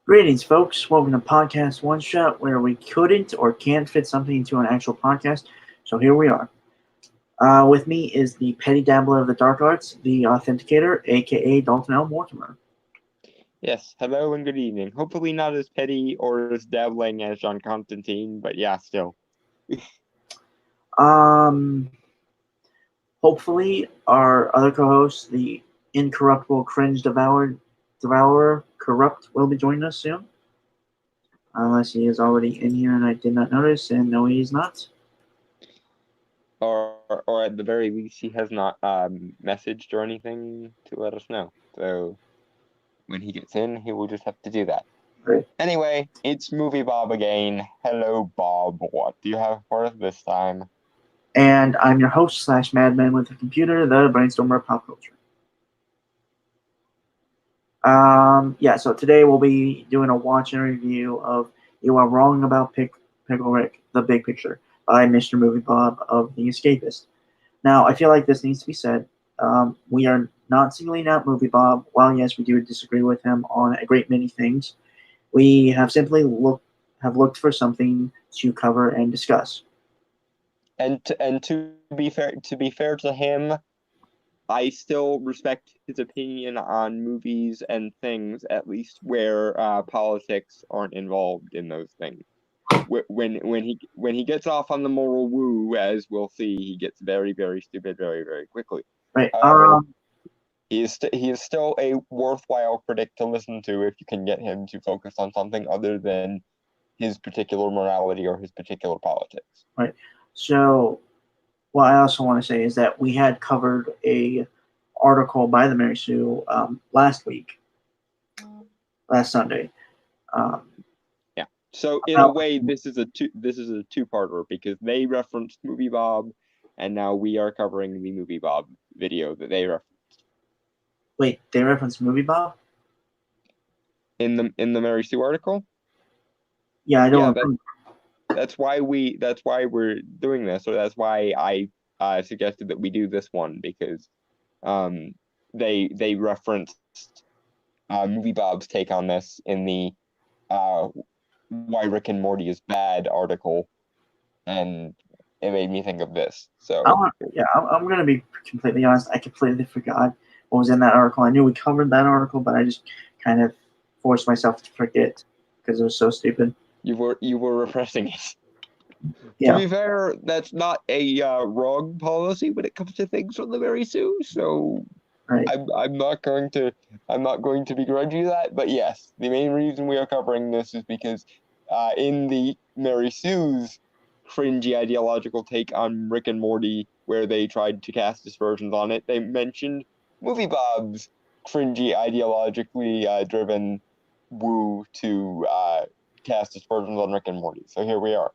Greetings, folks. Welcome to Podcast One Shot, where we couldn't or can't fit something into an actual podcast. So here we are. With me is the petty dabbler of the dark arts, the Authenticator, aka Dalton L. Mortimer. Yes, hello and good evening. Hopefully not as petty or as dabbling as John Constantine, but yeah, still. Um, Hopefully, our other co-host, the incorruptible cringe devourer, corrupt, will be joining us soon. Unless he is already in here and I did not notice, and no, he is not. Or at the very least, he has not messaged or anything to let us know. So when he gets in, he will just have to do that. Great. Anyway, it's Movie Bob again. Hello, Bob. What do you have for us this time? And I'm your host / madman with a computer, the brainstormer of pop culture. So today we'll be doing a watch and review of You Are Wrong About Pickle Rick, The Big Picture, by Mr. Movie Bob of The Escapist. Now, I feel like this needs to be said. We are not singling out Movie Bob. While, yes, we do disagree with him on a great many things, we have simply looked for something to cover and discuss. And to be fair to him, I still respect his opinion on movies and things, at least where politics aren't involved in those things. When he gets off on the moral woo, as we'll see, he gets very, very stupid very, very quickly. Right. He is still a worthwhile critic to listen to if you can get him to focus on something other than his particular morality or his particular politics. Right. So what I also want to say is that we had covered a article by the Mary Sue last Sunday. Yeah. So in a way, this is a two-parter because they referenced Movie Bob, and now we are covering the Movie Bob video that they referenced. Wait, they referenced Movie Bob in the Mary Sue article? Yeah, I don't remember. That's why we're doing this, or that's why I suggested that we do this one, because they referenced Movie Bob's take on this in the Why Rick and Morty is Bad article, and it made me think of this. So I'm gonna be completely honest. I completely forgot what was in that article. I knew we covered that article, but I just kind of forced myself to forget because it was so stupid. You were repressing it. Yeah. To be fair, that's not a wrong policy when it comes to things from the Mary Sue. So right. I'm not going to begrudge you that. But yes, the main reason we are covering this is because in the Mary Sue's cringy ideological take on Rick and Morty, where they tried to cast dispersions on it, they mentioned Movie Bob's cringy ideologically driven woo to cast dispersions on Rick and Morty. So here we are,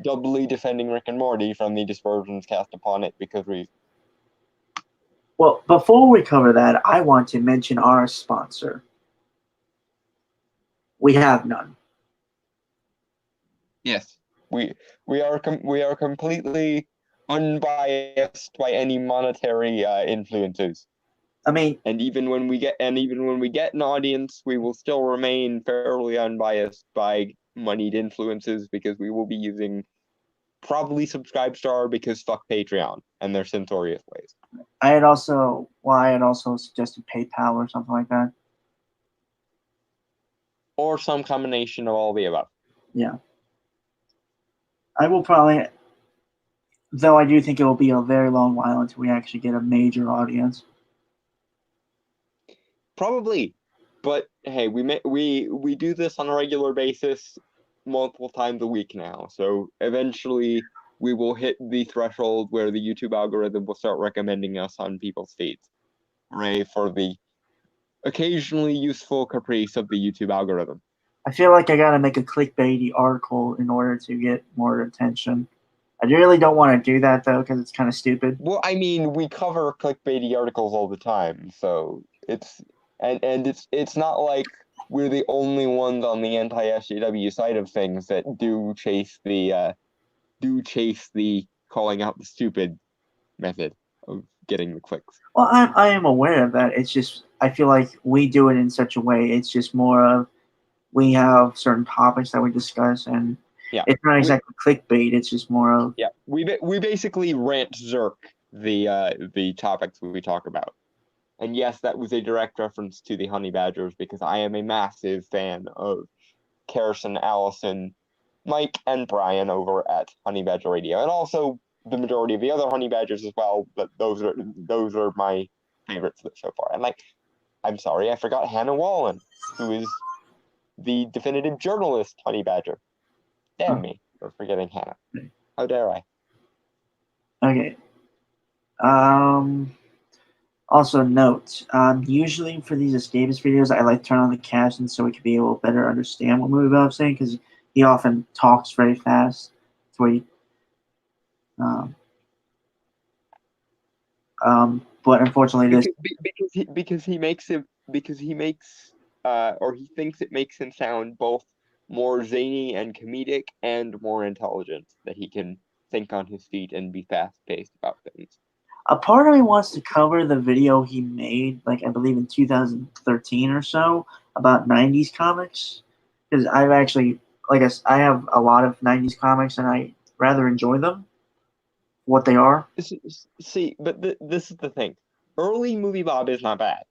doubly defending Rick and Morty from the dispersions cast upon it because we. Well, before we cover that, I want to mention our sponsor. We have none. Yes, we are completely unbiased by any monetary influences. I mean, and even when we get an audience, we will still remain fairly unbiased by moneyed influences, because we will be using probably Subscribestar, because fuck Patreon and their censorious ways. I had also suggested PayPal or something like that, or some combination of all the above. Yeah, I will probably, though I do think it will be a very long while until we actually get a major audience. Probably, but hey, we do this on a regular basis, multiple times a week now. So eventually, we will hit the threshold where the YouTube algorithm will start recommending us on people's feeds. Hooray for the occasionally useful caprice of the YouTube algorithm. I feel like I gotta make a clickbaity article in order to get more attention. I really don't want to do that though, because it's kind of stupid. Well, I mean, we cover clickbaity articles all the time, so it's not like we're the only ones on the anti-SJW side of things that do chase the calling out the stupid method of getting the clicks. Well, I am aware of that. It's just I feel like we do it in such a way. It's just more of we have certain topics that we discuss, and Yeah. it's not exactly clickbait. It's just more of we basically rant Zerk the topics we talk about. And yes, that was a direct reference to the Honey Badgers because I am a massive fan of Carson, Allison, Mike, and Brian over at Honey Badger Radio, and also the majority of the other Honey Badgers as well. But those are my favorites so far. And like, I'm sorry, I forgot Hannah Wallen, who is the definitive journalist Honey Badger. Damn me for forgetting Hannah. How dare I? okay. Also note, usually for these escapist videos, I like to turn on the captions so we can be able to better understand what Movie Bob's saying, because he often talks very fast. So um, but unfortunately, this because he makes or he thinks it makes him sound both more zany and comedic and more intelligent, that he can think on his feet and be fast paced about things. a part of me wants to cover the video he made, like I believe in 2013 or so, about 90s comics, because I've actually, I have a lot of 90s comics and I rather enjoy them, what they are. See, but this is the thing. Early Movie Bob is not bad.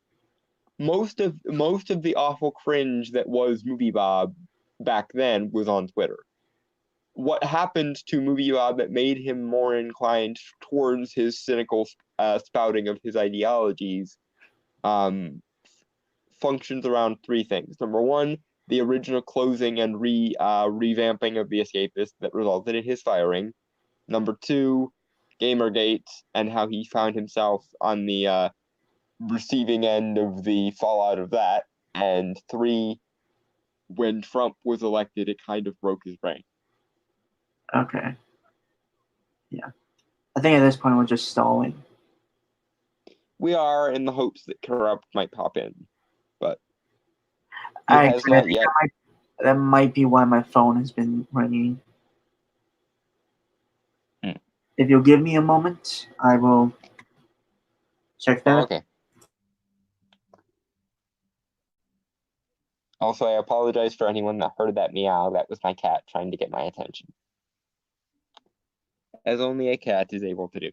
Most of the awful cringe that was Movie Bob back then was on Twitter. What happened to Movie Bob that made him more inclined towards his cynical spouting of his ideologies functions around three things. Number one, the original closing and revamping of The Escapist that resulted in his firing. Number two, Gamergate and how he found himself on the receiving end of the fallout of that. And three, when Trump was elected, it kind of broke his brain. Okay. Yeah. I think at this point we're just stalling. We are in the hopes that Corrupt might pop in, but he has not yet. That might be why my phone has been ringing. If you'll give me a moment, I will check that. Oh, okay. Also, I apologize for anyone that heard that meow. That was my cat trying to get my attention, as only a cat is able to do.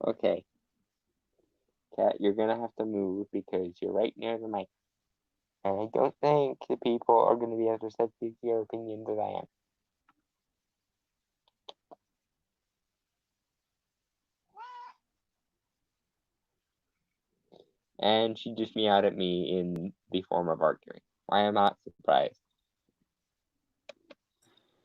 Okay. Cat, you're gonna have to move because you're right near the mic. And I don't think the people are gonna be as receptive to your opinions as I am. And she just meowed at me in the form of arguing. I am not surprised.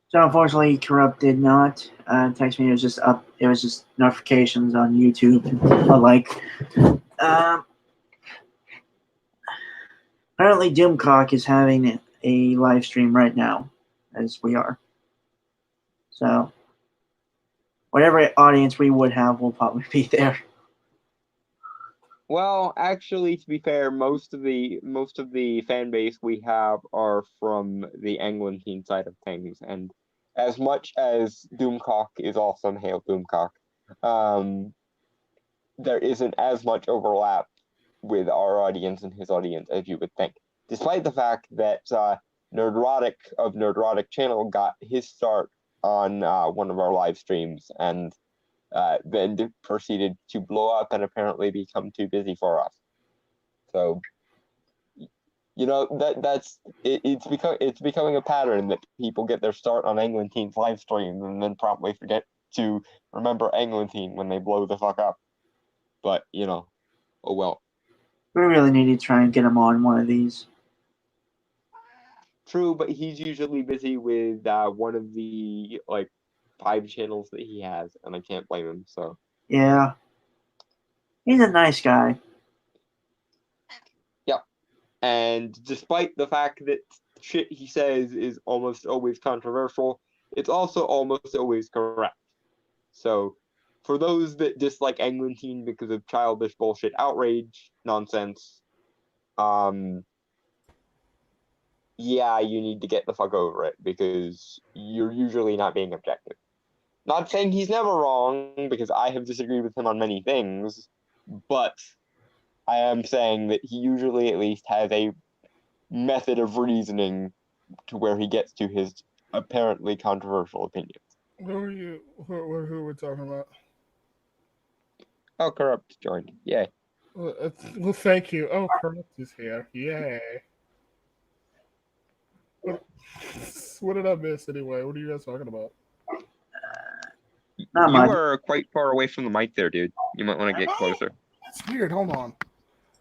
So unfortunately, Corrupt did not text me. It was just up. It was just notifications on YouTube and the like. Apparently, Doomcock is having a live stream right now, as we are. So whatever audience we would have will probably be there. Well, actually, to be fair, most of the fan base we have are from the Anglin side of things, and as much as Doomcock is awesome, hail Doomcock, there isn't as much overlap with our audience and his audience as you would think. Despite the fact that Nerdrotic of Nerdrotic channel got his start on one of our live streams, and then proceeded to blow up and apparently become too busy for us. So, it's becoming a pattern that people get their start on Englantine's live streams and then promptly forget to remember Englantine when they blow the fuck up. But oh well. We really need to try and get him on one of these. True, but he's usually busy with one of the 5 channels that he has, and I can't blame him. So Yeah. He's a nice guy. yeah, and despite the fact that shit he says is almost always controversial, it's also almost always correct. So for those that dislike Englantine because of childish bullshit outrage nonsense, yeah, you need to get the fuck over it because you're usually not being objective. Not saying he's never wrong, because I have disagreed with him on many things, but I am saying that he usually at least has a method of reasoning to where he gets to his apparently controversial opinions. Who are you? Who are we talking about? Oh, Corrupt joined. Yay. Well, thank you. Oh, Corrupt is here. Yay. What did I miss anyway? What are you guys talking about? Not You much. are quite far away from the mic there, dude. You might want to get closer. That's weird. Hold on.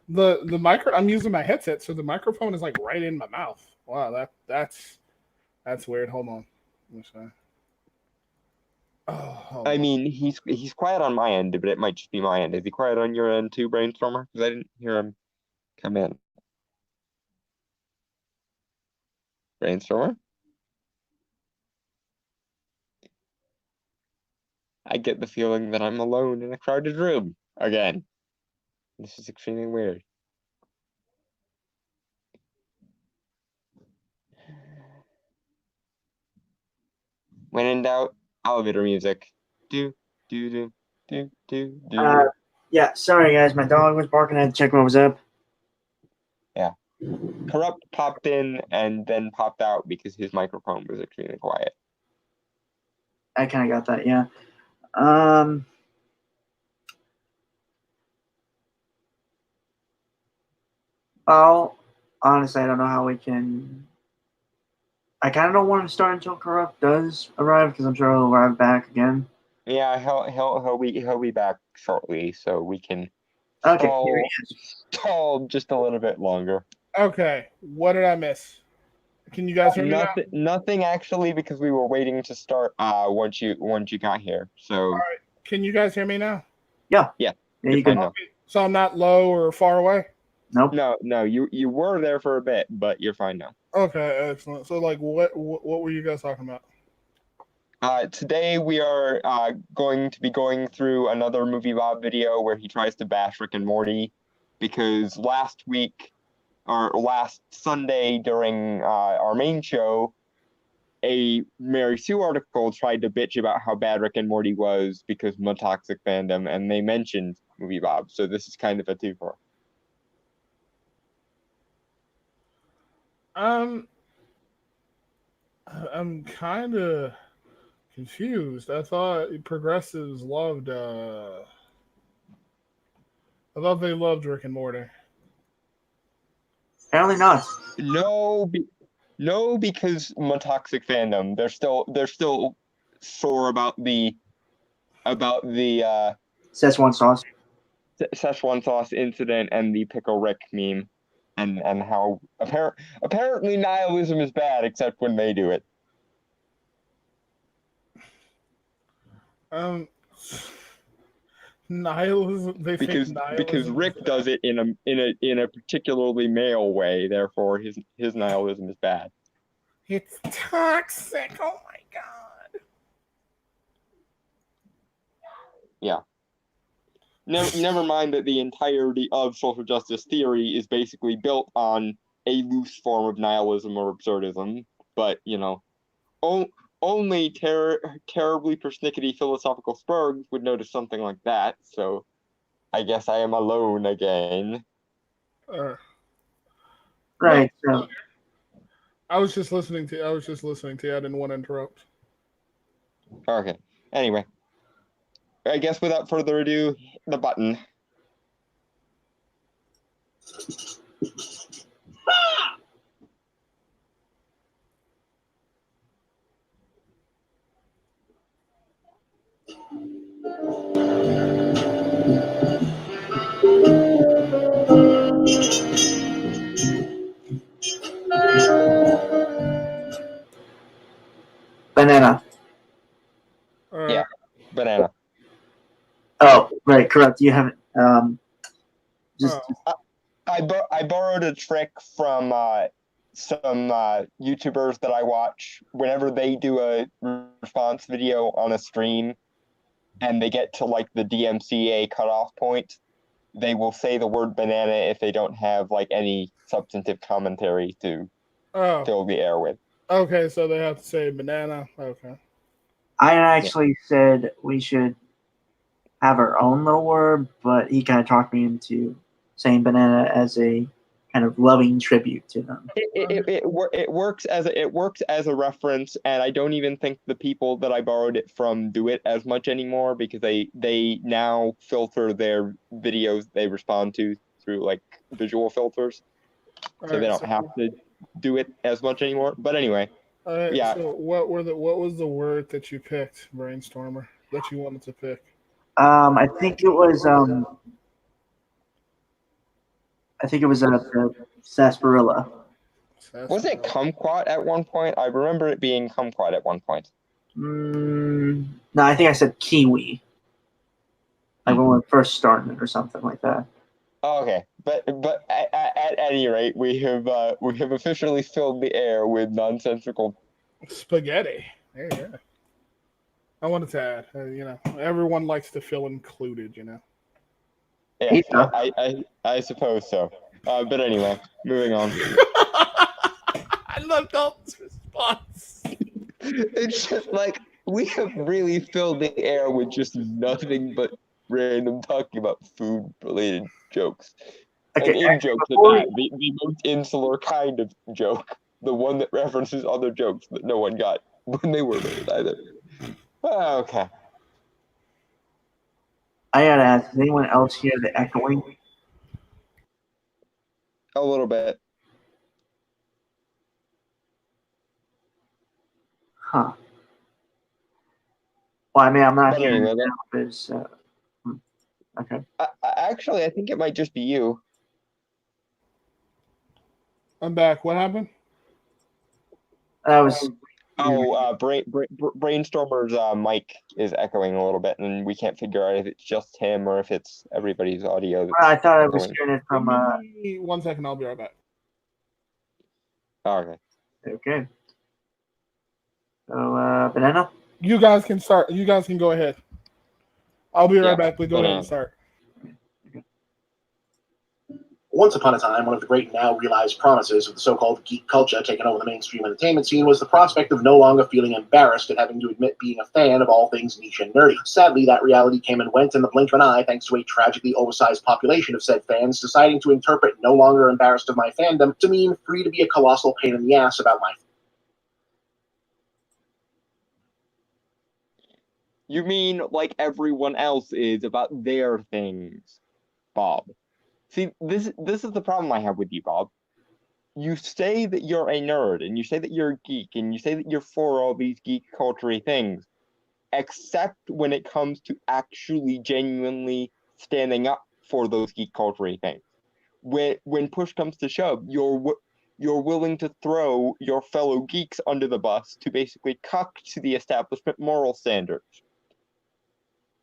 The micro. I'm using my headset, so the microphone is like right in my mouth. Wow, that's weird. Hold on. Let me see. Oh, I mean, he's quiet on my end, but it might just be my end. Is he quiet on your end too, Brainstormer? Because I didn't hear him come in. Brainstormer? I get the feeling that I'm alone in a crowded room again. This is extremely weird. When in doubt, elevator music. Do, do, do, do, do, do. Yeah, sorry guys, my dog was barking. I had to check what was up. Yeah. Corrupt popped in and then popped out because his microphone was extremely quiet. I kind of got that, yeah. Well, honestly, I don't know how we can. I kind of don't want to start until Corrupt does arrive because I'm sure he'll arrive back again. Yeah, he'll be back shortly, so we can Okay, here he is. stall just a little bit longer. okay. What did I miss? Can you guys hear me now? Nothing actually, because we were waiting to start once you got here. So All right. Can you guys hear me now? Yeah. Yeah, Yeah, you're you fine can. now. Okay, so I'm not low or far away. Nope. No, you were there for a bit, but you're fine now. Okay, excellent. So, like, what were you guys talking about? Today we are going to be going through another Movie Bob video where he tries to bash Rick and Morty, because last week or last Sunday during our main show, a Mary Sue article tried to bitch about how bad Rick and Morty was because of my toxic fandom, and they mentioned Movie Bob. So this is kind of a twofer. I'm kind of confused. I thought progressives loved. I thought they loved Rick and Morty. Apparently not. No, because my toxic fandom. They're still sore about the Szechuan sauce. Szechuan sauce incident and the pickle Rick meme, and how apparently nihilism is bad except when they do it. Nihilism. They because think nihilism because Rick does it in a particularly male way. Therefore, his nihilism is bad. It's toxic. Oh my god. Yeah. Never mind that the entirety of social justice theory is basically built on a loose form of nihilism or absurdism, but only terribly persnickety philosophical spurgs would notice something like that. So I guess I am alone again. Right. So I was just listening to you. I didn't want to interrupt. Okay. Anyway, I guess without further ado, the button. Banana. Yeah, banana. Oh, right, correct. You haven't. Just I borrowed a trick from some YouTubers that I watch. Whenever they do a response video on a stream and they get to like the DMCA cutoff point, they will say the word banana if they don't have like any substantive commentary to Oh, fill the air with. okay. So they have to say banana. Okay. I actually said we should have our own little word, but he kind of talked me into saying banana as a kind of loving tribute to them. It works as a reference, and I don't even think the people that I borrowed it from do it as much anymore because they now filter their videos they respond to through like visual filters, so they don't have to do it as much anymore. But anyway, All right. yeah. So what was the word that you picked, brainstormer, that you wanted to pick? I think it was sarsaparilla. Was it kumquat at one point? I remember it being kumquat at one point. No, I think I said kiwi. Like when we were first starting it or something like that. Oh, okay, but at any rate, we have officially filled the air with nonsensical Spaghetti. There you go. I wanted to add, everyone likes to feel included, Yeah, Pizza. I suppose so. But anyway, moving on. I love Dalton's response. It's just like we have really filled the air with just nothing but random talking about food-related jokes. Okay, And in jokes at that, the most insular kind of joke, the one that references other jokes that no one got when they were made either. Okay. I gotta ask, does anyone else hear the echoing? A little bit. Huh. Well, I mean, I'm not But hearing anyway, it now, okay. actually, I think it might just be you. I'm back. What happened? That was Brainstormer's mic is echoing a little bit, and we can't figure out if it's just him or if it's everybody's audio. I thought I was echoing. hearing it from. Give me 1 second. I'll be right back. Oh, okay. Okay. So, banana. You guys can start. You guys can go ahead. I'll be right back. But go ahead and start. Once upon a time, one of the great now realized promises of the so-called geek culture taking over the mainstream entertainment scene was the prospect of no longer feeling embarrassed at having to admit being a fan of all things niche and nerdy. Sadly, that reality came and went in the blink of an eye thanks to a tragically oversized population of said fans deciding to interpret no longer embarrassed of my fandom to mean free to be a colossal pain in the ass about my. You mean like everyone else is about their things, Bob? See, this is the problem I have with you, Bob. You say that you're a nerd, and you say that you're a geek, and you say that you're for all these geek culture things, except when it comes to actually genuinely standing up for those geek culture things. When push comes to shove, you're willing to throw your fellow geeks under the bus to basically cuck to the establishment moral standards,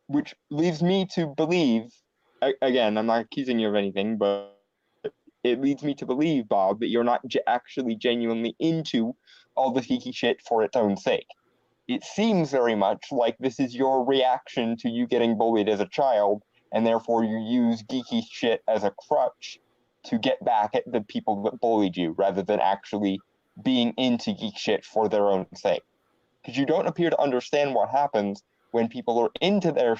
which leaves me to believe. Again, I'm not accusing you of anything, but it leads me to believe, Bob, that you're not actually genuinely into all the geeky shit for its own sake. It seems very much like this is your reaction to you getting bullied as a child, and therefore you use geeky shit as a crutch to get back at the people that bullied you, rather than actually being into geek shit for their own sake. Because you don't appear to understand what happens when people are into their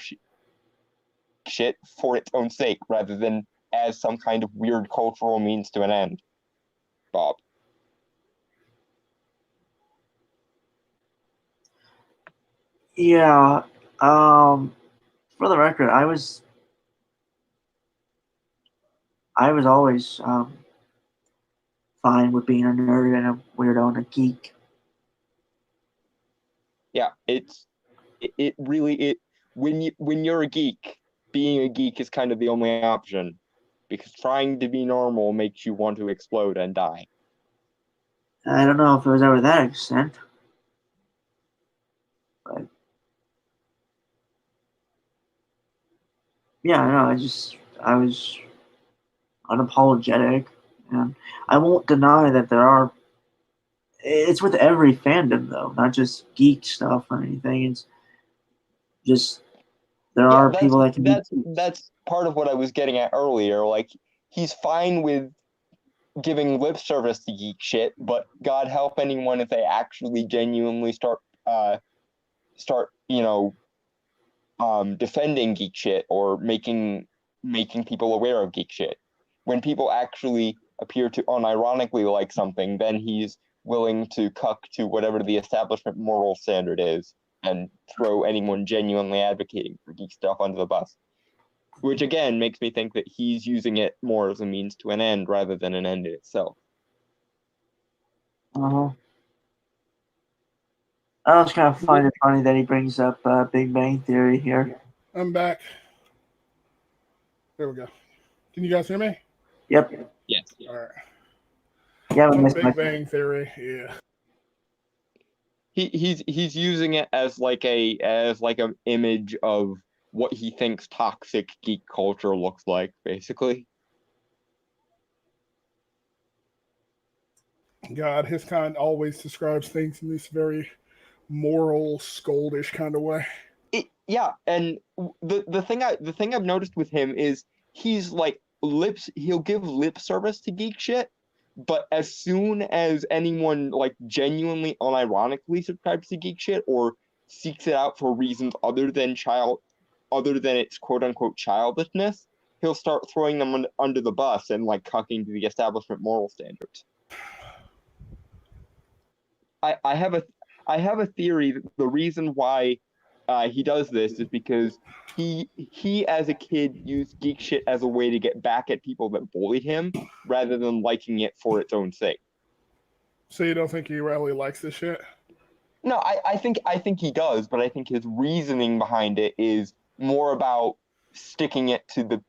shit for its own sake, rather than as some kind of weird cultural means to an end. Bob. Yeah. For the record, I was always fine with being a nerd and a weirdo and a geek. Yeah, it really it when you're a geek, being a geek is kind of the only option because trying to be normal makes you want to explode and die. I don't know if it was ever that extent, but yeah, no, I was unapologetic, and I won't deny that there are. It's with every fandom though, not just geek stuff or anything. It's just there Yeah, are people that can be. that's part of what I was getting at earlier. Like he's fine with giving lip service to geek shit, but God help anyone if they actually genuinely start defending geek shit or making people aware of geek shit. When people actually appear to unironically like something, then he's willing to cuck to whatever the establishment moral standard is and throw anyone genuinely advocating for geek stuff under the bus. Which again makes me think that he's using it more as a means to an end rather than an end in itself. Uh-huh. I also kind of find it funny that he brings up Big Bang Theory here. I'm back. There we go. Can you guys hear me? Yep. Yes. All right. Yeah, I missed my Big Bang Theory. Yeah. He's using it as like an image of what he thinks toxic geek culture looks like, basically. God, his kind always describes things in this very moral, scoldish kind of way. Yeah, and the thing I've noticed with him is he's like he'll give lip service to geek shit, but as soon as anyone like genuinely unironically subscribes to geek shit or seeks it out for reasons other than its quote unquote childishness, he'll start throwing them under the bus and like cucking to the establishment moral standards. I have a theory that the reason why he does this is because he as a kid used geek shit as a way to get back at people that bullied him rather than liking it for its own sake. So you don't think he really likes this shit? No, I think he does, but I think his reasoning behind it is more about sticking it to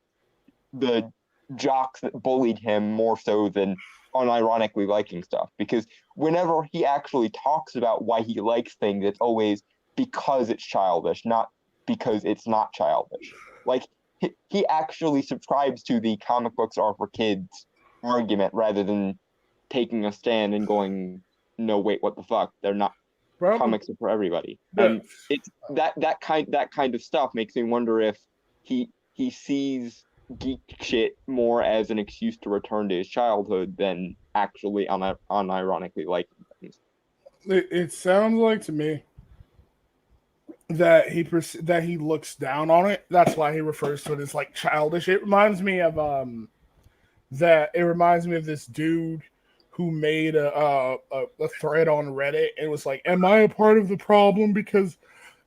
the jocks that bullied him more so than unironically liking stuff. Because whenever he actually talks about why he likes things, it's always because it's childish, not because it's not childish. Like he actually subscribes to the comic books are for kids argument rather than taking a stand and going, no, wait, what the fuck? They're not. Comics are for everybody, and it's that kind of stuff makes me wonder if he sees geek shit more as an excuse to return to his childhood than actually unironically liking things. It sounds like to me that he looks down on it. That's why he refers to it as like childish. It reminds me of this dude who made a thread on Reddit. It was like, "Am I a part of the problem because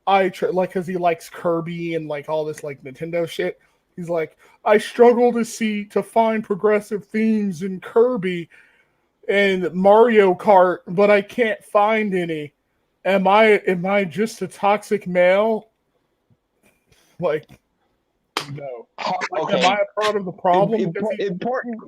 because he likes Kirby and like all this like Nintendo shit?" He's like, "I struggle to find progressive themes in Kirby and Mario Kart, but I can't find any. Am I just a toxic male?" Like, no. Okay. Am I a part of the problem? Important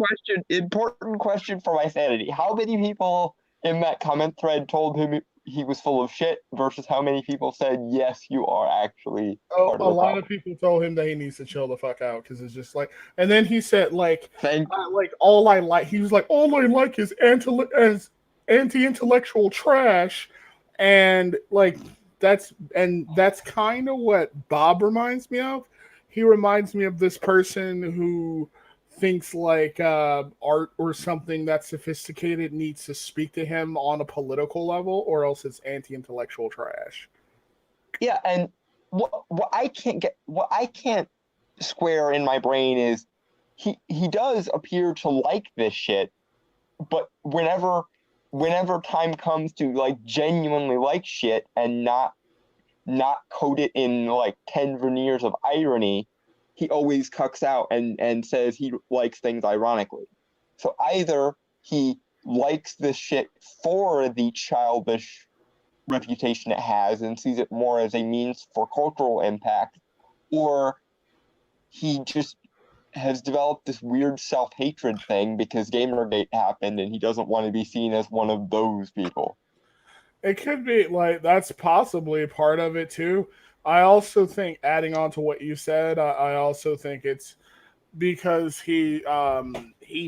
question for my sanity. How many people in that comment thread told him he was full of shit versus how many people said, yes, you are actually part of the a lot problem? of people told him that he needs to chill the fuck out because it's just like, and then he said like, he was like, all I like is anti-intellectual trash, and like that's kind of what Bob reminds me of. He reminds me of this person who thinks like art or something that's sophisticated needs to speak to him on a political level, or else it's anti-intellectual trash. Yeah, and what I can't square in my brain is he does appear to like this shit, but whenever time comes to like genuinely like shit and not not coat it in like 10 veneers of irony, he always cucks out and says he likes things ironically. So either he likes this shit for the childish reputation it has and sees it more as a means for cultural impact, or he just has developed this weird self-hatred thing because Gamergate happened and he doesn't want to be seen as one of those people. It could be like that's possibly part of it too. I also think, adding on to what you said, I also think it's because he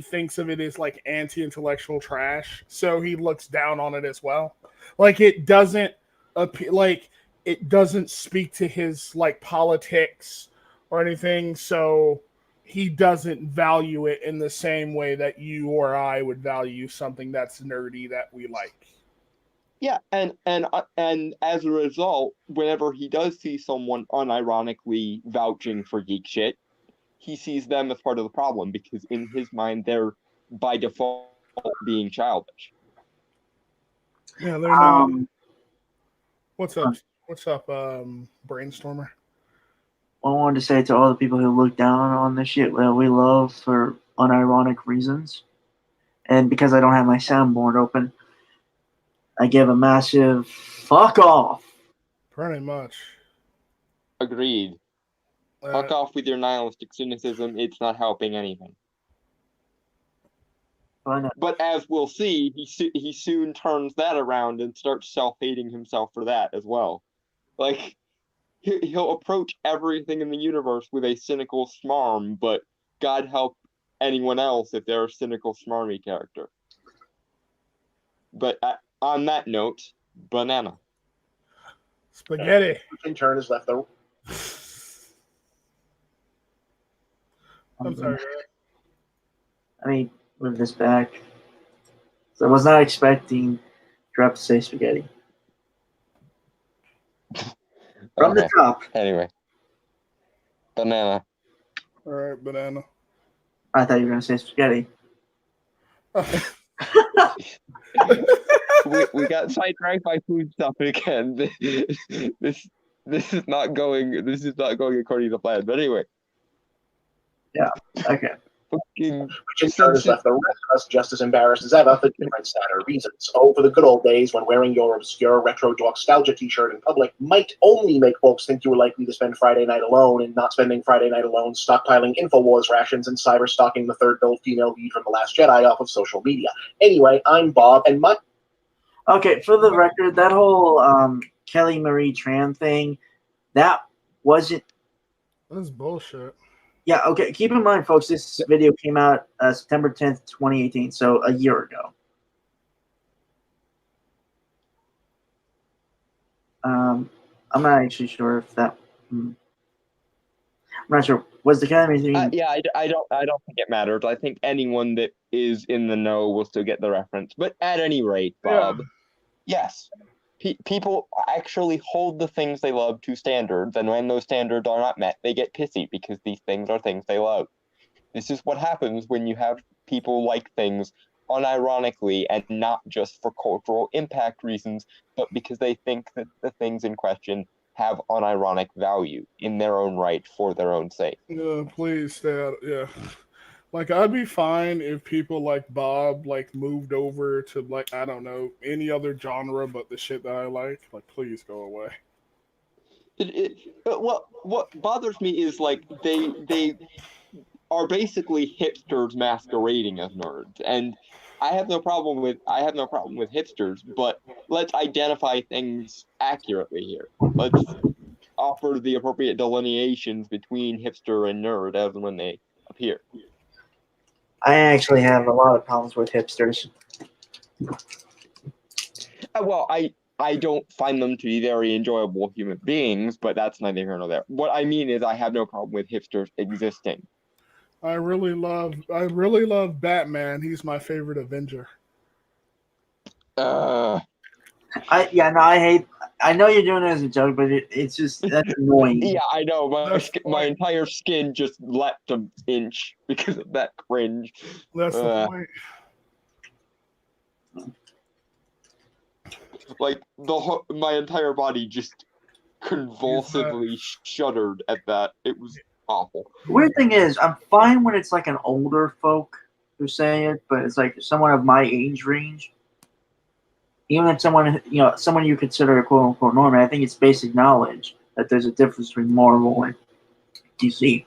thinks of it as like anti-intellectual trash, so he looks down on it as well. Like it doesn't it doesn't speak to his like politics or anything, so he doesn't value it in the same way that you or I would value something that's nerdy that we like. Yeah, and as a result, whenever he does see someone unironically vouching for geek shit, he sees them as part of the problem because in his mind they're by default being childish. Yeah, they're not. What's up? Brainstormer? I wanted to say to all the people who look down on the shit that we love for unironic reasons, and because I don't have my soundboard open, I give a massive fuck off. Pretty much. Agreed. Fuck off with your nihilistic cynicism. It's not helping anything. But as we'll see, he soon turns that around and starts self-hating himself for that as well. Like, he'll approach everything in the universe with a cynical smarm, but God help anyone else if they're a cynical smarmy character. But on that note, banana. Spaghetti. In turn is left the. I'm sorry. Let me move this back. So I was not expecting Drop to say spaghetti. From the top. Anyway. Banana. All right, banana. I thought you were going to say spaghetti. we got sidetracked by food stuff again. This is not going according to plan. But anyway. Yeah. Okay. Which in turn has left the rest of us just as embarrassed as ever for different sadder reasons. Oh, for the good old days when wearing your obscure retro nostalgia t-shirt in public might only make folks think you were likely to spend Friday night alone, and not spending Friday night alone stockpiling InfoWars rations and cyber-stalking the third build female lead from The Last Jedi off of social media. Anyway, I'm Bob, and my... Okay, for the record, that whole Kelly Marie Tran thing, that wasn't... That's bullshit. Yeah, okay. Keep in mind, folks, this video came out September 10th, 2018, so a year ago. I'm not actually sure if that... I'm not sure. Was the Academy thing... I don't think it matters. I think anyone that is in the know will still get the reference. But at any rate, Bob, yes. People actually hold the things they love to standards, and when those standards are not met, they get pissy because these things are things they love. This is what happens when you have people like things unironically and not just for cultural impact reasons, but because they think that the things in question have unironic value in their own right for their own sake. Yeah, please stay out. Yeah. Like, I'd be fine if people like Bob, like, moved over to, like, I don't know, any other genre but the shit that I like. Like, please go away. What bothers me is, like, they are basically hipsters masquerading as nerds. And I have no problem with hipsters, but let's identify things accurately here. Let's offer the appropriate delineations between hipster and nerd as and when they appear. I actually have a lot of problems with hipsters. Well, I don't find them to be very enjoyable human beings, but that's neither here nor there. What I mean is I have no problem with hipsters existing. I really love Batman. He's my favorite Avenger. I know you're doing it as a joke, but it's just that's annoying. Yeah, I know. My entire skin just leapt an inch because of that cringe. That's the point. Like my entire body just convulsively shuddered at that. It was awful. The weird thing is, I'm fine when it's like an older folk who say it, but it's like someone of my age range. Even if someone, someone you consider a quote unquote normie, I think it's basic knowledge that there's a difference between Marvel and DC.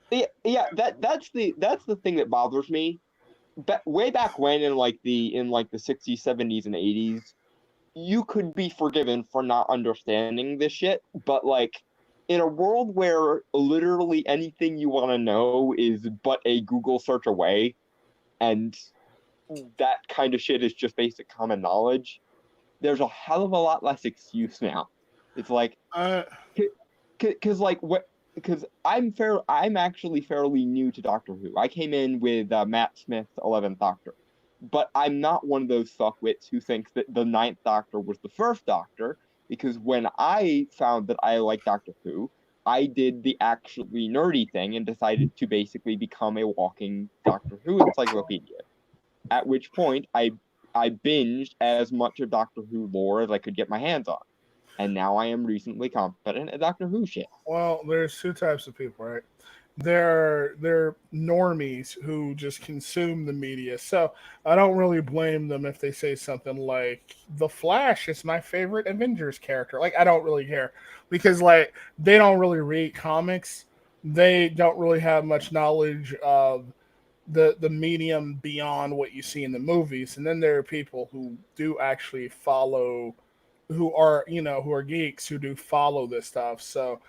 Yeah, that's the thing that bothers me. Way back when, in like the 60s, 70s, and 80s, you could be forgiven for not understanding this shit, but like in a world where literally anything you want to know is but a Google search away, and that kind of shit is just basic common knowledge, there's a hell of a lot less excuse now. It's like, because I'm actually fairly new to Doctor Who. I came in with Matt Smith's 11th Doctor, but I'm not one of those fuckwits who thinks that the 9th Doctor was the first Doctor, because when I found that I liked Doctor Who, I did the actually nerdy thing and decided to basically become a walking Doctor Who encyclopedia. At which point, I binged as much of Doctor Who lore as I could get my hands on. And now I am reasonably competent at Doctor Who shit. Well, there's two types of people, right? They're normies who just consume the media. So I don't really blame them if they say something like The Flash is my favorite Avengers character. Like, I don't really care, because like they don't really read comics. They don't really have much knowledge of the medium beyond what you see in the movies. And then there are people who do actually follow, who are geeks, who do follow this stuff. So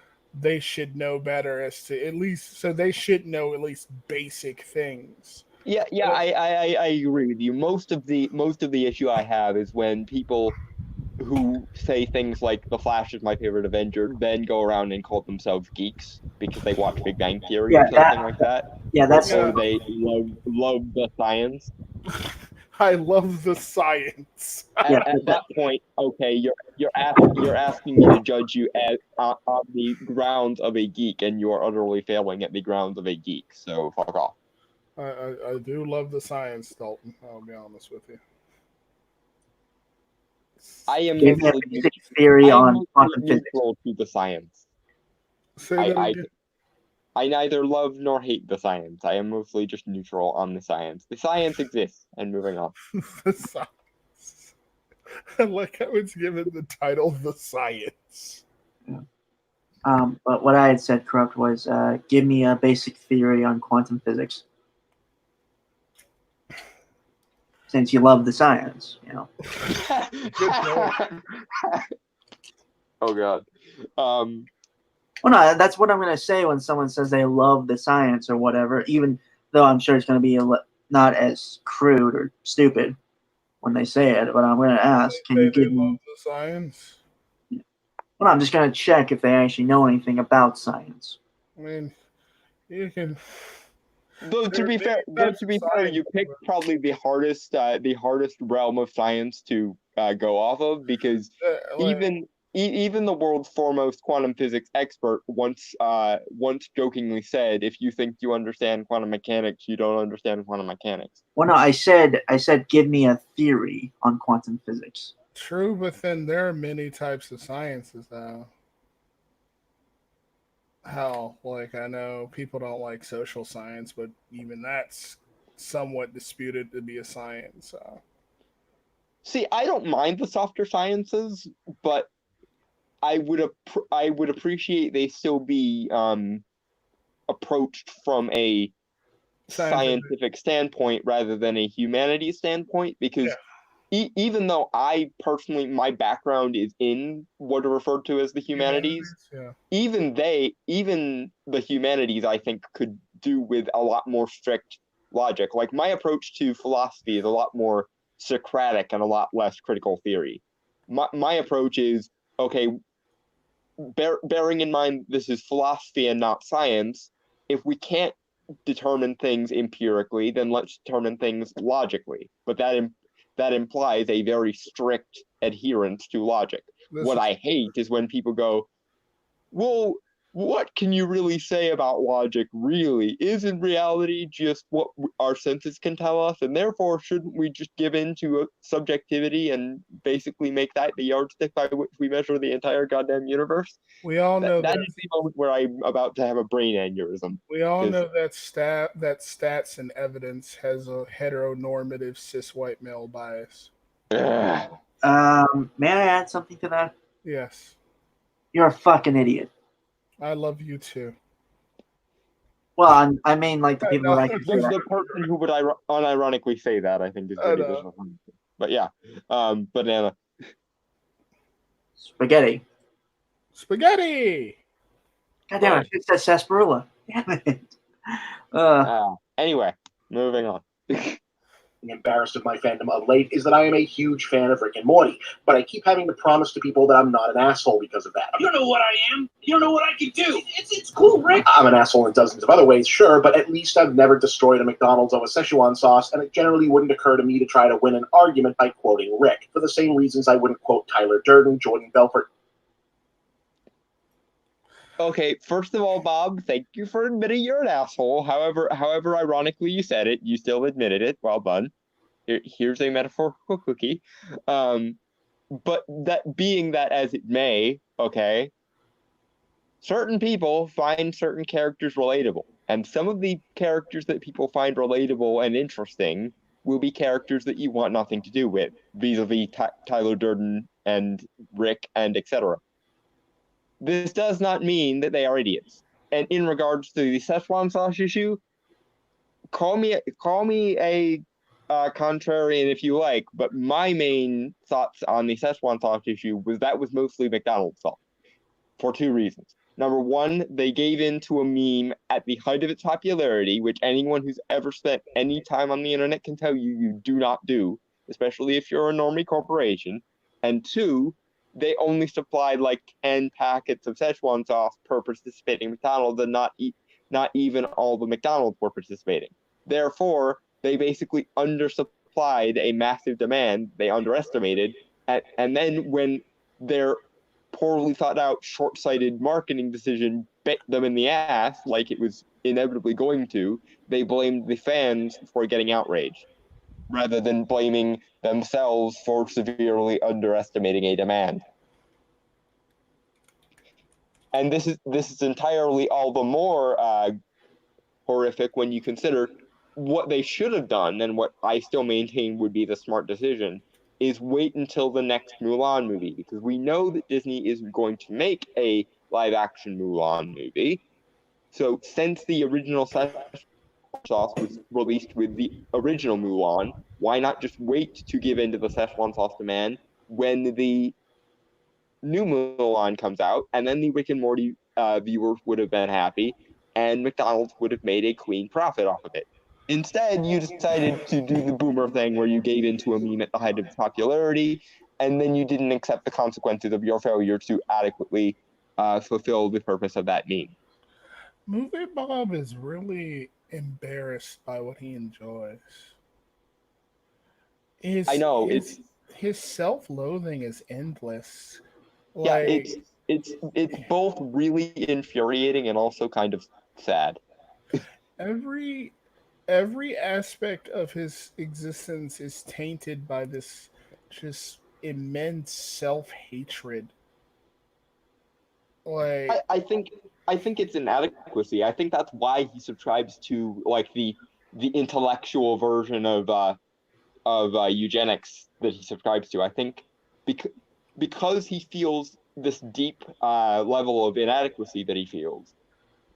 they should know better, as to at least, so they should know at least basic things. Yeah, I agree with you. Most of the issue I have is when people who say things like The Flash is my favorite Avenger then go around and call themselves geeks because they watch Big Bang Theory or something like that. Yeah, that's or they love the science. I love the science. At that point, okay, you're asking me to judge you on the grounds of a geek, and you are utterly failing at the grounds of a geek. So fuck off. I do love the science, Dalton. I'll be honest with you. I am Give me a basic theory on quantum physics. neutral to the science. Say that again. I neither love nor hate the science. I am mostly just neutral on the science. The science exists, and moving on. The science. I like how it's given the title The Science. But what I had said, Corrupt, was give me a basic theory on quantum physics. Since you love the science, Oh god. Well, no, that's what I'm going to say when someone says they love the science or whatever, even though I'm sure it's going to be not as crude or stupid when they say it, but I'm going to ask, can you give me the science? Well, I'm just going to check if they actually know anything about science. I mean, you can... Though to be fair, you picked probably the hardest realm of science to go off of, because even the world's foremost quantum physics expert once jokingly said, if you think you understand quantum mechanics, you don't understand quantum mechanics. Well, no, I said give me a theory on quantum physics. True, but then there are many types of sciences now. Hell, like, I know people don't like social science, but even that's somewhat disputed to be a science. So. See, I don't mind the softer sciences, but I would appreciate they still be approached from a scientific standpoint rather than a humanities standpoint, because even though I personally, my background is in what are referred to as the humanities, even the humanities, I think, could do with a lot more strict logic. Like, my approach to philosophy is a lot more Socratic and a lot less critical theory. My approach is, okay, bearing in mind this is philosophy and not science, if we can't determine things empirically, then let's determine things logically. But that implies a very strict adherence to logic. What I hate is when people go, well, what can you really say about logic really? Isn't reality just what our senses can tell us? And therefore, shouldn't we just give in to subjectivity and basically make that the yardstick by which we measure the entire goddamn universe? We all know That that. is the moment where I'm about to have a brain aneurysm. We all 'Cause- know that stats and evidence has a heteronormative cis white male bias. Ugh. May I add something to that? Yes, You're a fucking idiot. I love you too. Well, I mean, like the people that I The consider. person who would unironically say that, I think, is I really know. disappointing. But yeah, banana. Spaghetti. Spaghetti. God damn it! It says sarsaparilla. Damn it. Anyway, moving on. Embarrassed of my fandom of late is that I am a huge fan of Rick and Morty, but I keep having to promise to people that I'm not an asshole because of that. You don't know what I am. You don't know what I can do. It's cool, Rick. I'm an asshole in dozens of other ways, sure, but at least I've never destroyed a McDonald's over Szechuan sauce, and it generally wouldn't occur to me to try to win an argument by quoting Rick, for the same reasons I wouldn't quote Tyler Durden, Jordan Belfort. Okay, first of all, Bob, thank you for admitting you're an asshole. However ironically you said it, you still admitted it. Well done. Here's a metaphorical cookie. But that being that as it may, okay, certain people find certain characters relatable. And some of the characters that people find relatable and interesting will be characters that you want nothing to do with, vis-a-vis Tyler Durden and Rick and etc. This does not mean that they are idiots. And in regards to the Szechuan sauce issue, call me a contrarian if you like, but my main thoughts on the Szechuan sauce issue was that was mostly McDonald's fault for two reasons. Number one, they gave in to a meme at the height of its popularity, which anyone who's ever spent any time on the internet can tell you do not do, especially if you're a normie corporation. And two, they only supplied like 10 packets of Szechuan sauce per participating McDonald's, and not even all the McDonald's were participating. Therefore, they basically undersupplied a massive demand they underestimated, and then when their poorly thought out, short-sighted marketing decision bit them in the ass, like it was inevitably going to, they blamed the fans for getting outraged, rather than blaming themselves for severely underestimating a demand. And this is entirely all the more horrific when you consider what they should have done, and what I still maintain would be the smart decision, is wait until the next Mulan movie, because we know that Disney is going to make a live-action Mulan movie. So since the original sauce was released with the original Mulan, why not just wait to give in to the Szechuan sauce demand when the new Mulan comes out, and then the Rick and Morty viewers would have been happy, and McDonald's would have made a clean profit off of it. Instead, you decided to do the boomer thing where you gave into a meme at the height of its popularity, and then you didn't accept the consequences of your failure to adequately fulfill the purpose of that meme. Movie Bob is really embarrassed by what he enjoys. I know, his self-loathing is endless. Yeah, it's both really infuriating and also kind of sad. Every aspect of his existence is tainted by this just immense self-hatred. Like I think it's inadequacy. I think that's why he subscribes to like the intellectual version of eugenics that he subscribes to. I think because he feels this deep level of inadequacy that he feels,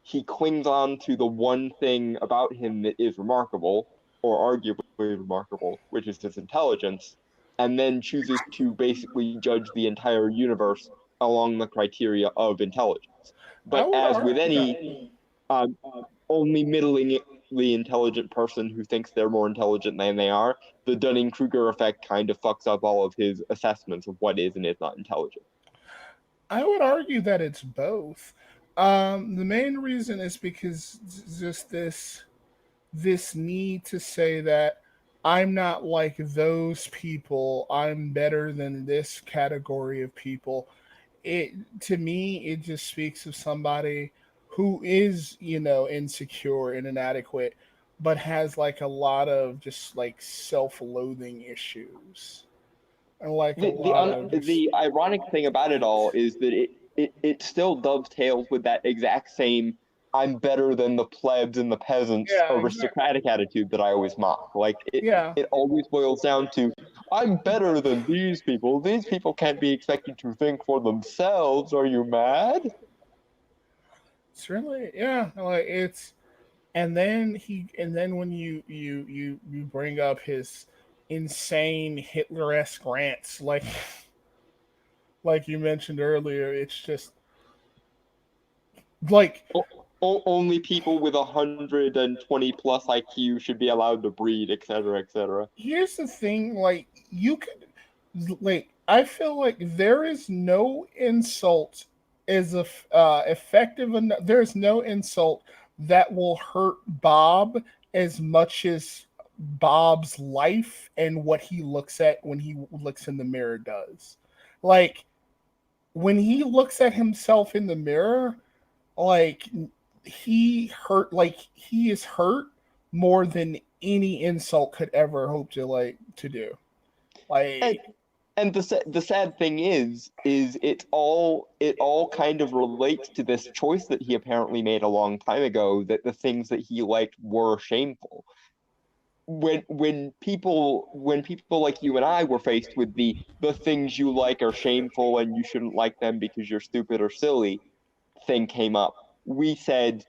he clings on to the one thing about him that is remarkable, or arguably remarkable, which is his intelligence, and then chooses to basically judge the entire universe along the criteria of intelligence. But as with any only middlingly intelligent person who thinks they're more intelligent than they are, the Dunning-Kruger effect kind of fucks up all of his assessments of what is and is not intelligent. I would argue that it's both. The main reason is because just this need to say that I'm not like those people, I'm better than this category of people, it to me it just speaks of somebody who is, insecure and inadequate, but has like a lot of just like self-loathing issues. And like a lot of just The ironic thing about it all is that it still dovetails with that exact same I'm better than the plebs and the peasants yeah, exactly. aristocratic attitude that I always mock. Like Yeah. it always boils down to I'm better than these people. These people can't be expected to think for themselves. Are you mad? It's really, yeah, like it's and then when you bring up his insane Hitler-esque rants, like you mentioned earlier, it's just like Only people with 120 plus IQ should be allowed to breed, etc., etc. here's the thing, like you could like I feel like there is no insult as effective enough. There's no insult that will hurt Bob as much as Bob's life and what he looks at when he looks in the mirror does. Like when he looks at himself in the mirror, like he is hurt more than any insult could ever hope to do. And Like and the sad thing is it all kind of relates to this choice that he apparently made a long time ago, that the things that he liked were shameful. When people like you and I were faced with the things you like are shameful and you shouldn't like them because you're stupid or silly thing came up, we said,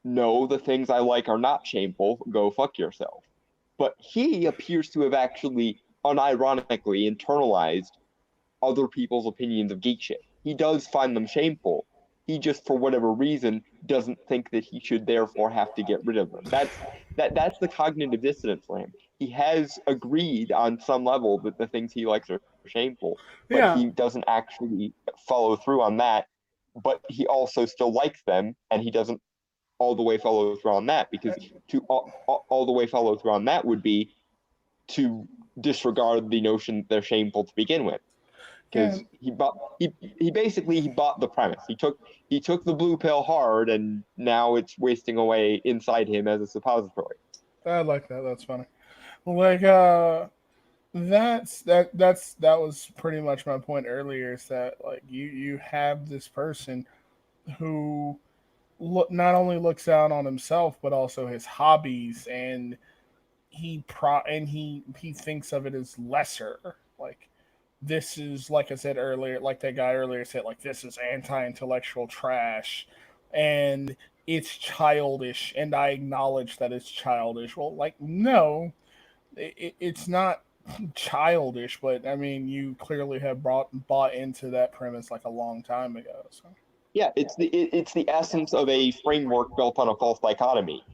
no, the things I like are not shameful. Go fuck yourself. But he appears to have actually unironically internalized other people's opinions of geek shit. He does find them shameful. He just, for whatever reason, doesn't think that he should therefore have to get rid of them. That's the cognitive dissonance for him. He has agreed on some level that the things he likes are shameful, but yeah, he doesn't actually follow through on that. But he also still likes them, and he doesn't all the way follow through on that, because to all the way follow through on that would be to disregard the notion that they're shameful to begin with, yeah, because he bought the premise. He took the blue pill hard, and now it's wasting away inside him as a suppository. I like that. That's funny. Like that was pretty much my point earlier. Is that like you have this person who not only looks out on himself but also his hobbies, and he thinks of it as lesser. Like this is, like I said earlier, like that guy earlier said, like this is anti-intellectual trash, and it's childish, and I acknowledge that it's childish. Well, like no, it's not childish, but I mean, you clearly have bought into that premise like a long time ago. So Yeah, it's the essence of a framework built on a false dichotomy.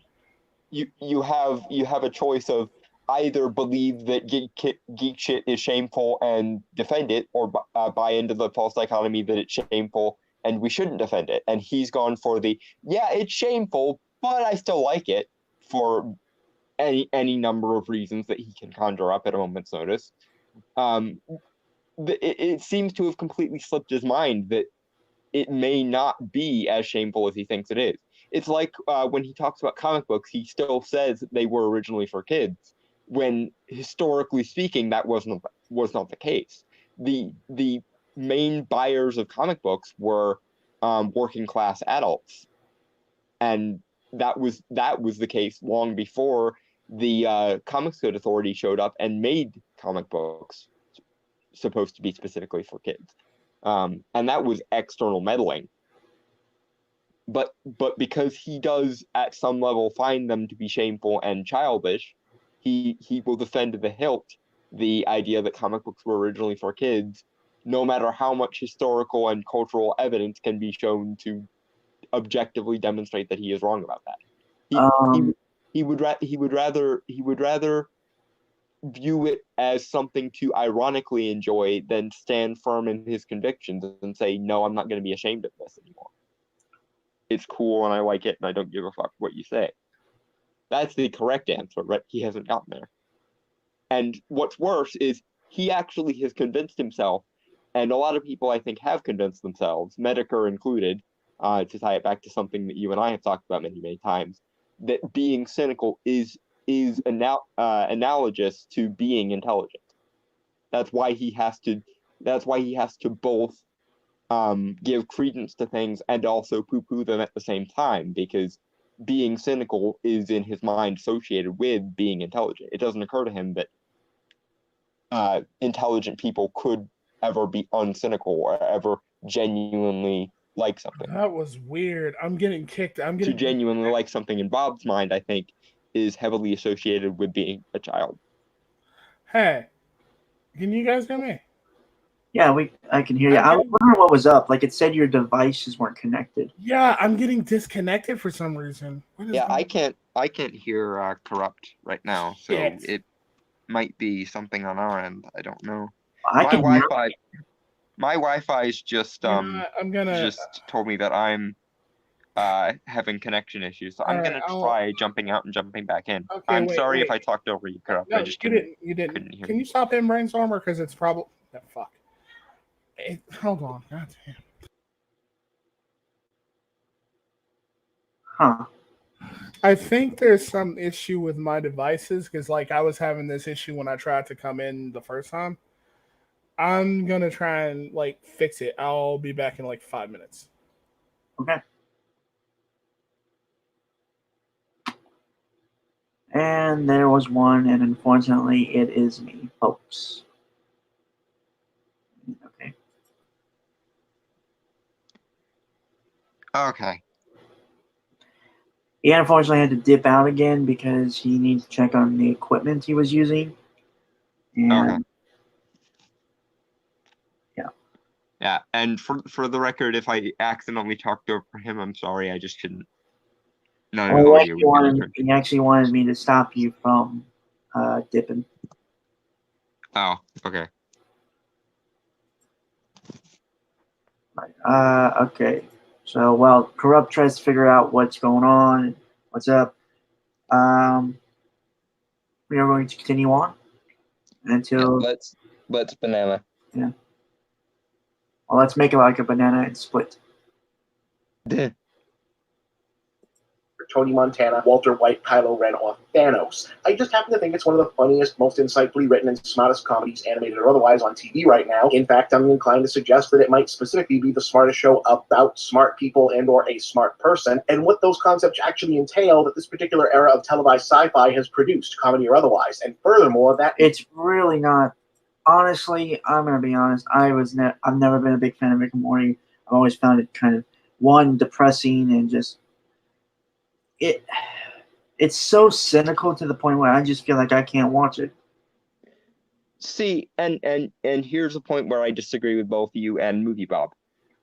You have a choice of either believe that geek shit is shameful and defend it, or buy into the false dichotomy that it's shameful and we shouldn't defend it. And he's gone for the, yeah, it's shameful, but I still like it, for any number of reasons that he can conjure up at a moment's notice. Um, it seems to have completely slipped his mind that it may not be as shameful as he thinks it is. It's like when he talks about comic books, he still says that they were originally for kids, when historically speaking, that was not the case. The main buyers of comic books were working class adults, and that was the case long before the Comics Code Authority showed up and made comic books supposed to be specifically for kids. And that was external meddling. But because he does at some level find them to be shameful and childish, he will defend to the hilt the idea that comic books were originally for kids, no matter how much historical and cultural evidence can be shown to objectively demonstrate that he is wrong about that. He would rather view it as something to ironically enjoy than stand firm in his convictions and say, no, I'm not going to be ashamed of this anymore. It's cool and I like it and I don't give a fuck what you say. That's the correct answer, right? He hasn't gotten there. And what's worse is he actually has convinced himself And a lot of people, I think, have convinced themselves, Medicare included, to tie it back to something that you and I have talked about many, many times, that being cynical is analogous to being intelligent. That's why he has to both give credence to things and also poo-poo them at the same time, because being cynical is in his mind associated with being intelligent. It doesn't occur to him that intelligent people could ever be uncynical or ever genuinely like something. That was weird. I'm getting kicked. To genuinely like something in Bob's mind, I think, is heavily associated with being a child. Hey, can you guys hear me? Yeah, I can hear you. I was wondering what was up. Like, it said your devices weren't connected. Yeah, I'm getting disconnected for some reason. Yeah, I can't hear Corrupt right now, so Shit. it might be something on our end. I don't know. I can hear. My Wi-Fi's just I'm gonna just told me that I'm having connection issues, so I'm gonna try jumping out and jumping back in. Okay, I'm wait, sorry wait. if I talked over you, Corrupt. No, I just you didn't. couldn't hear Can you. you stop in brainstormer? Because it's probably fuck. Hold on. God damn. Huh. I think there's some issue with my devices because, like, I was having this issue when I tried to come in the first time. I'm gonna try and like fix it. I'll be back in like 5 minutes. Okay. And there was one, and unfortunately, it is me, folks. Okay. Okay. He unfortunately had to dip out again because he needs to check on the equipment he was using. And Okay. Yeah, and for the record, if I accidentally talked over him, I'm sorry. I just couldn't. None of the audio would be he actually wanted me to stop you from dipping. Oh, okay. Okay. So, well, Corrupt tries to figure out what's going on, what's up. We are going to continue on until. Yeah, let's banana. Yeah. Well, let's make it like a banana and split. Tony Montana, Walter White, Kylo Ren, or Thanos. I just happen to think it's one of the funniest, most insightfully written, and smartest comedies, animated or otherwise, on TV right now. In fact, I'm inclined to suggest that it might specifically be the smartest show about smart people and or a smart person, and what those concepts actually entail that this particular era of televised sci-fi has produced, comedy or otherwise. And furthermore, that it's really not. Honestly, I'm gonna be honest. I've never been a big fan of Rick and Morty. I've always found it kind of depressing and just it's so cynical to the point where I just feel like I can't watch it. See, and here's a point where I disagree with both you and Movie Bob.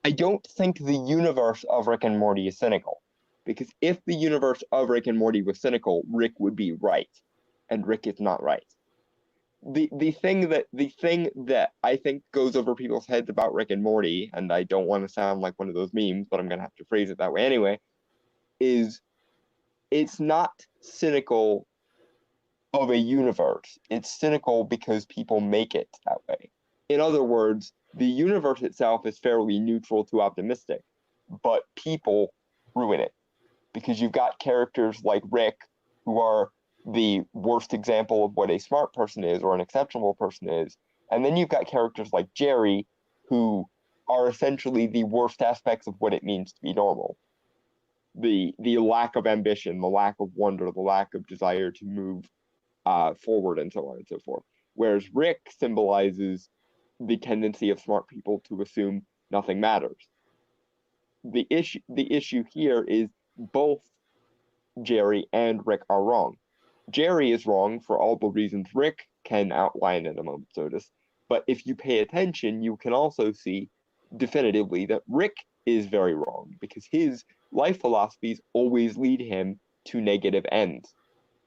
I don't think the universe of Rick and Morty is cynical, because if the universe of Rick and Morty was cynical, Rick would be right, and Rick is not right. The thing that I think goes over people's heads about Rick and Morty, and I don't want to sound like one of those memes, but I'm gonna have to phrase it that way anyway, is it's not cynical of a universe. It's cynical because people make it that way. In other words, the universe itself is fairly neutral to optimistic, but people ruin it. Because you've got characters like Rick, who are the worst example of what a smart person is or an exceptional person is. And then you've got characters like Jerry, who are essentially the worst aspects of what it means to be normal. The lack of ambition, the lack of wonder, the lack of desire to move forward, and so on and so forth. Whereas Rick symbolizes the tendency of smart people to assume nothing matters. The issue here is both Jerry and Rick are wrong. Jerry is wrong for all the reasons Rick can outline in a moment's notice. But if you pay attention, you can also see definitively that Rick is very wrong, because his life philosophies always lead him to negative ends.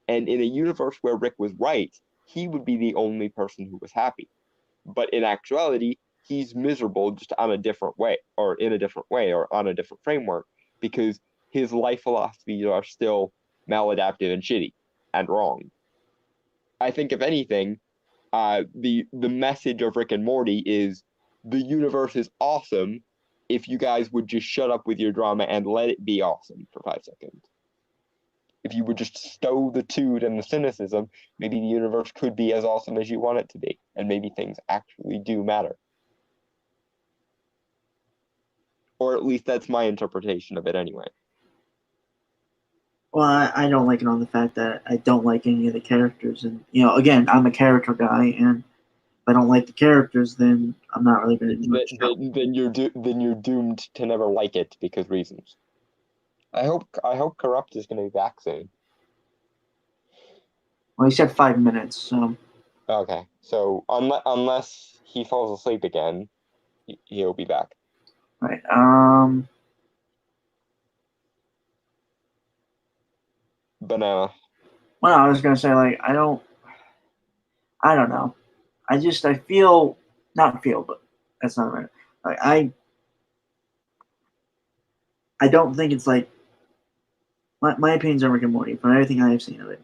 And in a universe where Rick was right, he would be the only person who was happy. But in actuality, he's miserable just on a different way, or in a different way, or on a different framework, because his life philosophies are still maladaptive and shitty and wrong. I think, if anything, the message of Rick and Morty is the universe is awesome if you guys would just shut up with your drama and let it be awesome for 5 seconds. If you would just stow the toot and the cynicism, maybe the universe could be as awesome as you want it to be, and maybe things actually do matter. Or at least that's my interpretation of it anyway. Well, I don't like it on the fact that I don't like any of the characters, and again, I'm a character guy, and if I don't like the characters, then I'm not really going to do much. Then you're doomed to never like it because reasons. I hope Corrupt is going to be back soon. Well, he said 5 minutes, so. Okay, so unless he falls asleep again, he'll be back. Right. Banana. Well, I was gonna say, like, I don't know. I feel, not feel, but that's not right. Like, I don't think it's like, my opinions on Rick and Morty from everything I have seen of it.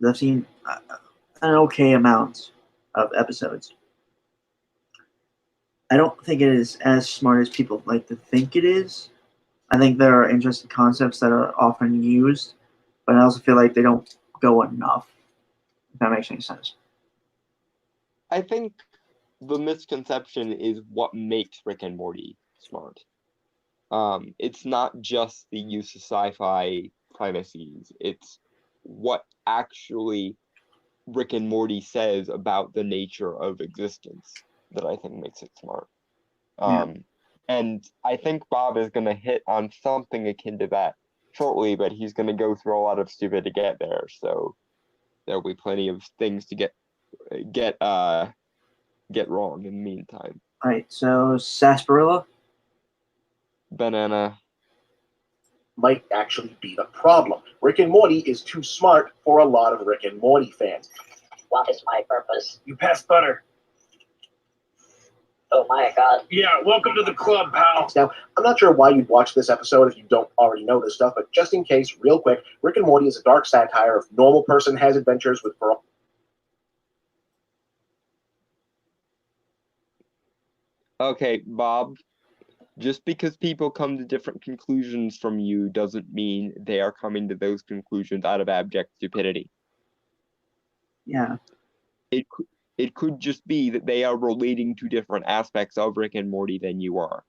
I've seen an okay amount of episodes. I don't think it is as smart as people like to think it is. I think there are interesting concepts that are often used, but I also feel like they don't go enough, if that makes any sense. I think the misconception is what makes Rick and Morty smart. It's not just the use of sci-fi premises, it's what actually Rick and Morty says about the nature of existence that I think makes it smart. And I think Bob is going to hit on something akin to that shortly, but he's going to go through a lot of stupid to get there, so there'll be plenty of things to get wrong in the meantime. All right, so Sarsaparilla. Banana. Might actually be the problem. Rick and Morty is too smart for a lot of Rick and Morty fans. What is my purpose? You pass butter. Oh my god. Yeah, welcome to the club, pal. Now, I'm not sure why you'd watch this episode if you don't already know this stuff, but just in case, real quick, Rick and Morty is a dark satire of normal person has adventures with Okay, Bob, just because people come to different conclusions from you doesn't mean they are coming to those conclusions out of abject stupidity. Yeah. It could just be that they are relating to different aspects of Rick and Morty than you are.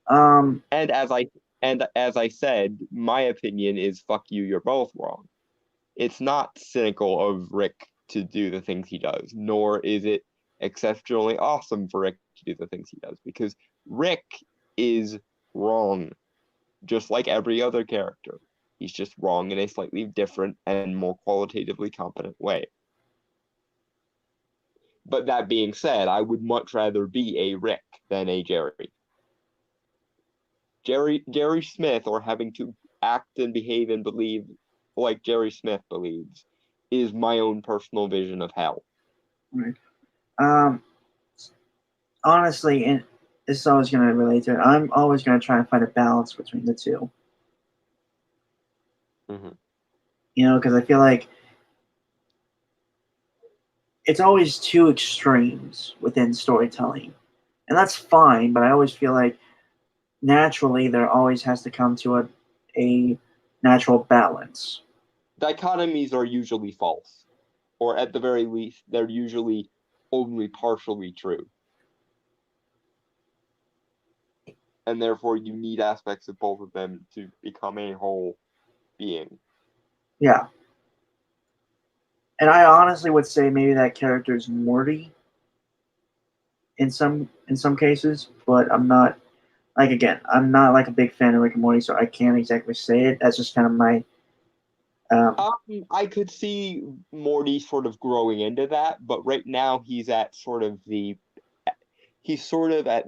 And as I said, my opinion is fuck you, you're both wrong. It's not cynical of Rick to do the things he does, nor is it exceptionally awesome for Rick to do the things he does, because Rick is wrong, just like every other character. He's just wrong in a slightly different and more qualitatively competent way. But that being said, I would much rather be a Rick than a Jerry. Jerry Smith, or having to act and behave and believe like Jerry Smith believes, is my own personal vision of hell. Right. Honestly, and this is always going to relate to it, I'm always going to try and find a balance between the two. Mm-hmm. Because I feel like it's always two extremes within storytelling. And that's fine, but I always feel like naturally there always has to come to a natural balance. Dichotomies are usually false, or at the very least, they're usually only partially true. And therefore, you need aspects of both of them to become a whole being. Yeah. And I honestly would say maybe that character is Morty in some cases, but I'm not, like, again, I'm not like a big fan of Rick and Morty, so I can't exactly say it. That's just kind of my I could see Morty sort of growing into that, but right now he's at sort of at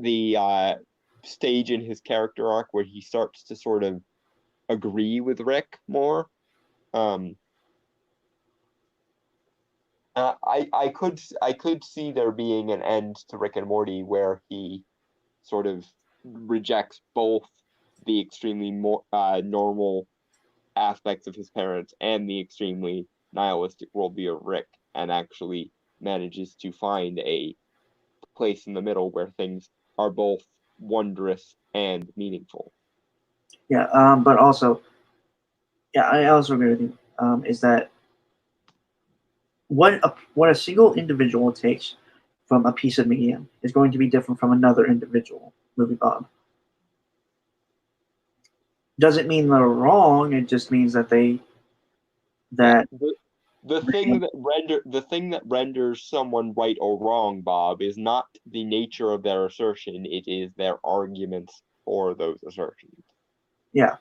the stage in his character arc where he starts to sort of agree with Rick more. I could see there being an end to Rick and Morty where he sort of rejects both the extremely normal aspects of his parents and the extremely nihilistic worldview of Rick, and actually manages to find a place in the middle where things are both wondrous and meaningful. Yeah, but also, yeah, I also agree with you. Is that what a single individual takes from a piece of media is going to be different from another individual, Movie Bob. Doesn't mean they're wrong. It just means that The thing that renders someone right or wrong, Bob, is not the nature of their assertion. It is their arguments for those assertions. Yeah.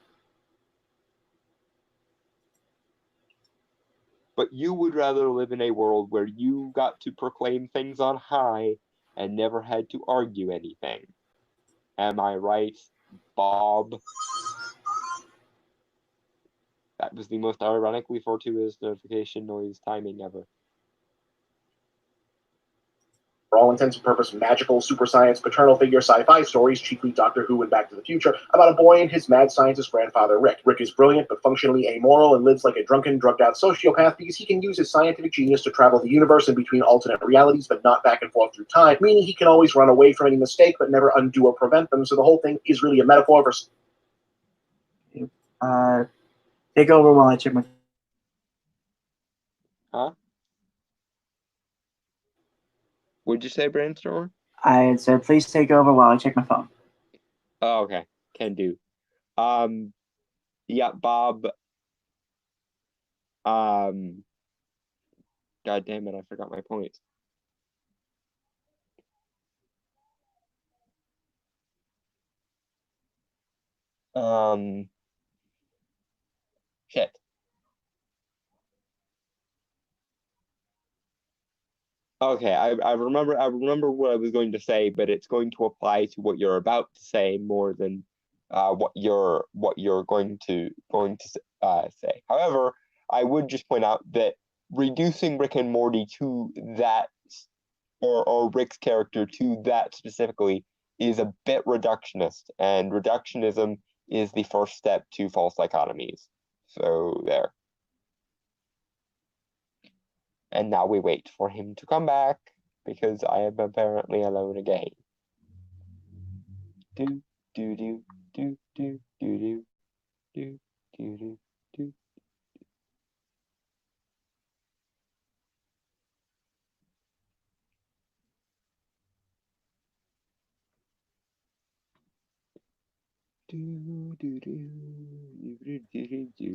But you would rather live in a world where you got to proclaim things on high and never had to argue anything. Am I right, Bob? That was the most ironically fortuitous notification noise timing ever. For all intents and purposes, magical, super science, paternal figure sci-fi stories, chiefly Doctor Who and Back to the Future, about a boy and his mad scientist grandfather, Rick. Rick is brilliant but functionally amoral and lives like a drunken, drugged-out sociopath because he can use his scientific genius to travel the universe in between alternate realities but not back and forth through time, meaning he can always run away from any mistake but never undo or prevent them, so the whole thing is really a metaphor for... Take over while I check my... Huh? What'd you say, Brainstorm? I had said, please take over while I check my phone. Oh, okay. Can do. Yeah, Bob. God damn it, I forgot my point. Shit. Okay, I remember what I was going to say, but it's going to apply to what you're about to say more than what you're going to say. However, I would just point out that reducing Rick and Morty to that, or Rick's character to that specifically, is a bit reductionist, and reductionism is the first step to false dichotomies. So there. And now we wait for him to come back, because I am apparently alone again. Do do do do do do do do do do do.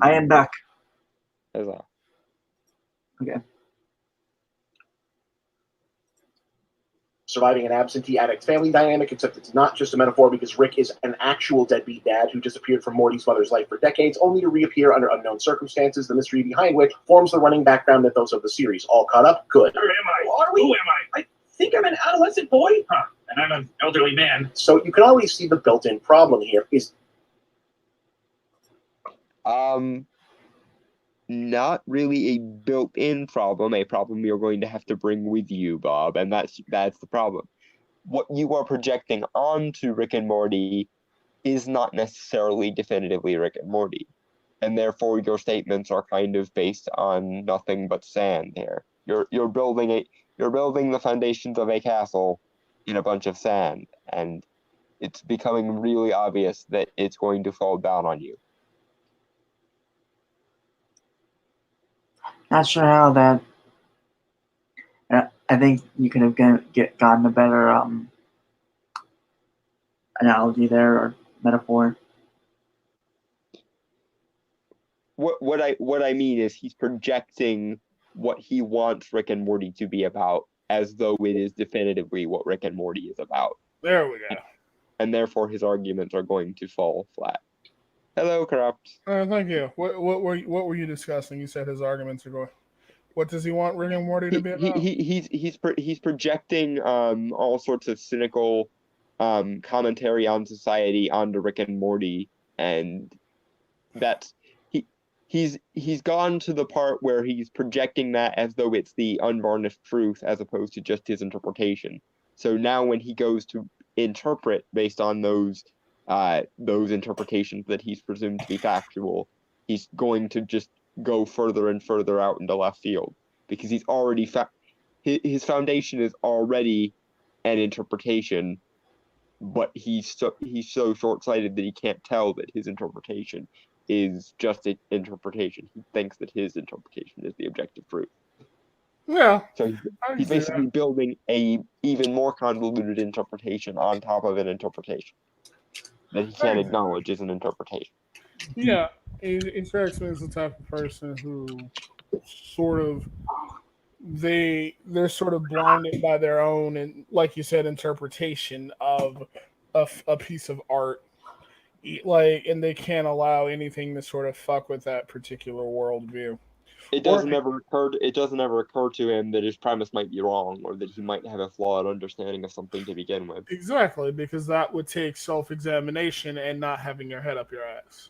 I am back. Huzzah. Okay. surviving an absentee addict family dynamic, except it's not just a metaphor because Rick is an actual deadbeat dad who disappeared from Morty's mother's life for decades, only to reappear under unknown circumstances, the mystery behind which forms the running background mythos of the series. All caught up? Good. Where am I? Are we? Who am I? I think I'm an adolescent boy. Huh. And I'm an elderly man. So you can already see the built-in problem here is... Not really a built-in problem, a problem you're going to have to bring with you, Bob, and that's the problem. What you are projecting onto Rick and Morty is not necessarily definitively Rick and Morty, and therefore your statements are kind of based on nothing but sand here. You're building the foundations of a castle in a bunch of sand, and it's becoming really obvious that it's going to fall down on you. Not sure how that. I think you could have gotten a better analogy there or metaphor. What I mean is he's projecting what he wants Rick and Morty to be about as though it is definitively what Rick and Morty is about. There we go. And therefore his arguments are going to fall flat. Hello, Corrupt. Thank you. What were you discussing? You said his arguments are going. What does he want Rick and Morty to be about? He's projecting all sorts of cynical commentary on society onto Rick and Morty, and that's he's gone to the part where he's projecting that as though it's the unvarnished truth as opposed to just his interpretation. So now when he goes to interpret based on those interpretations that he's presumed to be factual, he's going to just go further and further out into left field because he's already his foundation is already an interpretation, but he's so short-sighted that he can't tell that his interpretation is just an interpretation. He thinks that his interpretation is the objective truth. Yeah, So I can he's see basically that. building a even more convoluted interpretation on top of an interpretation that he can't acknowledge as an interpretation. Yeah, he strikes me as the type of person who sort of they're sort of blinded by their own and, like you said, interpretation of a piece of art. Like, and they can't allow anything to sort of fuck with that particular worldview. It doesn't ever occur to him that his premise might be wrong or that he might have a flawed understanding of something to begin with. Exactly, because that would take self-examination and not having your head up your ass.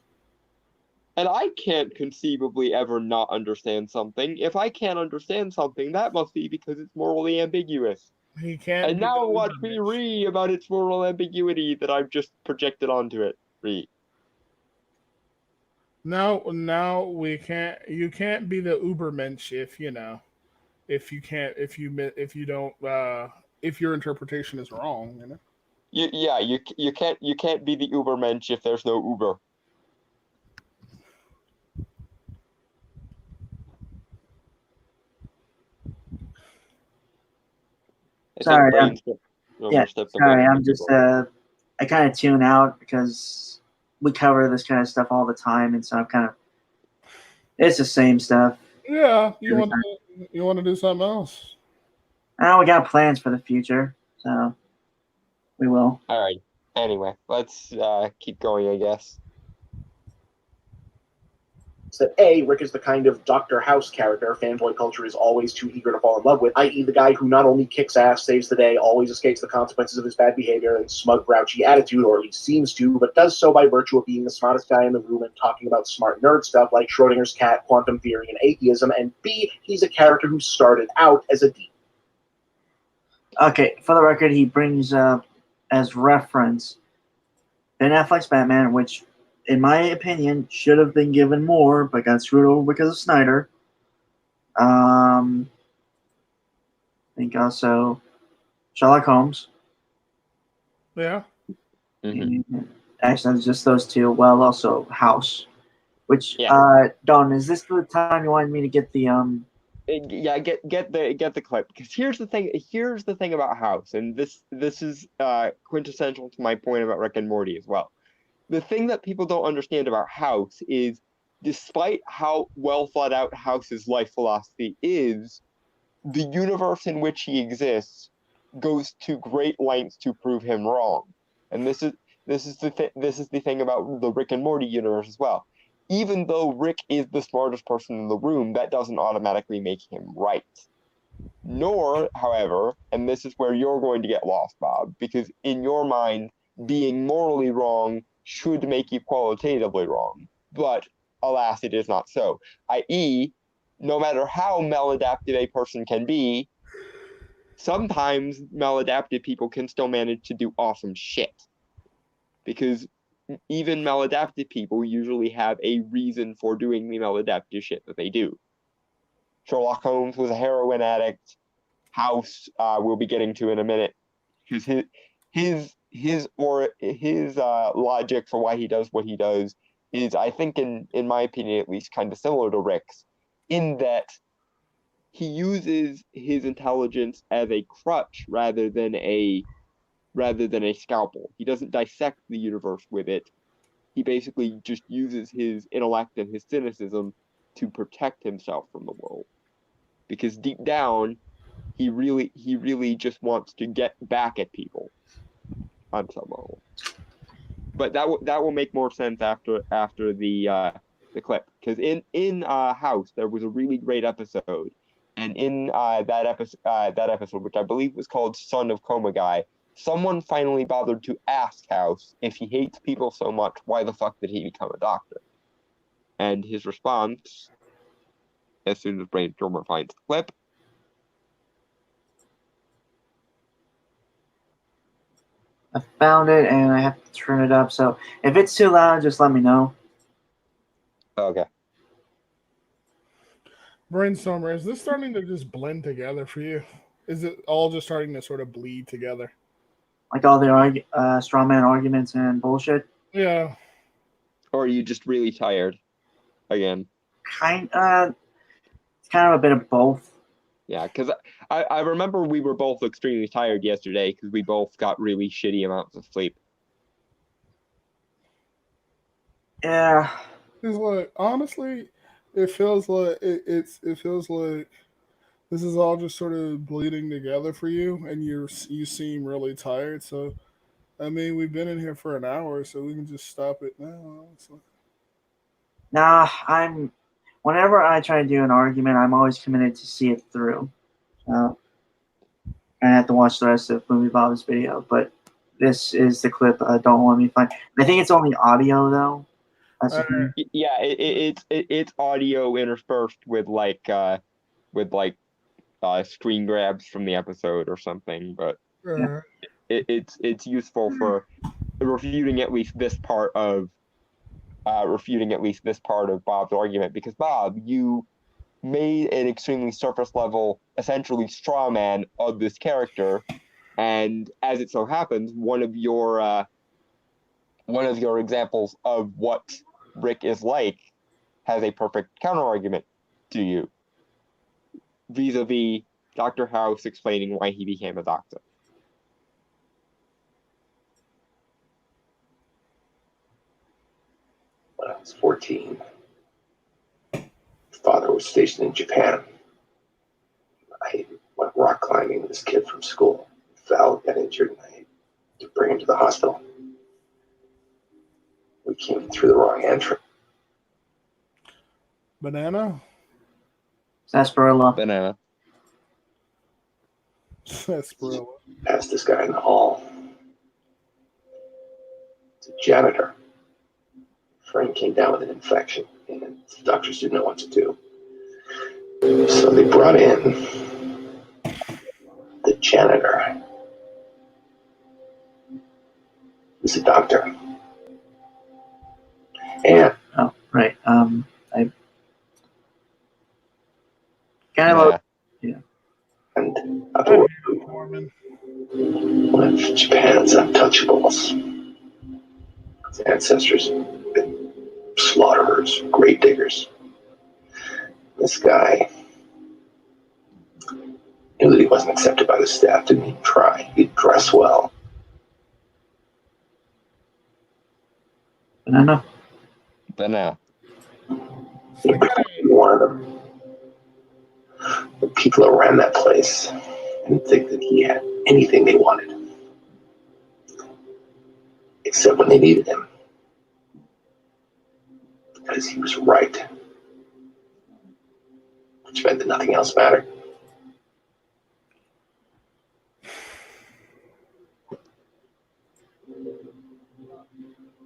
And I can't conceivably ever not understand something. If I can't understand something, that must be because it's morally ambiguous. He can't. And be now the watch Ubermensch. me read about its moral ambiguity that I've just projected onto it. Read. Now we can't. You can't be the Ubermensch if you don't if your interpretation is wrong. You know. You can't be the Ubermensch if there's no Uber. Sorry, I'm I'm just I kind of tune out because we cover this kind of stuff all the time, and so I'm kind of it's the same stuff. Yeah, you want to do something else? We got plans for the future, so we will. All right. Anyway, let's keep going, I guess. That A, Rick is the kind of Dr. House character fanboy culture is always too eager to fall in love with, i.e. the guy who not only kicks ass, saves the day, always escapes the consequences of his bad behavior and smug, grouchy attitude, or at least seems to, but does so by virtue of being the smartest guy in the room and talking about smart nerd stuff like Schrodinger's cat, quantum theory, and atheism, and B, he's a character who started out as a demon. Okay, for the record, he brings up as reference Ben Affleck's Batman, which, in my opinion, should have been given more, but got screwed over because of Snyder. I think also Sherlock Holmes. Yeah. Mm-hmm. Actually, it's just those two. Well, also House. Which, Don, is this the time you wanted me to get the Yeah, get the clip, because here's the thing about House, and this is quintessential to my point about Rick and Morty as well. The thing that people don't understand about House is, despite how well thought out House's life philosophy is, the universe in which he exists goes to great lengths to prove him wrong. And this is the thing about the Rick and Morty universe as well. Even though Rick is the smartest person in the room, that doesn't automatically make him right. Nor, however, and this is where you're going to get lost, Bob, because in your mind, being morally wrong should make you qualitatively wrong. But, alas, it is not so. I.e., no matter how maladaptive a person can be, sometimes maladaptive people can still manage to do awesome shit. Because even maladaptive people usually have a reason for doing the maladaptive shit that they do. Sherlock Holmes was a heroin addict. House, we'll be getting to in a minute, because his logic for why he does what he does is, I think, in my opinion at least, kind of similar to Rick's, in that he uses his intelligence as a crutch rather than a scalpel. He doesn't dissect the universe with it. He basically just uses his intellect and his cynicism to protect himself from the world. Because deep down, he really just wants to get back at people on some level. But that will make more sense after the clip, because in House there was a really great episode, and in that episode, which I believe was called Son of Coma Guy, someone finally bothered to ask House, if he hates people so much, why the fuck did he become a doctor? And his response, as soon as Brainstormer finds the clip, I found it and I have to turn it up. So if it's too loud, just let me know. okay. Brainstormer, is this starting to just blend together for you? Is it all just starting to sort of bleed together? Like all the straw man arguments and bullshit. Yeah. Or are you just really tired again? It's kind of a bit of both. Yeah, because I remember we were both extremely tired yesterday because we both got really shitty amounts of sleep. Yeah. It's like honestly, it feels like it feels like this is all just sort of bleeding together for you, and you seem really tired. So, I mean, we've been in here for an hour, so we can just stop it now. Honestly. Nah, whenever I try to do an argument, I'm always committed to see it through. I have to watch the rest of Movie Bob's video, but this is the clip. Don't let me find. I think it's only audio though. That's the thing. Yeah, it's audio interspersed with screen grabs from the episode or something, but Uh, it's useful for refuting at least this part of Bob's argument, because Bob, you made an extremely surface level, essentially straw man of this character, and as it so happens, one of your examples of what Rick is like has a perfect counter argument to you, vis-a-vis Dr. House explaining why he became a doctor. When I was 14, father was stationed in Japan. I went rock climbing with this kid from school. Fell, got injured, and I had to bring him to the hospital. We came through the wrong entrance. banana. Sarsaparilla. Banana. Sarsaparilla. Past this guy in the hall. It's a janitor. Friend came down with an infection, and the doctors didn't know what to do. So they brought in the janitor. He's a doctor. And Oh, right. I kind of. and I've Foreman. one of Japan's untouchables. His ancestors had been slaughterers, grave diggers. This guy knew that he wasn't accepted by the staff, didn't even try. He'd dress well. Banana. Banana. He wanted them. The people who ran that place didn't think that he had anything they wanted, except when they needed him, because he was right, which meant that nothing else mattered.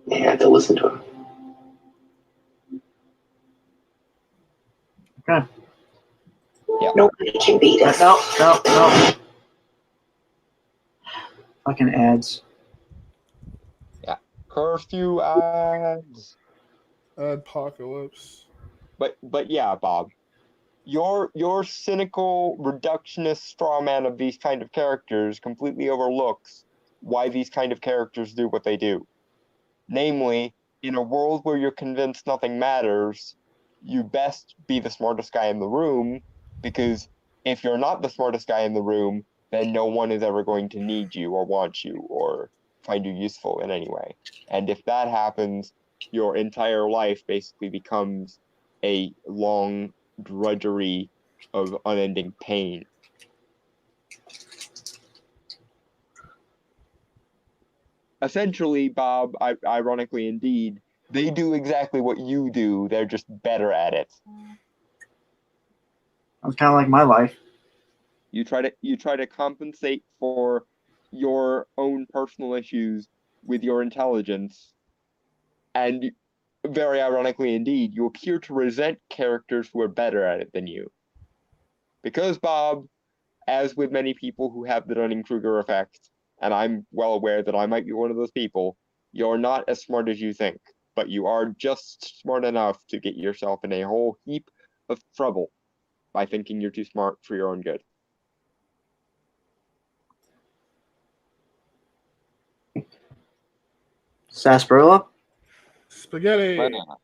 They had to listen to him. Okay. Yeah. Nobody can beat us. No. Fucking ads. Curfew ads. Apocalypse. But yeah, Bob, your cynical reductionist straw man of these kind of characters completely overlooks why these kind of characters do what they do. Namely, in a world where you're convinced nothing matters, you best be the smartest guy in the room, because if you're not the smartest guy in the room, then no one is ever going to need you or want you or find you useful in any way. And if that happens, your entire life basically becomes a long drudgery of unending pain. Essentially, Bob, ironically indeed, they do exactly what you do, they're just better at it. That's kind of like my life. You try to compensate for your own personal issues with your intelligence, and very ironically indeed, you appear to resent characters who are better at it than you. Because, Bob, as with many people who have the Dunning-Kruger effect, and I'm well aware that I might be one of those people, you're not as smart as you think, but you are just smart enough to get yourself in a whole heap of trouble by thinking you're too smart for your own good. Sarsaparilla. Spaghetti. Banana.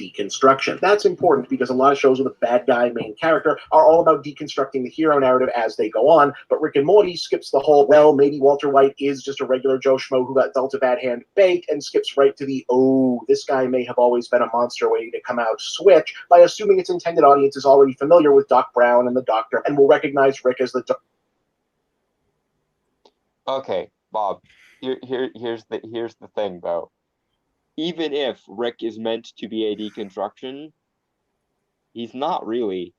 Deconstruction. That's important because a lot of shows with a bad guy main character are all about deconstructing the hero narrative as they go on, but Rick and Morty skips the whole, well, maybe Walter White is just a regular Joe Schmo who got dealt a bad hand bake, and skips right to the, oh, this guy may have always been a monster waiting to come out switch by assuming its intended audience is already familiar with Doc Brown and the Doctor and will recognize Rick as the Okay, Bob. Here's the thing though. Even if Rick is meant to be a deconstruction, he's not really.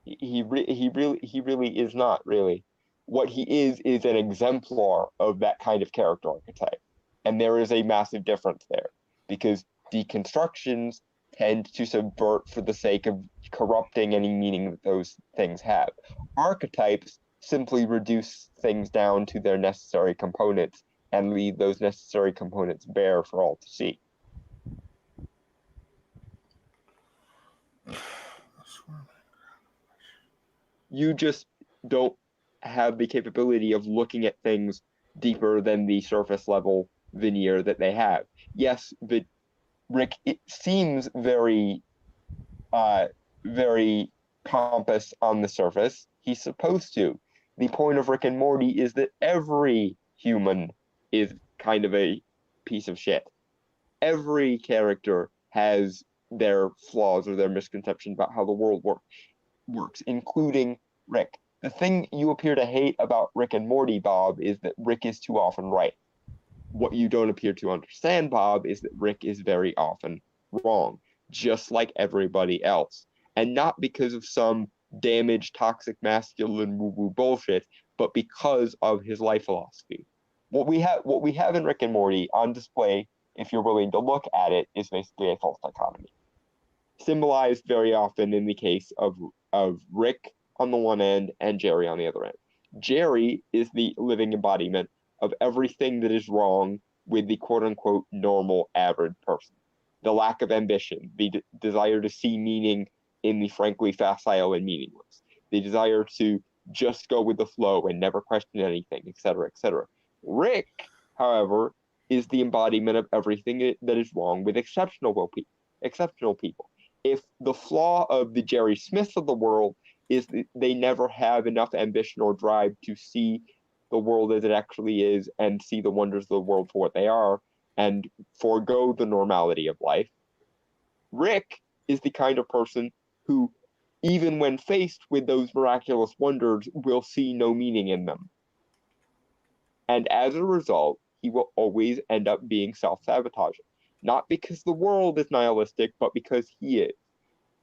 He really is not really. What he is an exemplar of that kind of character archetype, and there is a massive difference there because deconstructions tend to subvert for the sake of corrupting any meaning that those things have. Archetypes simply reduce things down to their necessary components and leave those necessary components bare for all to see. You just don't have the capability of looking at things deeper than the surface level veneer that they have. Yes, but Rick, it seems very pompous on the surface. He's supposed to. The point of Rick and Morty is that every human is kind of a piece of shit. Every character has their flaws or their misconceptions about how the world works, including Rick. The thing you appear to hate about Rick and Morty, Bob, is that Rick is too often right. What you don't appear to understand, Bob, is that Rick is very often wrong, just like everybody else. And not because of some damaged, toxic, masculine, woo-woo bullshit, but because of his life philosophy. What we have in Rick and Morty on display, if you're willing to look at it, is basically a false dichotomy. Symbolized very often in the case of Rick on the one end and Jerry on the other end. Jerry is the living embodiment of everything that is wrong with the quote-unquote normal average person. The lack of ambition, the desire to see meaning in the frankly facile and meaningless, the desire to just go with the flow and never question anything, etc., etc. Rick, however, is the embodiment of everything that is wrong with exceptional people. If the flaw of the Jerry Smiths of the world is that they never have enough ambition or drive to see the world as it actually is and see the wonders of the world for what they are and forego the normality of life, Rick is the kind of person who, even when faced with those miraculous wonders, will see no meaning in them. And as a result, he will always end up being self-sabotaging. Not because the world is nihilistic, but because he is.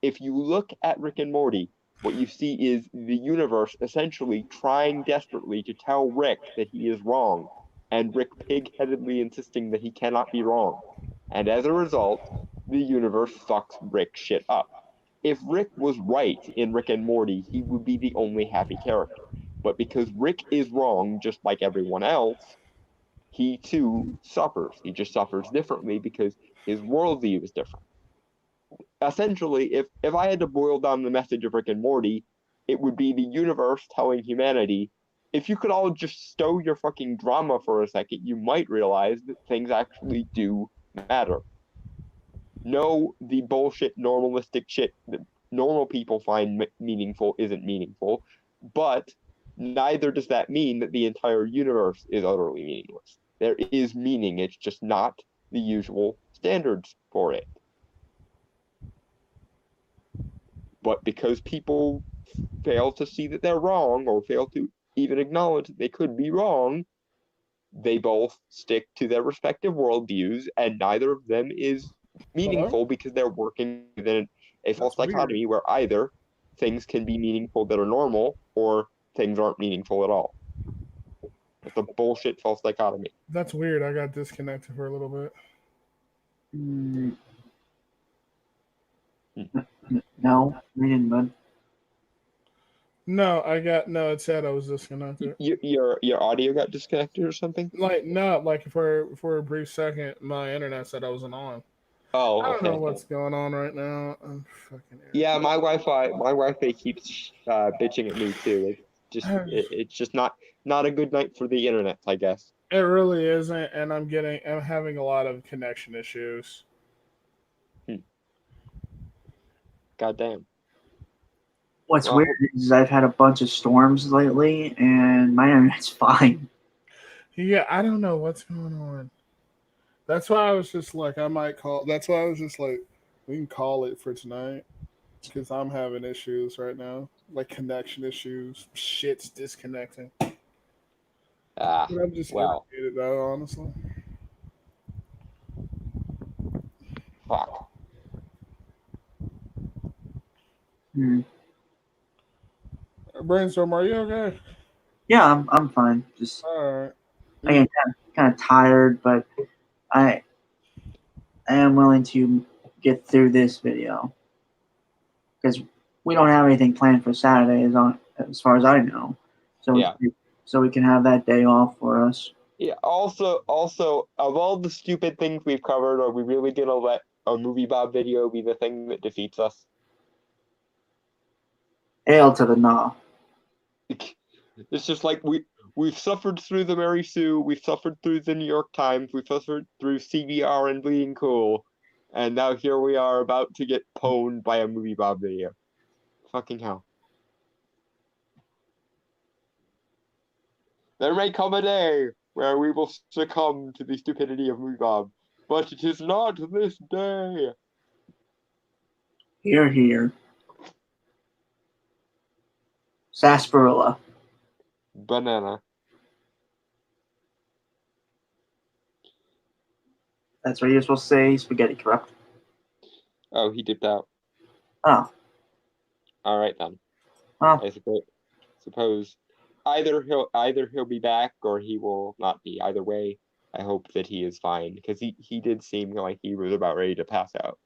If you look at Rick and Morty, what you see is the universe essentially trying desperately to tell Rick that he is wrong, and Rick pig-headedly insisting that he cannot be wrong. And as a result, the universe fucks Rick shit up. If Rick was right in Rick and Morty, he would be the only happy character. But because Rick is wrong, just like everyone else, he too suffers. He just suffers differently because his worldview is different. Essentially, if I had to boil down the message of Rick and Morty, it would be the universe telling humanity, if you could all just stow your fucking drama for a second, you might realize that things actually do matter. No, the bullshit normalistic shit that normal people find meaningful isn't meaningful, but neither does that mean that the entire universe is utterly meaningless. There is meaning, it's just not the usual standards for it. But because people fail to see that they're wrong, or fail to even acknowledge that they could be wrong, they both stick to their respective worldviews, and neither of them is meaningful because they're working within a false dichotomy where either things can be meaningful that are normal, or things aren't meaningful at all. It's a bullshit false dichotomy. That's weird. I got disconnected for a little bit. No, we didn't, bud. No, it said I was disconnected. Your audio got disconnected or something? Like for a brief second, my internet said I wasn't on. Oh, I don't okay. know what's going on right now. I'm fucking Yeah, my Wi-Fi keeps bitching at me too. It's just not a good night for the internet, I guess. It really isn't, and I'm having a lot of connection issues. Goddamn. What's Well, weird is I've had a bunch of storms lately, and my internet's fine. Yeah, I don't know what's going on. That's why I was just like, I might call. That's why I was just like, we can call it for tonight because I'm having issues right now, like connection issues. Shit's disconnecting. Ah, But I'm just well, irritated though, honestly. fuck. Hmm. Brainstorm, are you okay? Yeah, I'm fine. Just All right. again, kind of tired, but I am willing to get through this video because we don't have anything planned for Saturday, as far as I know. So Yeah. so we can have that day off for us. Yeah. Also, of all the stupid things we've covered, are we really gonna let a movie Bob video be the thing that defeats us? Hail to the nah. It's just like we've suffered through the Mary Sue, we've suffered through the New York Times, we've suffered through CBR and Bleeding Cool, and now here we are about to get pwned by a movie Bob video. Fucking hell. There may come a day where we will succumb to the stupidity of movie Bob, but it is not this day. Here, here. Sarsaparilla. Banana. That's what you're supposed to say. Spaghetti, correct? Oh, he dipped out. Oh, All right then. well, I suppose either he'll be back or he will not be. Either way, I hope that he is fine because he did seem like he was about ready to pass out.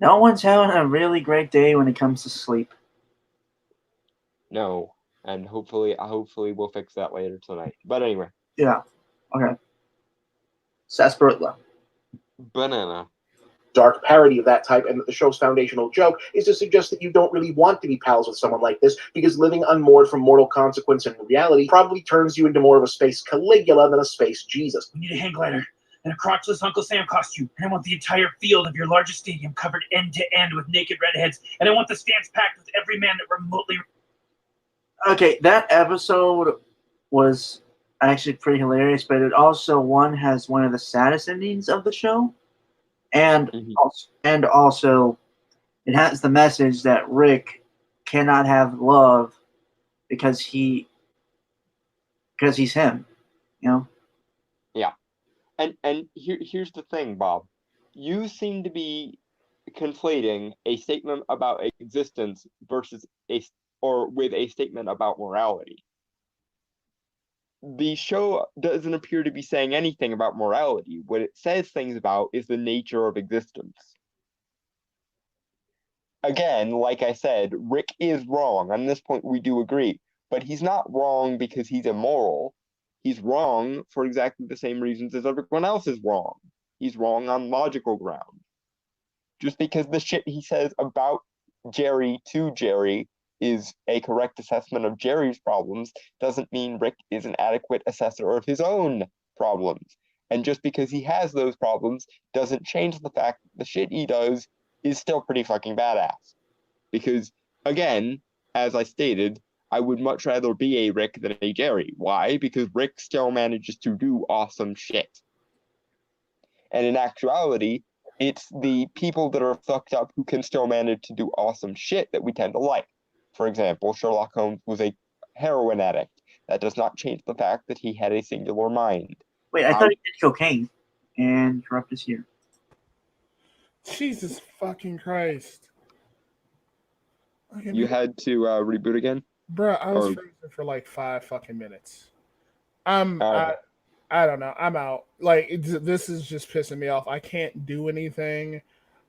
no one's having a really great day when it comes to sleep. No, and hopefully we'll fix that later tonight. But anyway, Yeah. Okay. Sarsaparilla. banana. Dark parody of that type, and that the show's foundational joke is to suggest that you don't really want to be pals with someone like this because living unmoored from mortal consequence and reality probably turns you into more of a space Caligula than a space Jesus. We need a hang glider and a crotchless Uncle Sam costume. And I want the entire field of your largest stadium covered end to end with naked redheads. And I want the stands packed with every man that remotely. Okay, that episode was actually pretty hilarious, but it also has one of the saddest endings of the show, and also it has the message that Rick cannot have love because he's him, you know. Yeah, and here's the thing, Bob. You seem to be conflating a statement about existence versus with a statement about morality. The show doesn't appear to be saying anything about morality. What it says things about is the nature of existence. Again, like I said, Rick is wrong. On this point, we do agree. But he's not wrong because he's immoral. He's wrong for exactly the same reasons as everyone else is wrong. He's wrong on logical ground. Just because the shit he says about Jerry to Jerry is a correct assessment of Jerry's problems doesn't mean Rick is an adequate assessor of his own problems. And just because he has those problems doesn't change the fact that the shit he does is still pretty fucking badass. Because, again, as I stated, I would much rather be a Rick than a Jerry. Why? Because Rick still manages to do awesome shit. And in actuality, it's the people that are fucked up who can still manage to do awesome shit that we tend to like. For example, Sherlock Holmes was a heroin addict. That does not change the fact that he had a singular mind. Wait, I thought he did cocaine, and corrupt is here. Jesus fucking Christ. Okay, You had to reboot again? Bro, I was frozen for like 5 fucking minutes. I don't know. I'm out. Like, this is just pissing me off. I can't do anything.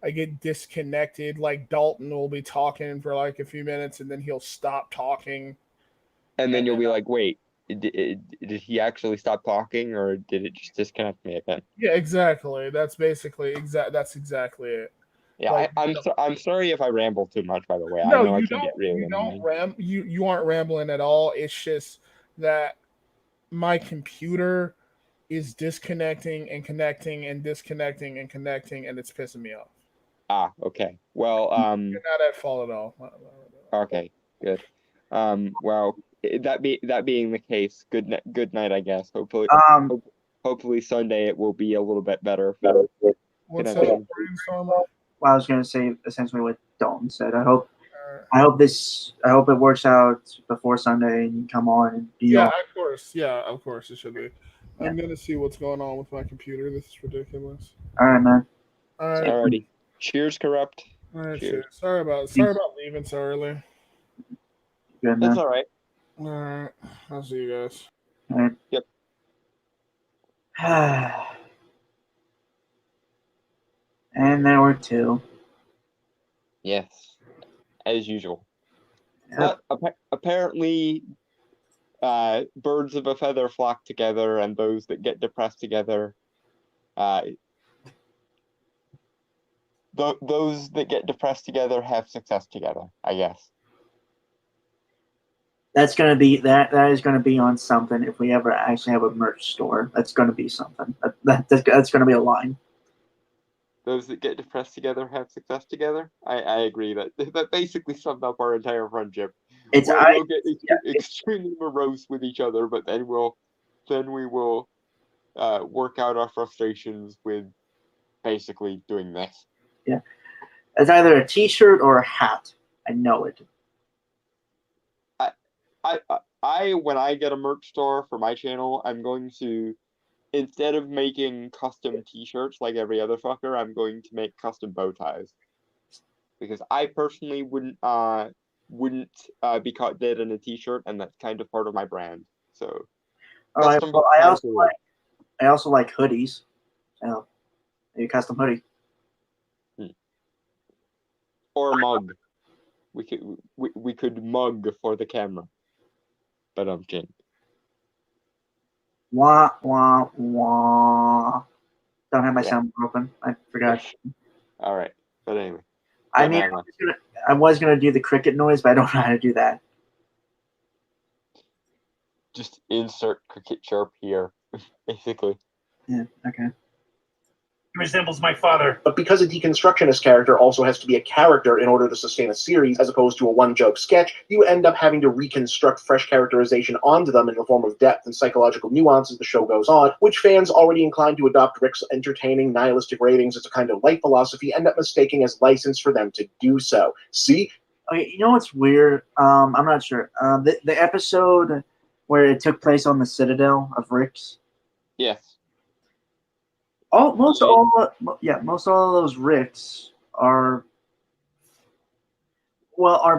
I get disconnected. Like, Dalton will be talking for like a few minutes and then he'll stop talking. And then you'll be like, wait, did he actually stop talking or did it just disconnect me again? Yeah, exactly. That's basically that's exactly it. Yeah, like, I'm sorry if I ramble too much, by the way. No, I know you I can don't. get really You don't you aren't rambling at all. It's just that my computer is disconnecting and connecting and disconnecting and connecting, and it's pissing me off. Okay. Well, You're not at fault at all. okay, good. Well, that being the case, good night, I guess. Hopefully Sunday it will be a little bit better. What's Good up, night. brainstormer? Well, I was going to say essentially what Dalton said. I hope it works out before Sunday and you come on and be Yeah, all. of course. Yeah, of course it should be. I'm gonna see what's going on with my computer. This is ridiculous. All right, man. All right, Alrighty. Cheers, corrupt. all right. Cheers. Shit. Sorry about leaving so early. Good, man. That's all right. All right, I'll see you guys. All right. Yep. And there were two. Yes, as usual. Yep. But apparently, birds of a feather flock together, and those that get depressed together, those that get depressed together have success together, I guess. That's gonna be that is gonna be on something if we ever actually have a merch store. That's gonna be something. That's gonna be a line. Those that get depressed together have success together. I agree that basically summed up our entire friendship. We'll get extremely morose with each other, but then we will work out our frustrations with basically doing this. Yeah, it's either a T-shirt or a hat. I know it. I when I get a merch store for my channel, I'm going to, instead of making custom T-shirts like every other fucker, I'm going to make custom bow ties, because I personally wouldn't be caught dead in a T-shirt, and that's kind of part of my brand. So, I custom bow ties also like hoodies. So, maybe a custom hoodie. or a mug. We could mug for the camera. But Wah wah wah. Don't have my sound open. I forgot. All right, but anyway. I mean, I was gonna do the cricket noise, but I don't know how to do that. Just insert cricket chirp here, basically. Yeah. Okay. He resembles my father. But because a deconstructionist character also has to be a character in order to sustain a series, as opposed to a one-joke sketch, you end up having to reconstruct fresh characterization onto them in the form of depth and psychological nuance as the show goes on, which fans already inclined to adopt Rick's entertaining, nihilistic ratings as a kind of life philosophy end up mistaking as license for them to do so. See? Okay, you know what's weird? I'm not sure. The episode where it took place on the Citadel of Rick's. Yes. Most all of those Ricks are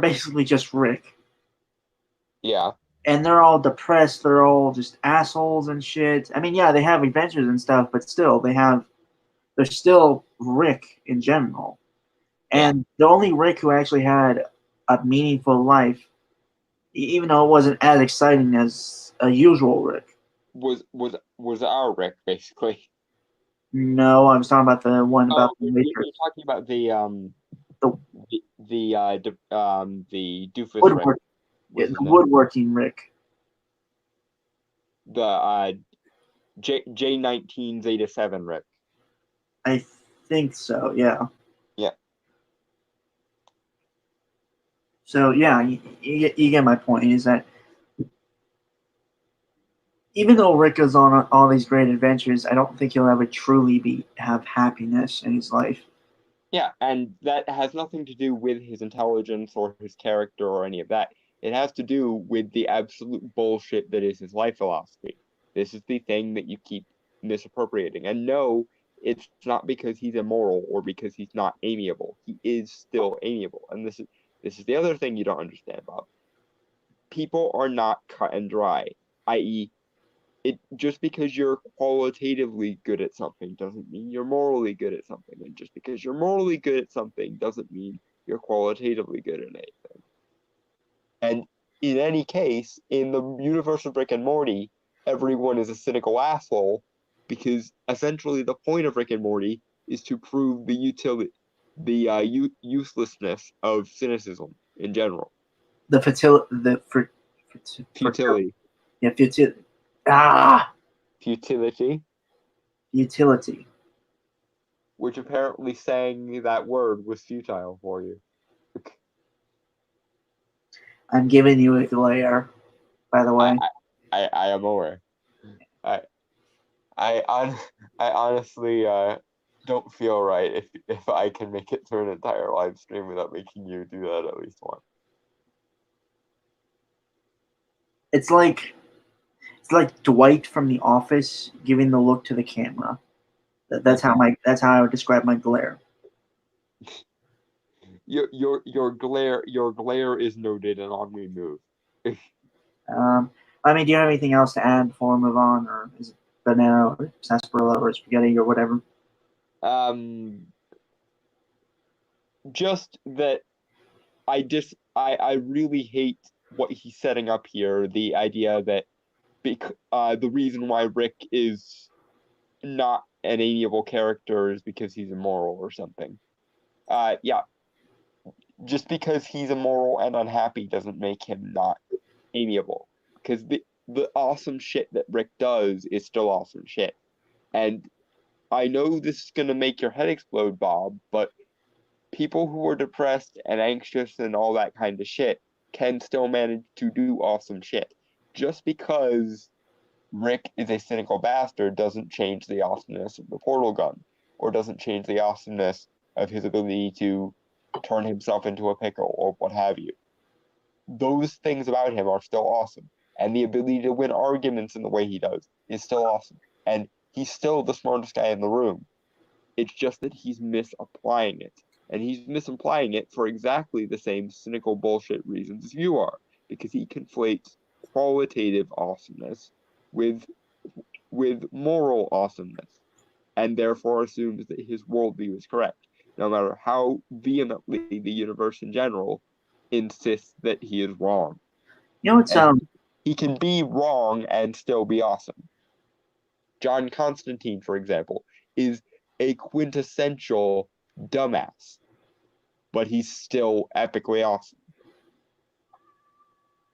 basically just Rick. Yeah. And they're all depressed. They're all just assholes and shit. I mean, yeah, they have adventures and stuff, but still, they're still Rick in general. And the only Rick who actually had a meaningful life, even though it wasn't as exciting as a usual Rick, was our Rick, basically. No, I was talking about the one about the you're Matrix. talking about the doofus Woodwork, Rick. the woodworking Rick. The J19 Zeta 7 Rick. I think so. Yeah. Yeah. So yeah, you get my point. Is that even though Rick goes on all these great adventures, I don't think he'll ever truly have happiness in his life. Yeah, and that has nothing to do with his intelligence or his character or any of that. It has to do with the absolute bullshit that is his life philosophy. This is the thing that you keep misappropriating. And no, it's not because he's immoral or because he's not amiable. He is still amiable. And this is the other thing you don't understand, Bob. People are not cut and dry, i.e., just because you're qualitatively good at something doesn't mean you're morally good at something, and just because you're morally good at something doesn't mean you're qualitatively good at anything. And in any case, in the universe of Rick and Morty, everyone is a cynical asshole, because essentially the point of Rick and Morty is to prove the uselessness of cynicism in general. Futility. Futility. Yeah, futility. Ah, Futility, utility. which apparently saying that word was futile for you. I'm giving you a glare, by the way. I am aware. I honestly don't feel right if I can make it through an entire live stream without making you do that at least once. It's like Dwight from The Office giving the look to the camera. That's how I would describe my glare. Your glare is noted and on we move. I mean, do you have anything else to add before we move on, or is it banana or sarsaparilla or spaghetti or whatever? Just that I really hate what he's setting up here. The idea that the reason why Rick is not an amiable character is because he's immoral or something. Yeah. Just because he's immoral and unhappy doesn't make him not amiable. Because the awesome shit that Rick does is still awesome shit. And I know this is gonna make your head explode, Bob, but people who are depressed and anxious and all that kind of shit can still manage to do awesome shit. Just because Rick is a cynical bastard doesn't change the awesomeness of the portal gun, or doesn't change the awesomeness of his ability to turn himself into a pickle or what have you. Those things about him are still awesome, and the ability to win arguments in the way he does is still awesome, and he's still the smartest guy in the room. It's just that he's misapplying it, and he's misapplying it for exactly the same cynical bullshit reasons as you are, because he conflates qualitative awesomeness with moral awesomeness, and therefore assumes that his worldview is correct, no matter how vehemently the universe in general insists that he is wrong. You know, it's And he can be wrong and still be awesome. John Constantine, for example, is a quintessential dumbass, but he's still epically awesome.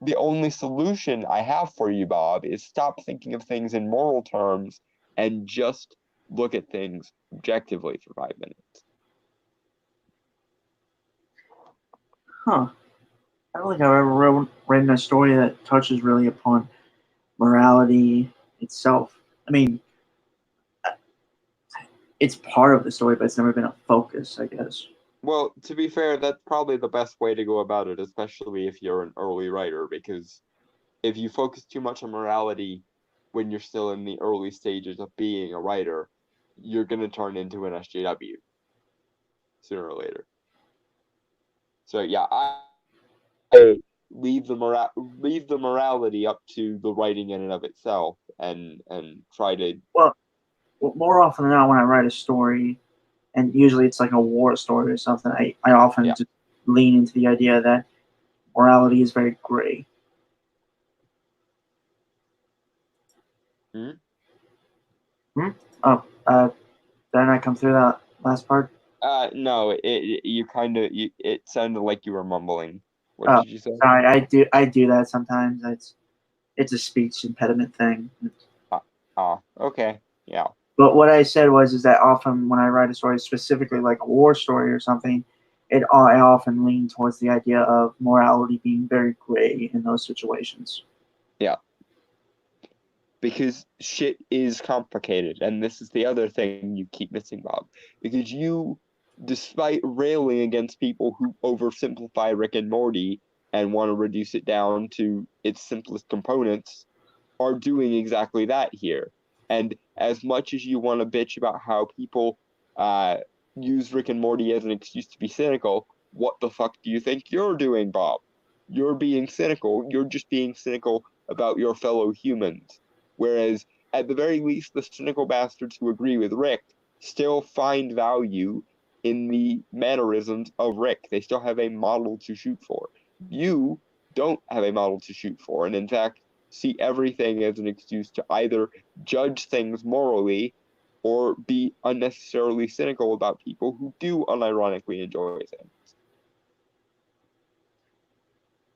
The only solution I have for you, Bob, is stop thinking of things in moral terms and just look at things objectively for 5 minutes. huh. I don't think I've ever written a story that touches really upon morality itself. I mean, it's part of the story, but it's never been a focus, I guess. Well, to be fair, that's probably the best way to go about it, especially if you're an early writer, because if you focus too much on morality when you're still in the early stages of being a writer, you're going to turn into an SJW sooner or later. So yeah, I leave the morality up to the writing in and of itself, and try to. Well, more often than not, when I write a story, and usually it's like a war story or something, I often just lean into the idea that morality is very gray. Oh, did I not come through that last part? No, it sounded like you were mumbling. What did you say? Sorry, I do that sometimes. It's a speech impediment thing. Okay, yeah. But what I said is that often when I write a story, specifically like a war story or something, I often lean towards the idea of morality being very gray in those situations. Yeah. Because shit is complicated, and this is the other thing you keep missing, Bob. Because you, despite railing against people who oversimplify Rick and Morty and want to reduce it down to its simplest components, are doing exactly that here. And as much as you want to bitch about how people use Rick and Morty as an excuse to be cynical, what the fuck do you think you're doing, Bob? You're being cynical. You're just being cynical about your fellow humans. Whereas, at the very least, the cynical bastards who agree with Rick still find value in the mannerisms of Rick. They still have a model to shoot for. You don't have a model to shoot for, and in fact, see everything as an excuse to either judge things morally or be unnecessarily cynical about people who do unironically enjoy things.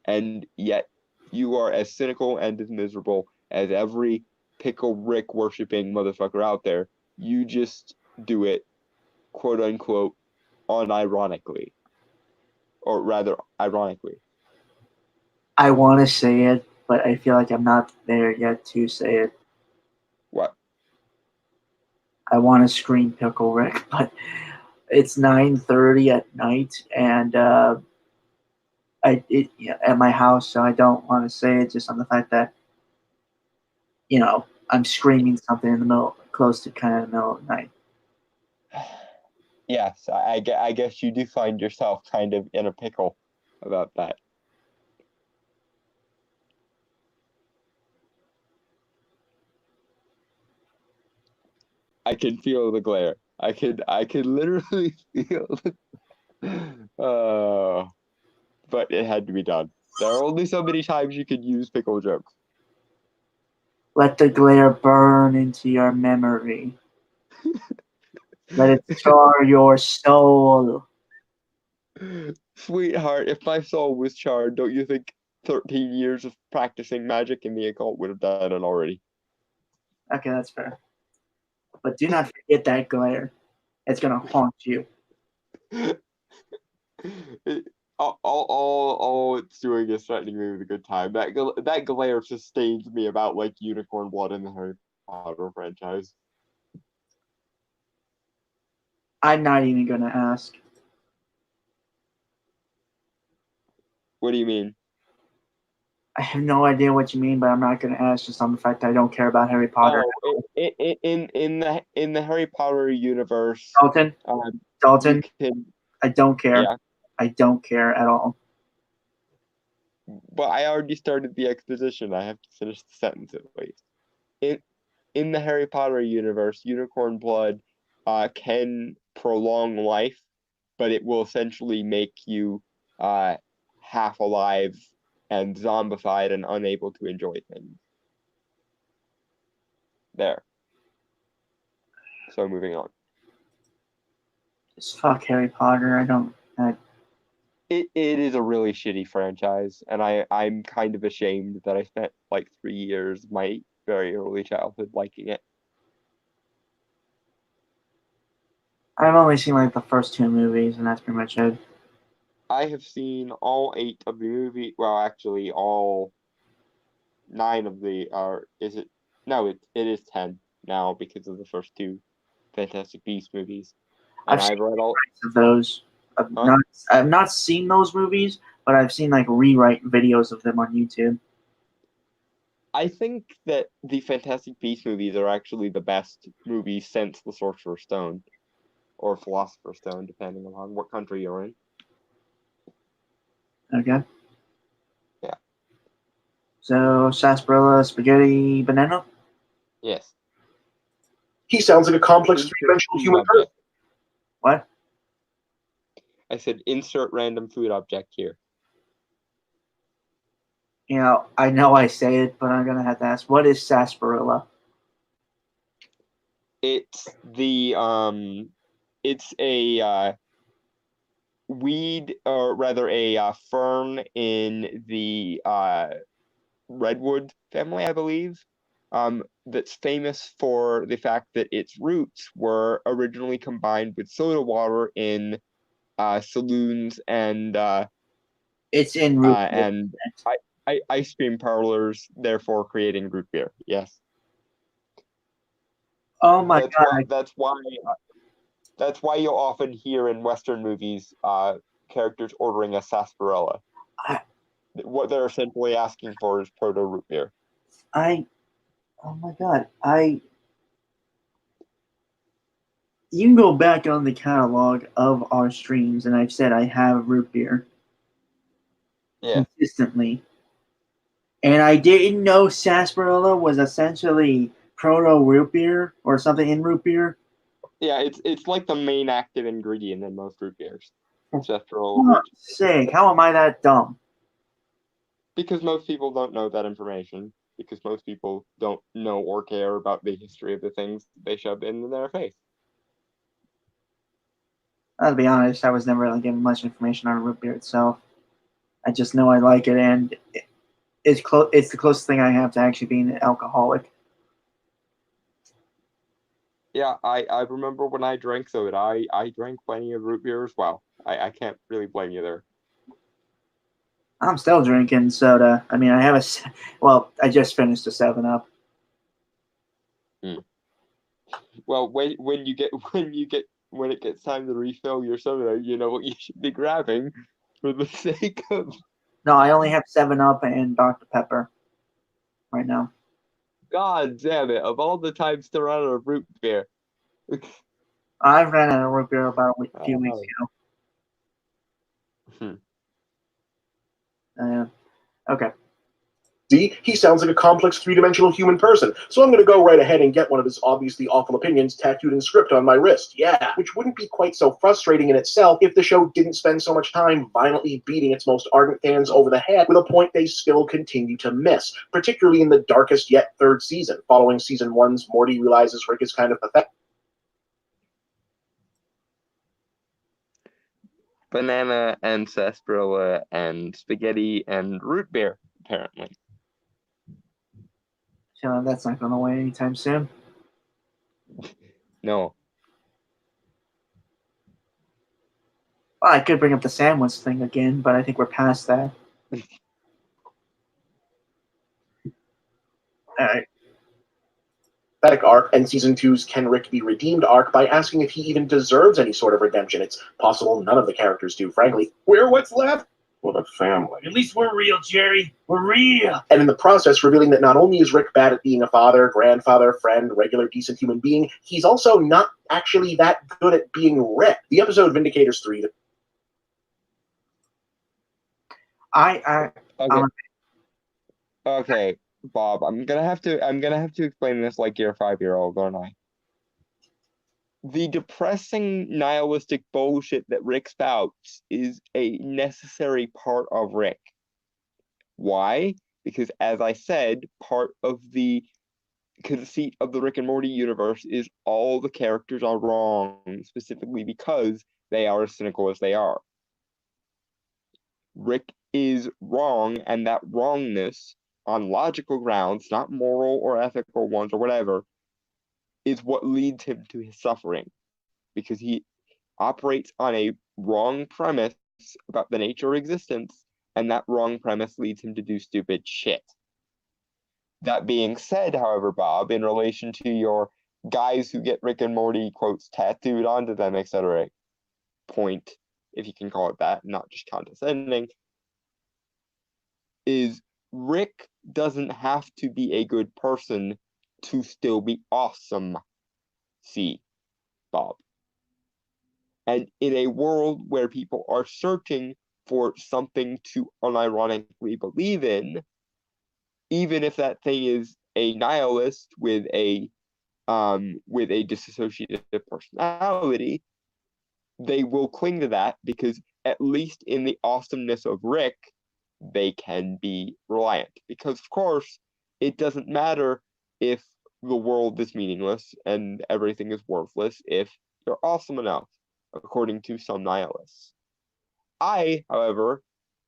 And yet, you are as cynical and as miserable as every Pickle Rick worshipping motherfucker out there. You just do it, quote unquote, unironically. Or rather, ironically. I want to say it, but I feel like I'm not there yet to say it. What? I want to scream Pickle Rick, but it's 9:30 at night, and at my house, so I don't want to say it just on the fact that, I'm screaming something in the middle, close to kind of the middle of the night. Yes, I guess you do find yourself kind of in a pickle about that. I can feel the glare. I could literally feel but it had to be done. There are only so many times you could use pickle jokes. Let the glare burn into your memory. Let it scar your soul. Sweetheart, if my soul was charred, don't you think 13 years of practicing magic in the occult would have done it already? Okay, that's fair. But do not forget that glare. It's gonna haunt you. All it's doing is threatening me with a good time. That glare sustains me about like unicorn blood in the Harry Potter franchise. I'm not even gonna ask. What do you mean? I have no idea what you mean, but I'm not gonna ask just on the fact that I don't care about Harry Potter. Oh, in the Harry Potter universe, Dalton, you can, I don't care. yeah. I don't care at all. But I already started the exposition. I have to finish the sentence at least. In the Harry Potter universe, unicorn blood can prolong life, but it will essentially make you half alive and zombified and unable to enjoy things. There. So moving on. Just fuck Harry Potter. It is a really shitty franchise, and I'm kind of ashamed that I spent like 3 years of my very early childhood liking it. I've only seen like the first 2 movies, and that's pretty much it. I have seen all 8 of the movie. Well, actually, all 9 of the is it? No, it is 10 now because of the first 2 Fantastic Beasts movies. And I've read all of those. I've not seen those movies, but I've seen like rewrite videos of them on YouTube. I think that the Fantastic Beasts movies are actually the best movies since The Sorcerer's Stone, or Philosopher's Stone, depending on what country you're in. Okay. Yeah. So sarsaparilla, spaghetti, banana. Yes. He sounds like a complex three-dimensional human person. What? I said insert random food object here. I know I say it, but I'm gonna have to ask, what is sarsaparilla? It's a weed, or rather a fern in the redwood family, I believe. That's famous for the fact that its roots were originally combined with soda water in saloons and It's in root beer. and ice cream parlors, therefore creating root beer. Yes. Oh my god! That's why you'll often hear in Western movies characters ordering a sarsaparilla. What they're essentially asking for is proto root beer. Oh my god! You can go back on the catalog of our streams, and I've said I have root beer. Yeah. Consistently. And I didn't know sarsaparilla was essentially proto root beer or something in root beer. Yeah, it's like the main active ingredient in most root beers. For fuck's sake, how am I that dumb? Because most people don't know that information. Because most people don't know or care about the history of the things they shoved in their face. I'll be honest, I was never really given much information on root beer itself. I just know I like it, and it's the closest thing I have to actually being an alcoholic. Yeah, I remember when I drank soda. I drank plenty of root beer as well. I can't really blame you there. I'm still drinking soda. I mean, well, I just finished a 7-Up. Well, when it gets time to refill your soda, you know what you should be grabbing for the sake of No, I only have 7-Up and Dr. Pepper right now. God damn it, of all the times to run out of root beer. I ran out of root beer about a few weeks Hmm. ago. Okay. See, he sounds like a complex three-dimensional human person, so I'm going to go right ahead and get one of his obviously awful opinions tattooed in script on my wrist. Yeah, which wouldn't be quite so frustrating in itself if the show didn't spend so much time violently beating its most ardent fans over the head with a point they still continue to miss, particularly in the darkest yet third season. Following season 1's Morty realizes Rick is kind of pathetic. Banana and sarsaparilla and spaghetti and root beer, apparently. So that's not going away anytime soon. No. Well, I could bring up the sandwich thing again, but I think we're past that. Alright. Arc and season 2's Can Rick Be Redeemed arc by asking if he even deserves any sort of redemption. It's possible none of the characters do, frankly. We're what's left? Well, the family. At least we're real, Jerry. We're real. And in the process, revealing that not only is Rick bad at being a father, grandfather, friend, regular, decent human being, he's also not actually that good at being Rick. The episode Vindicators 3. Okay, Bob, I'm gonna have to explain this like you're a 5-year-old, aren't I? The depressing nihilistic bullshit that Rick spouts is a necessary part of Rick. Why? Because, as I said, part of the conceit of the Rick and Morty universe is all the characters are wrong, specifically because they are as cynical as they are. Rick is wrong, and that wrongness, on logical grounds, not moral or ethical ones or whatever, is what leads him to his suffering. Because he operates on a wrong premise about the nature of existence, and that wrong premise leads him to do stupid shit. That being said, however, Bob, in relation to your guys who get Rick and Morty quotes tattooed onto them, etc., point, if you can call it that, not just condescending, is Rick doesn't have to be a good person to still be awesome. See, Bob. And in a world where people are searching for something to unironically believe in, even if that thing is a nihilist with a dissociative personality, they will cling to that because at least in the awesomeness of Rick, they can be reliant. Because of course, it doesn't matter if the world is meaningless and everything is worthless if you're awesome enough, according to some nihilists. I, however,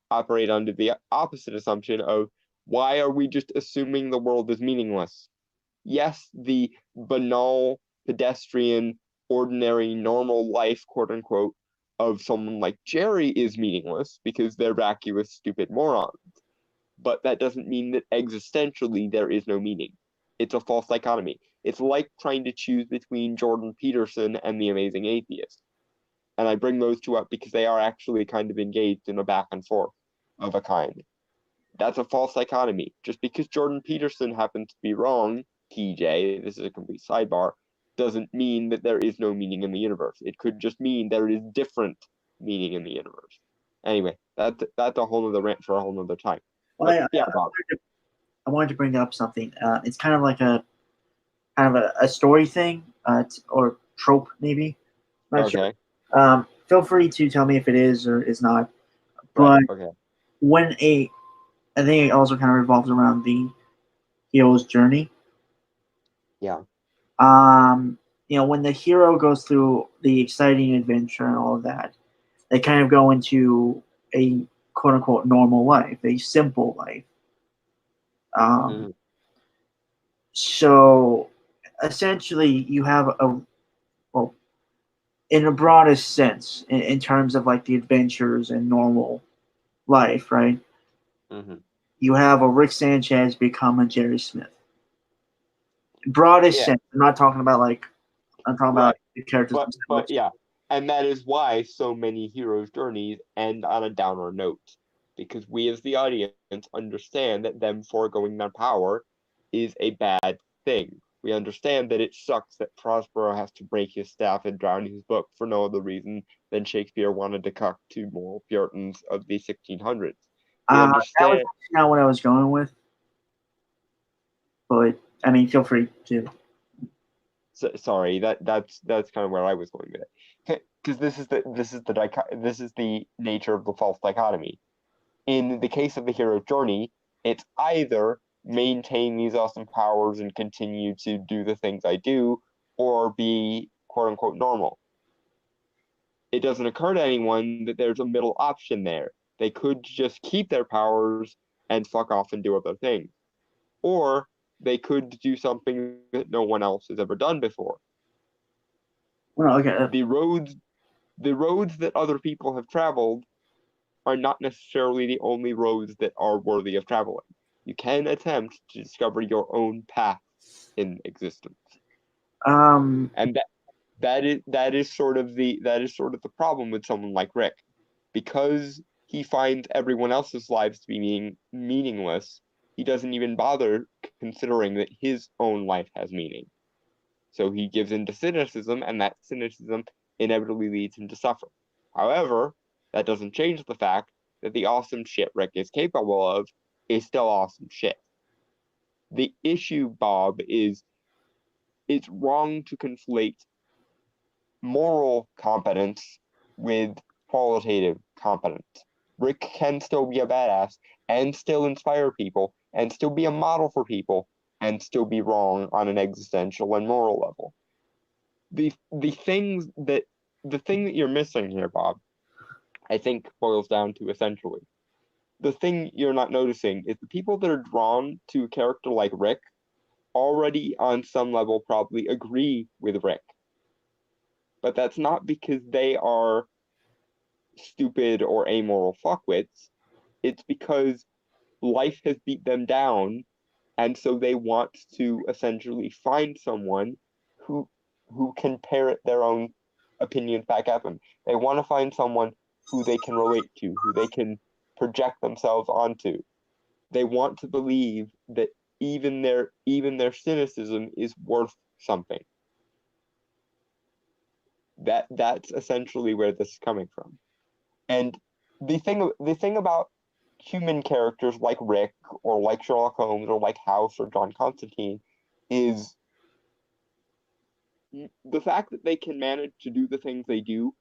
operate under the opposite assumption of why are we just assuming the world is meaningless? Yes, the banal, pedestrian, ordinary, normal life, quote unquote, of someone like Jerry is meaningless because they're vacuous, stupid morons. But that doesn't mean that existentially there is no meaning. It's a false dichotomy. It's like trying to choose between Jordan Peterson and The Amazing Atheist. And I bring those two up because they are actually kind of engaged in a back and forth of a kind. That's a false dichotomy. Just because Jordan Peterson happens to be wrong, TJ, this is a complete sidebar, doesn't mean that there is no meaning in the universe. It could just mean there is different meaning in the universe. Anyway, that's a whole other rant for a whole other time. Well, yeah, Bob. I wanted to bring up something. It's kind of like a story thing, or trope maybe. Not Okay. Sure. Feel free to tell me if it is or is not. But okay. I think it also kind of revolves around the hero's journey. Yeah. When the hero goes through the exciting adventure and all of that, they kind of go into a quote unquote normal life, a simple life. So essentially you have well, in a broadest sense, in terms of like the adventures and normal life, right? Mm-hmm. You have a Rick Sanchez become a Jerry Smith. Broadest Yeah. sense. I'm not talking about I'm talking about Right. the characters But themselves. yeah, and that is why so many heroes' journeys end on a downer note, because we as the audience understand that them foregoing their power is a bad thing. We understand that it sucks that Prospero has to break his staff and drown his book for no other reason than Shakespeare wanted to cuck two moral Puritans of the 1600s. We That was understand. not what I was going with, but I mean, feel free to. Sorry, that's kind of where I was going with it, because this is the nature of the false dichotomy. In the case of the hero's journey, it's either maintain these awesome powers and continue to do the things I do, or be quote unquote normal. It doesn't occur to anyone that there's a middle option there. They could just keep their powers and fuck off and do other things, or they could do something that no one else has ever done before. Well, okay. The roads that other people have traveled are not necessarily the only roads that are worthy of traveling. You can attempt to discover your own path in existence, and that is sort of the problem with someone like Rick, because he finds everyone else's lives to be meaningless. He doesn't even bother considering that his own life has meaning. So he gives in to cynicism, and that cynicism inevitably leads him to suffer. However, that doesn't change the fact that the awesome shit Rick is capable of is still awesome shit. The issue, Bob, is it's wrong to conflate moral competence with qualitative competence. Rick can still be a badass and still inspire people and still be a model for people and still be wrong on an existential and moral level. The thing that you're missing here, Bob, I think boils down to essentially the thing you're not noticing is the people that are drawn to a character like Rick already on some level probably agree with Rick. But that's not because they are stupid or amoral fuckwits. It's because life has beat them down, and so they want to essentially find someone who can parrot their own opinions back at them. They want to find someone who they can relate to, who they can project themselves onto. They want to believe that even their cynicism is worth something. That's essentially where this is coming from. And the thing about human characters like Rick or like Sherlock Holmes or like House or John Constantine is the fact that they can manage to do the things they do,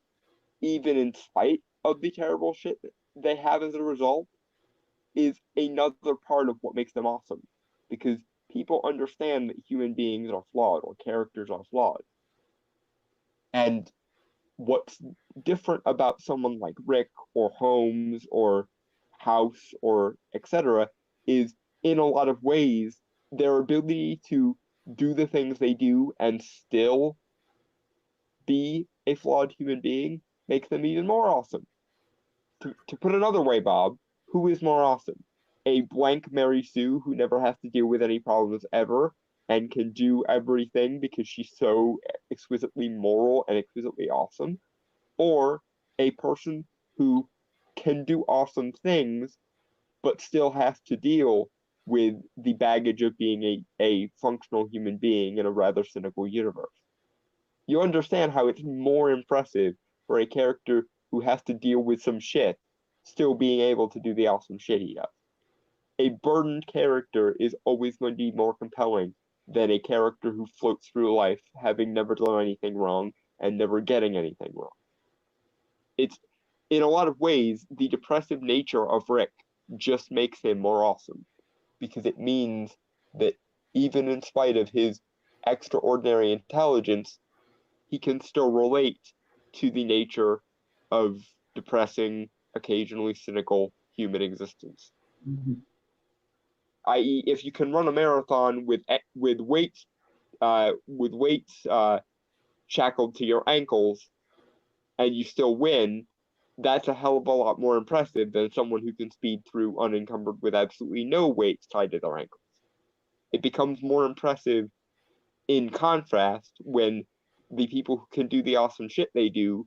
even in spite of the terrible shit that they have as a result, is another part of what makes them awesome. Because people understand that human beings are flawed or characters are flawed. And what's different about someone like Rick or Holmes or House or etc. is in a lot of ways their ability to do the things they do and still be a flawed human being makes them even more awesome. To put another way, Bob, who is more awesome? A blank Mary Sue who never has to deal with any problems ever and can do everything because she's so exquisitely moral and exquisitely awesome? Or a person who can do awesome things but still has to deal with the baggage of being a functional human being in a rather cynical universe? You understand how it's more impressive for a character who has to deal with some shit still being able to do the awesome shit he does. A burdened character is always going to be more compelling than a character who floats through life having never done anything wrong and never getting anything wrong. It's, in a lot of ways, the depressive nature of Rick just makes him more awesome, because it means that even in spite of his extraordinary intelligence, he can still relate to the nature of depressing, occasionally cynical human existence. Mm-hmm. I.e., if you can run a marathon with weights with weights shackled to your ankles, and you still win, that's a hell of a lot more impressive than someone who can speed through unencumbered with absolutely no weights tied to their ankles. It becomes more impressive in contrast when the people who can do the awesome shit they do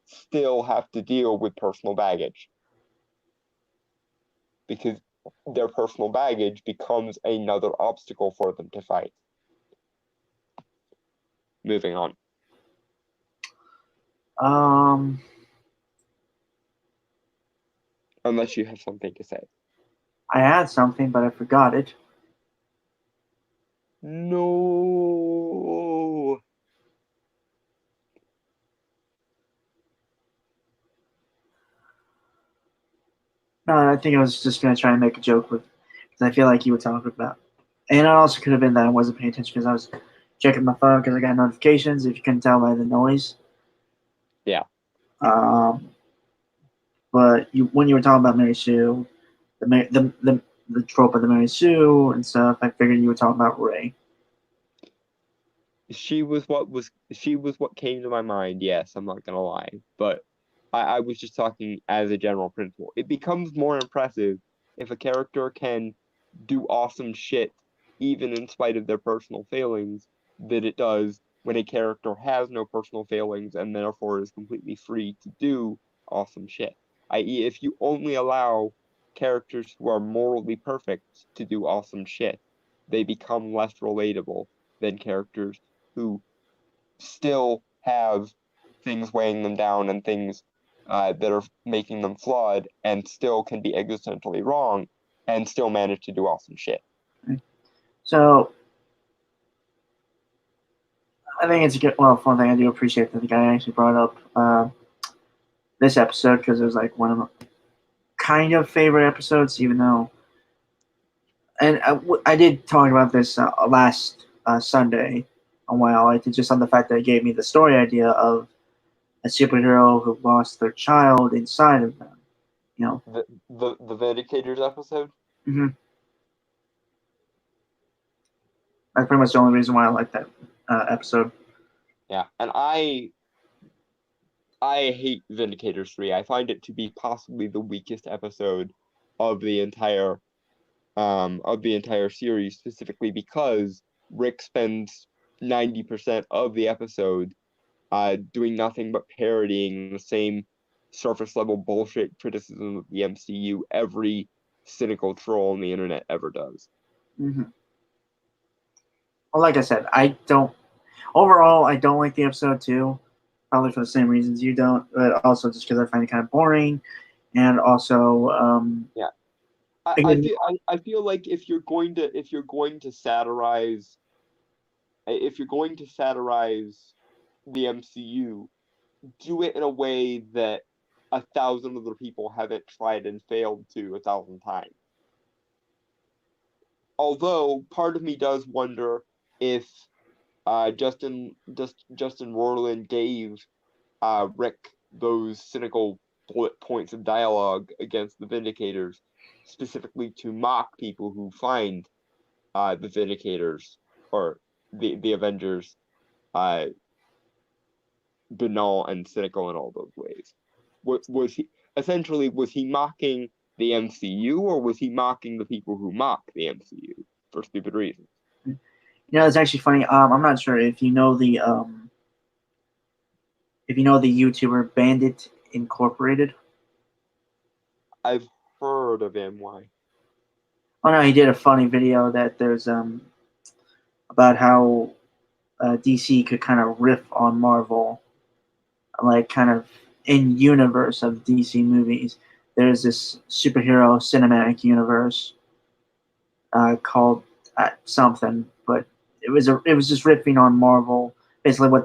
still have to deal with personal baggage. Because their personal baggage becomes another obstacle for them to fight. Moving on. Unless you have something to say. I had something, but I forgot it. No. No, I think I was just gonna try and make a joke with, because I feel like you were talking about, and it also could have been that I wasn't paying attention because I was checking my phone because I got notifications. If you couldn't tell by the noise. Yeah. But when you were talking about Mary Sue, the trope of the Mary Sue and stuff, I figured you were talking about Ray. She was what came to my mind, yes, I'm not gonna lie. But I was just talking as a general principle. It becomes more impressive if a character can do awesome shit even in spite of their personal failings than it does when a character has no personal failings and therefore is completely free to do awesome shit. I.e., if you only allow characters who are morally perfect to do awesome shit, they become less relatable than characters who still have things weighing them down and things that are making them flawed and still can be existentially wrong and still manage to do awesome shit. So I think it's a good. Well, one thing I do appreciate that the guy actually brought up this episode because it was like one of my kind of favorite episodes, even though. And I did talk about this last Sunday a while. I did just on the fact that it gave me the story idea of a superhero who lost their child inside of them. You know, the Vindicators episode. Mm-hmm. That's pretty much the only reason why I like that episode. Yeah, and I hate Vindicators 3. I find it to be possibly the weakest episode of the entire series, specifically because Rick spends 90% of the episode doing nothing but parodying the same surface level bullshit criticism of the MCU every cynical troll on the internet ever does. Mm-hmm. Well, like I said, overall I don't like the episode too, probably for the same reasons you don't, but also just because I find it kind of boring, and also I feel like if you're going to satirize the MCU, do it in a way that 1,000 other people haven't tried and failed to 1,000 times. Although part of me does wonder if Justin Roiland gave Rick those cynical bullet points of dialogue against the Vindicators specifically to mock people who find the Vindicators or the Avengers banal and cynical in all those ways. Was he mocking the MCU, or was he mocking the people who mock the MCU for stupid reasons? You know, it's actually funny. I'm not sure if you know the YouTuber Bandit Incorporated. I've heard of him. Why? Oh no, he did a funny video that there's about how DC could kind of riff on Marvel, like kind of in universe of DC movies. There's this superhero cinematic universe called something, but it was just riffing on Marvel, basically what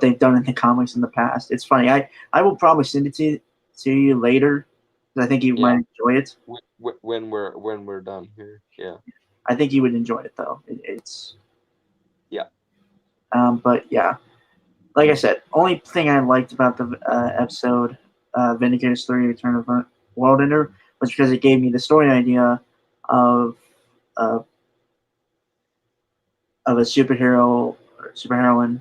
they've done in the comics in the past. It's funny. I will probably send it to you later because I think you might enjoy it. When we're done here, yeah. I think you would enjoy it though. It's yeah. But yeah, like I said, only thing I liked about the episode Vindicators 3: Return of the World Ender was because it gave me the story idea of of a superhero or superheroine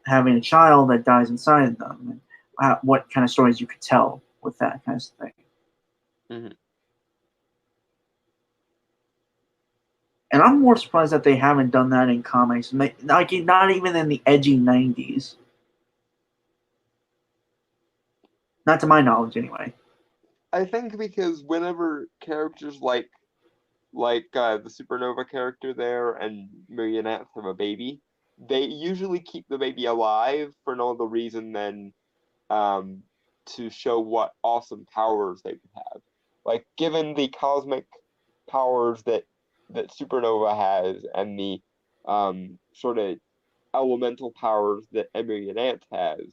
having a child that dies inside them, and what kind of stories you could tell with that kind of thing. Mhm. And I'm more surprised that they haven't done that in comics, like not even in the edgy '90s. Not to my knowledge, anyway. I think because whenever characters like the Supernova character there and Marionettes have a baby, they usually keep the baby alive for no other reason than to show what awesome powers they would have. Like, given the cosmic powers that Supernova has and the sort of elemental powers that Marionette has,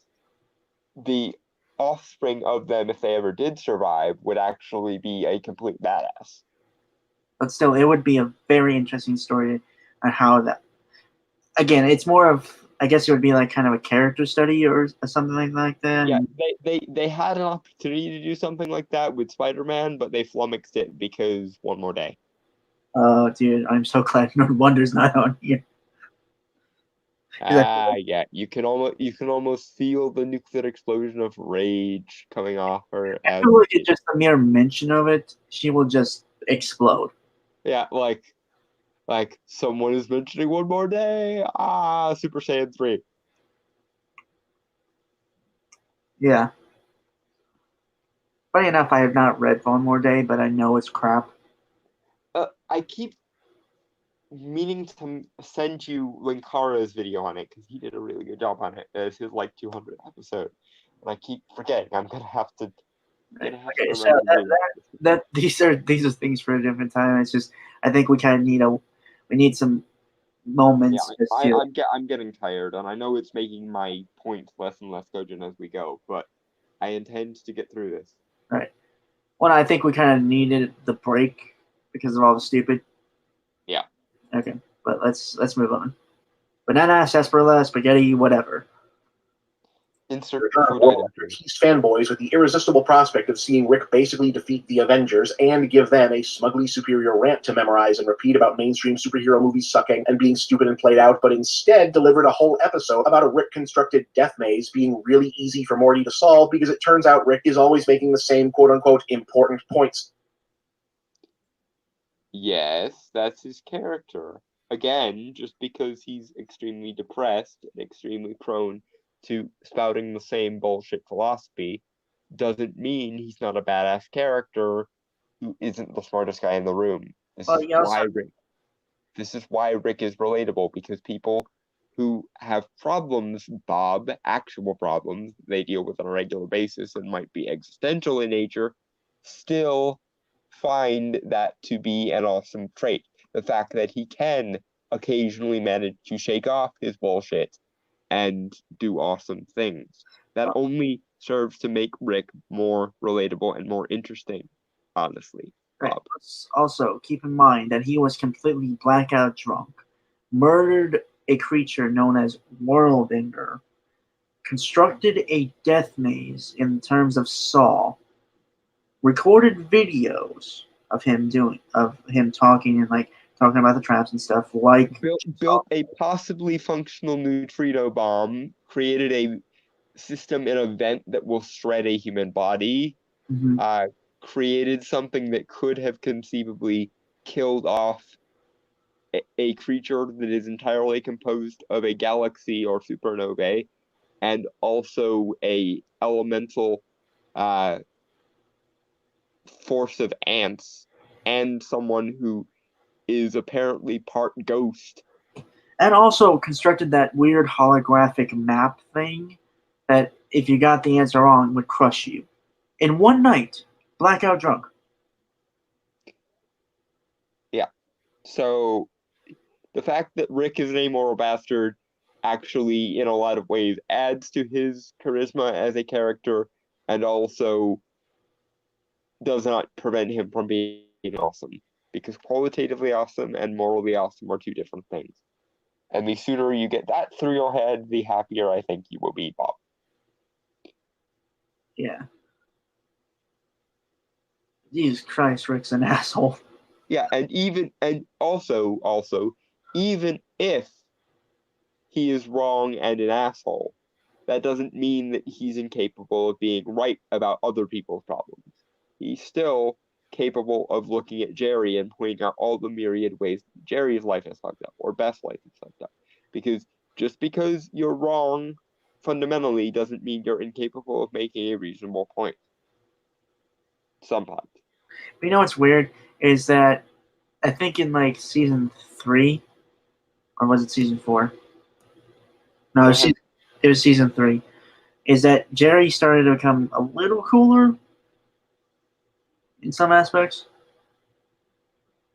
the offspring of them, if they ever did survive, would actually be a complete badass. But still, it would be a very interesting story on how that. Again, it's more of, I guess it would be like kind of a character study or something like that. Yeah, they had an opportunity to do something like that with Spider-Man, but they flummoxed it because One More Day. Oh, dude, I'm so glad No Wonder's not on here. Yeah, you can almost feel the nuclear explosion of rage coming off her. I feel like it's just a mere mention of it, she will just explode. Yeah, like someone is mentioning One More Day. Super Saiyan 3. Yeah. Funny enough, I have not read One More Day, but I know it's crap. I keep meaning to send you Linkara's video on it because he did a really good job on it. It's his like 200th episode, and I keep forgetting. I'm gonna have to. Okay, so these are things for a different time. It's just I think we kind of need some moments. Yeah, I'm getting tired, and I know it's making my points less and less cogent as we go, but I intend to get through this. Right. Well, I think we kind of needed the break because of all the stupid. Yeah. Okay, but let's move on. Banana, sarsaparilla, spaghetti, whatever. Insert He's fanboys with the irresistible prospect of seeing Rick basically defeat the Avengers and give them a smugly superior rant to memorize and repeat about mainstream superhero movies sucking and being stupid and played out, but instead delivered a whole episode about a Rick-constructed death maze being really easy for Morty to solve because it turns out Rick is always making the same quote-unquote important points. Yes, that's his character. Again, just because he's extremely depressed and extremely prone to spouting the same bullshit philosophy doesn't mean he's not a badass character who isn't the smartest guy in the room. This is why Rick is relatable, because people who have problems, Bob, actual problems they deal with on a regular basis and might be existential in nature, still find that to be an awesome trait. The fact that he can occasionally manage to shake off his bullshit and do awesome things. That only serves to make Rick more relatable and more interesting, honestly. Right. Let's also keep in mind that he was completely blackout drunk, murdered a creature known as Worldinger, constructed a death maze in terms of Saw, recorded videos of him talking and talking about the traps and stuff, built a possibly functional neutrino bomb, created a system in a vent that will shred a human body, created something that could have conceivably killed off a creature that is entirely composed of a galaxy or supernovae, and also a elemental force of ants, and someone who is apparently part ghost. And also constructed that weird holographic map thing that, if you got the answer wrong, would crush you. In one night, blackout drunk. Yeah. So the fact that Rick is an amoral bastard actually, in a lot of ways, adds to his charisma as a character, and also does not prevent him from being awesome. Because qualitatively awesome and morally awesome are two different things. And the sooner you get that through your head, the happier I think you will be, Bob. Yeah. Jesus Christ, Rick's an asshole. Yeah, and also, even if he is wrong and an asshole, that doesn't mean that he's incapable of being right about other people's problems. He's still capable of looking at Jerry and pointing out all the myriad ways Jerry's life is fucked up, or Beth's life is fucked up. Because just because you're wrong fundamentally doesn't mean you're incapable of making a reasonable point. Sometimes. But you know what's weird is that I think in like season 3, or was it season 4? No, it was season 3. Is that Jerry started to become a little cooler in some aspects?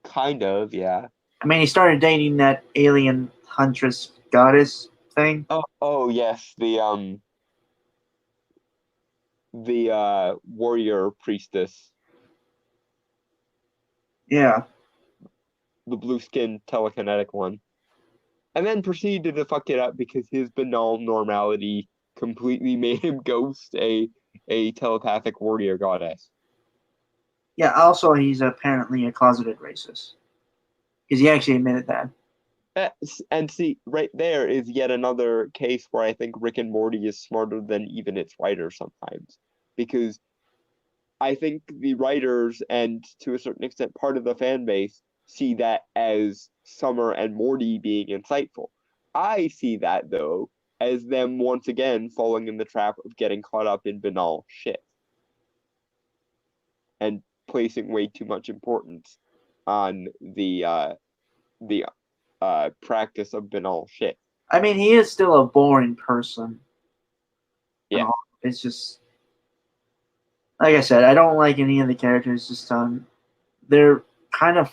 Kind of, yeah. I mean, he started dating that alien huntress goddess thing. Oh yes, the warrior priestess, Yeah. the blue skin telekinetic one, and then proceeded to fuck it up because his banal normality completely made him ghost a telepathic warrior goddess. Yeah, also, he's apparently a closeted racist. Because he actually admitted that. And see, right there is yet another case where I think Rick and Morty is smarter than even its writers sometimes. Because I think the writers, and to a certain extent part of the fan base, see that as Summer and Morty being insightful. I see that, though, as them once again falling in the trap of getting caught up in banal shit. And placing way too much importance on the practice of banal shit. I mean, he is still a boring person. Yeah. It's just, like I said, I don't like any of the characters. Just they're kind of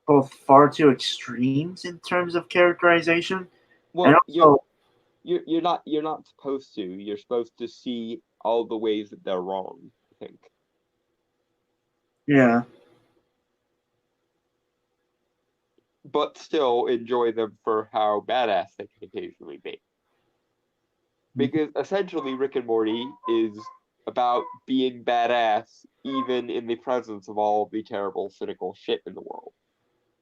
both far too extremes in terms of characterization. Well, and also, you're not supposed to. You're supposed to see all the ways that they're wrong, I think. yeah. But still enjoy them for how badass they can occasionally be. Because essentially Rick and Morty is about being badass even in the presence of all the terrible, cynical shit in the world.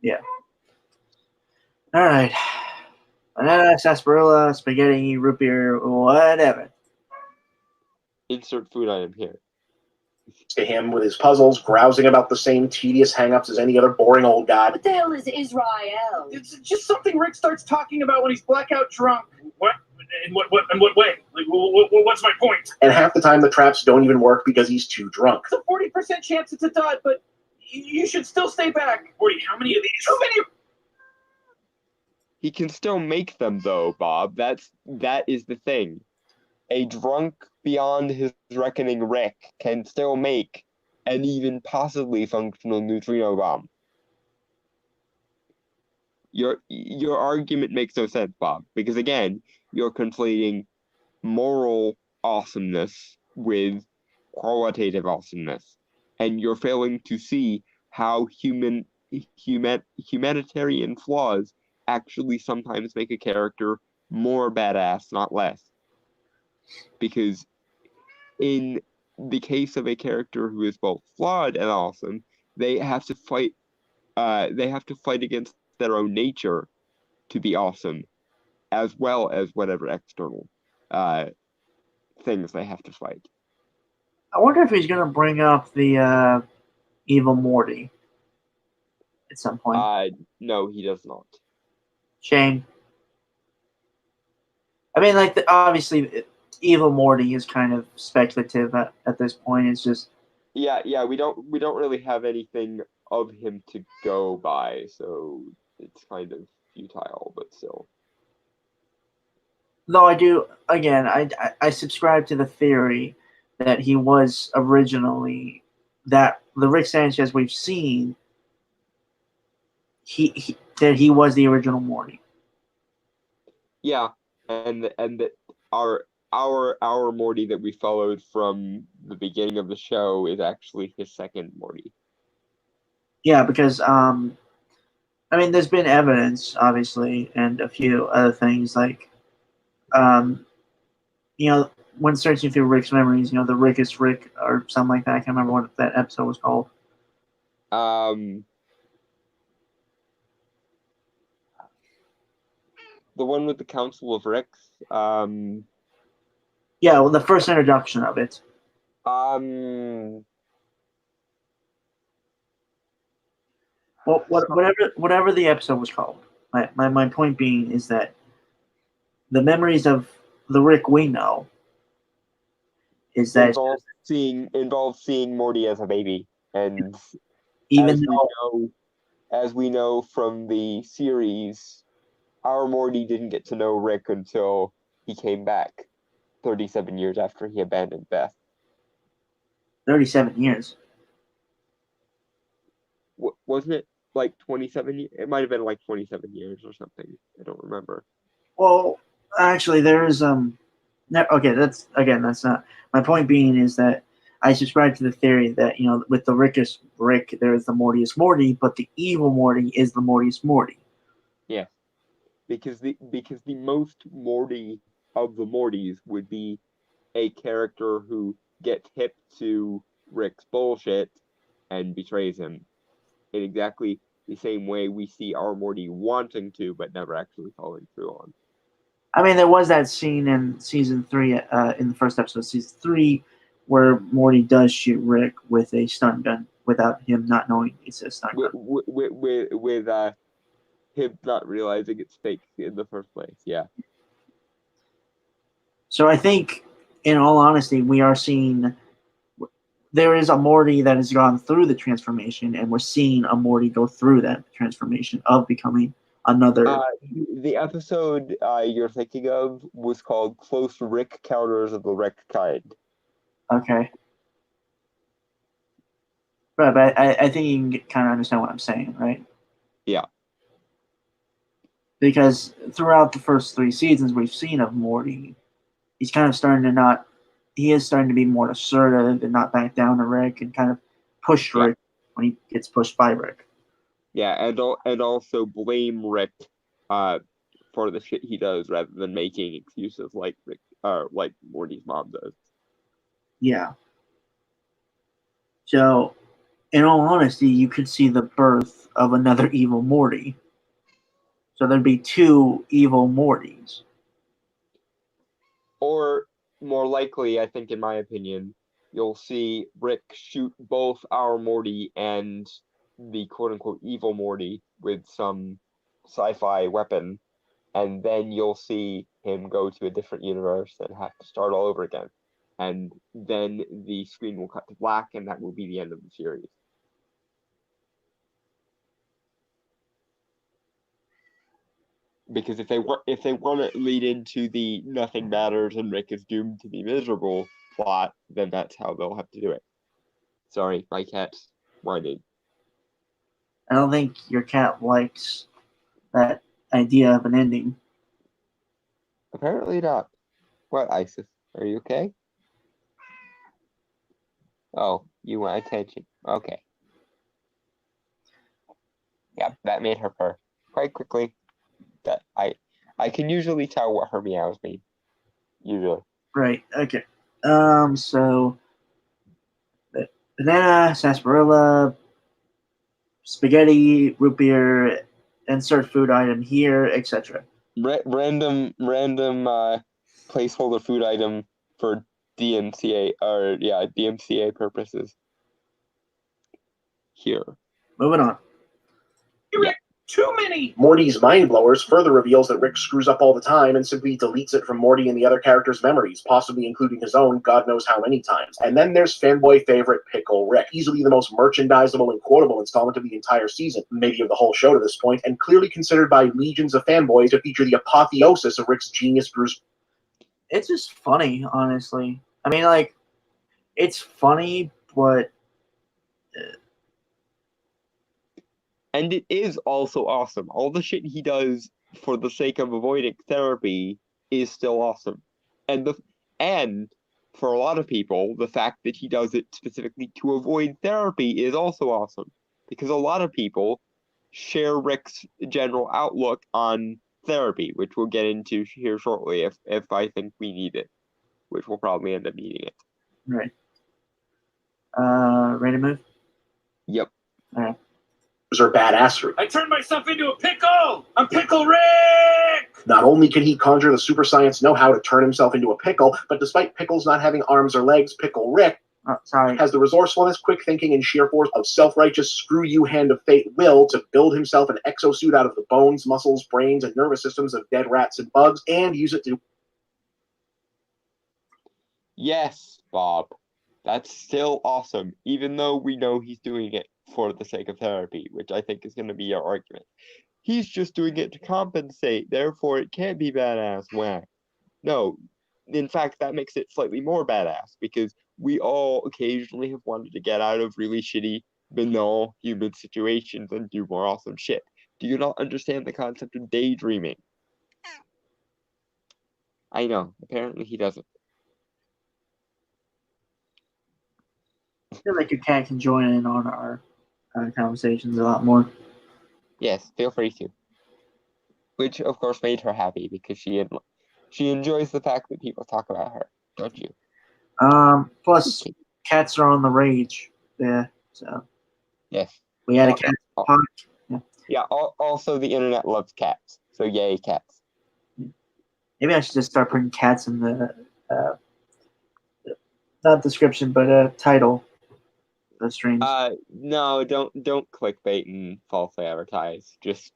Yeah. All right. Banana, sarsaparilla, spaghetti, root beer, whatever. Insert food item here. To him with his puzzles, grousing about the same tedious hang-ups as any other boring old guy. What the hell is Israel? It's just something Rick starts talking about when he's blackout drunk. What? In what way? Like, what's my point? And half the time the traps don't even work because he's too drunk. It's a 40% chance it's a dot, but you should still stay back. 40, how many of these? How many? He can still make them though, Bob. That is the thing. A drunk beyond his reckoning Rick can still make an even possibly functional neutrino bomb. Your argument makes no sense, Bob, because again, you're conflating moral awesomeness with qualitative awesomeness, and you're failing to see how humanitarian flaws actually sometimes make a character more badass, not less. Because in the case of a character who is both flawed and awesome, they have to fight against their own nature to be awesome, as well as whatever external things they have to fight. I wonder if he's going to bring up the evil Morty at some point. No, he does not. Shame. I mean, like, obviously, evil Morty is kind of speculative at this point. It's just... Yeah, we don't really have anything of him to go by, so it's kind of futile, but still. Though I do, again, I subscribe to the theory that he was originally, that the Rick Sanchez we've seen, that he was the original Morty. Yeah, and that our Morty that we followed from the beginning of the show is actually his second Morty. Yeah, because I mean, there's been evidence, obviously, and a few other things like, you know, when searching through Rick's memories, you know, the Rick is Rick or something like that. I can't remember what that episode was called. the one with the Council of Ricks. Yeah, well, the first introduction of it. Well, whatever the episode was called. My point being is that the memories of the Rick we know is that involves seeing Morty as a baby, and even though as we know from the series, our Morty didn't get to know Rick until he came back 37 years after he abandoned Beth. 37 years. Wasn't it like 27 years? It might have been like 27 years or something. I don't remember. Well, actually, there is okay, that's not my point. Being is that I subscribe to the theory that with the Rickiest Rick, there is the Mortiest Morty, but the evil Morty is the Mortiest Morty. Yeah, because the most Morty of the Mortys would be a character who gets hip to Rick's bullshit and betrays him in exactly the same way we see our Morty wanting to, but never actually following through on. I mean, there was that scene in season 3, in the first episode of season 3, where Morty does shoot Rick with a stun gun without him not knowing it's a stun gun. With him not realizing it's fake in the first place, yeah. So I think, in all honesty, we are seeing there is a Morty that has gone through the transformation, and we're seeing a Morty go through that transformation of becoming another. The episode you're thinking of was called Close Rick Counters of the Rick Kind. Okay. Right, but I think you can kind of understand what I'm saying, right? Yeah. Because throughout the first 3 seasons we've seen of Morty, he's kind of starting to be more assertive and not back down to Rick and kind of push Rick when he gets pushed by Rick. Yeah, and also blame Rick for the shit he does rather than making excuses like Rick like Morty's mom does. Yeah. So, in all honesty, you could see the birth of another evil Morty. So there'd be 2 evil Mortys. Or more likely, I think, in my opinion, you'll see Rick shoot both our Morty and the quote-unquote evil Morty with some sci-fi weapon, and then you'll see him go to a different universe and have to start all over again. And then the screen will cut to black, and that will be the end of the series. Because if they want to lead into the nothing matters and Rick is doomed to be miserable plot, then that's how they'll have to do it. Sorry, my cat's whining. I don't think your cat likes that idea of an ending. Apparently not. What, Isis? Are you okay? Oh, you want attention. Okay. Yeah, that made her purr quite quickly. That I can usually tell what her meows mean. Usually. Right. Okay. So banana, sarsaparilla, spaghetti, root beer, insert food item here, etc. Random placeholder food item for DMCA purposes. Here. Moving on. Too many! Morty's mind blowers further reveals that Rick screws up all the time and simply deletes it from Morty and the other characters' memories, possibly including his own, God knows how many times. And then there's fanboy favorite Pickle Rick, easily the most merchandisable and quotable installment of the entire season, maybe of the whole show to this point, and clearly considered by legions of fanboys to feature the apotheosis of Rick's genius Bruce. It's just funny, honestly. I mean, like, it's funny, but and it is also awesome. All the shit he does for the sake of avoiding therapy is still awesome. And for a lot of people, the fact that he does it specifically to avoid therapy is also awesome. Because a lot of people share Rick's general outlook on therapy, which we'll get into here shortly if I think we need it. Which we'll probably end up needing it. Right. Ready to move? Yep. All right. Are badassery. I turned myself into a pickle! I'm Pickle Rick! Not only can he conjure the super science know-how to turn himself into a pickle, but despite Pickles not having arms or legs, Pickle Rick has the resourcefulness, quick thinking, and sheer force of self-righteous screw-you hand of fate will to build himself an exosuit out of the bones, muscles, brains, and nervous systems of dead rats and bugs, and use it to... Yes, Bob. That's still awesome, even though we know he's doing it for the sake of therapy, which I think is going to be your argument. He's just doing it to compensate, therefore it can't be badass whack. No, in fact, that makes it slightly more badass, because we all occasionally have wanted to get out of really shitty, banal human situations and do more awesome shit. Do you not understand the concept of daydreaming? I know, apparently he doesn't. I feel like your cat can join in on our conversations a lot more. Yes, feel free to. Which, of course, made her happy, because she enjoys the fact that people talk about her, don't you? Plus, cats are on the rage. Yeah, so. Yes. We had a cat. Yeah, also the internet loves cats, so yay, cats. Maybe I should just start putting cats in the, not description, but title. The streams. No, don't clickbait and falsely advertise. Just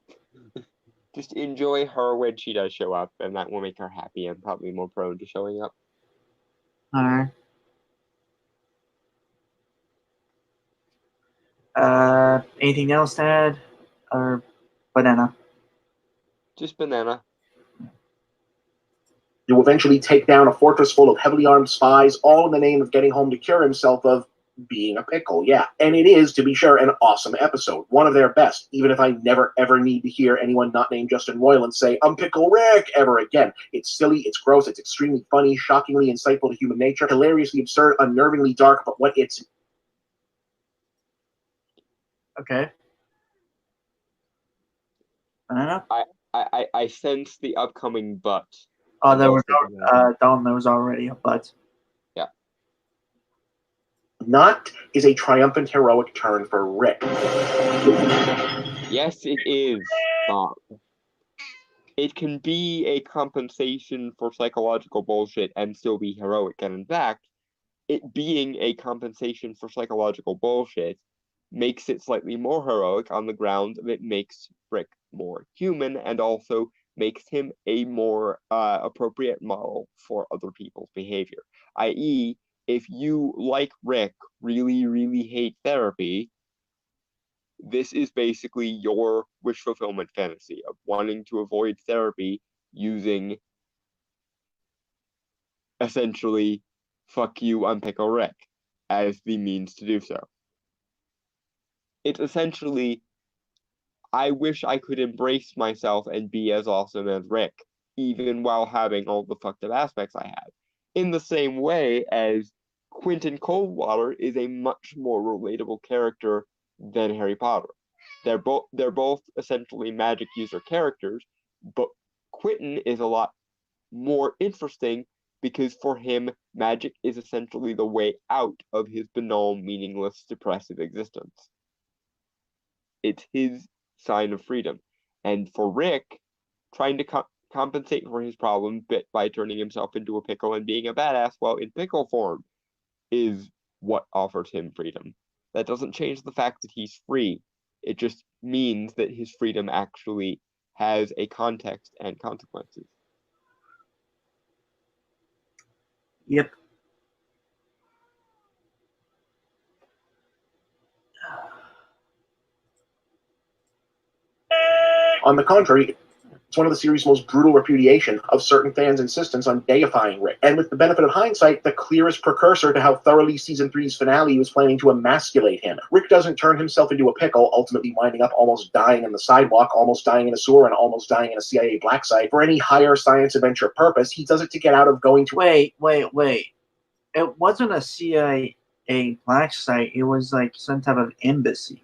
enjoy her when she does show up, and that will make her happy and probably more prone to showing up. Alright. Anything else to add? Or banana? Just banana. He will eventually take down a fortress full of heavily armed spies, all in the name of getting home to cure himself of being a pickle. Yeah, and it is, to be sure, an awesome episode. One of their best, even if I never ever need to hear anyone not named Justin Roiland say, "I'm Pickle Rick," ever again. It's silly, it's gross, it's extremely funny, shockingly insightful to human nature, hilariously absurd, unnervingly dark, but what it's... Okay. Banana? I sense the upcoming but. Oh, there was already a but. Yeah. Not is a triumphant heroic turn for Rick. Yes, it is, Bob. It can be a compensation for psychological bullshit and still be heroic, and in fact, it being a compensation for psychological bullshit makes it slightly more heroic on the ground that it makes Rick more human and also makes him a more appropriate model for other people's behavior. I.e., if you, like Rick, really, really hate therapy, this is basically your wish fulfillment fantasy of wanting to avoid therapy using essentially "fuck you, I'm Pickle Rick" as the means to do so. It's essentially, I wish I could embrace myself and be as awesome as Rick, even while having all the fucked up aspects I have. In the same way as Quentin Coldwater is a much more relatable character than Harry Potter. They're both essentially magic user characters, but Quentin is a lot more interesting because for him, magic is essentially the way out of his banal, meaningless, depressive existence. It's his sign of freedom. And for Rick, trying to compensate for his problem bit by turning himself into a pickle and being a badass while in pickle form is what offers him freedom. That doesn't change the fact that he's free. It just means that his freedom actually has a context and consequences. Yep. On the contrary, it's one of the series' most brutal repudiation of certain fans' insistence on deifying Rick. And with the benefit of hindsight, the clearest precursor to how thoroughly Season 3's finale was planning to emasculate him. Rick doesn't turn himself into a pickle, ultimately winding up almost dying in the sidewalk, almost dying in a sewer, and almost dying in a CIA black site for any higher science adventure purpose. He does it to get out of going to... Wait. It wasn't a CIA black site. It was like some type of embassy.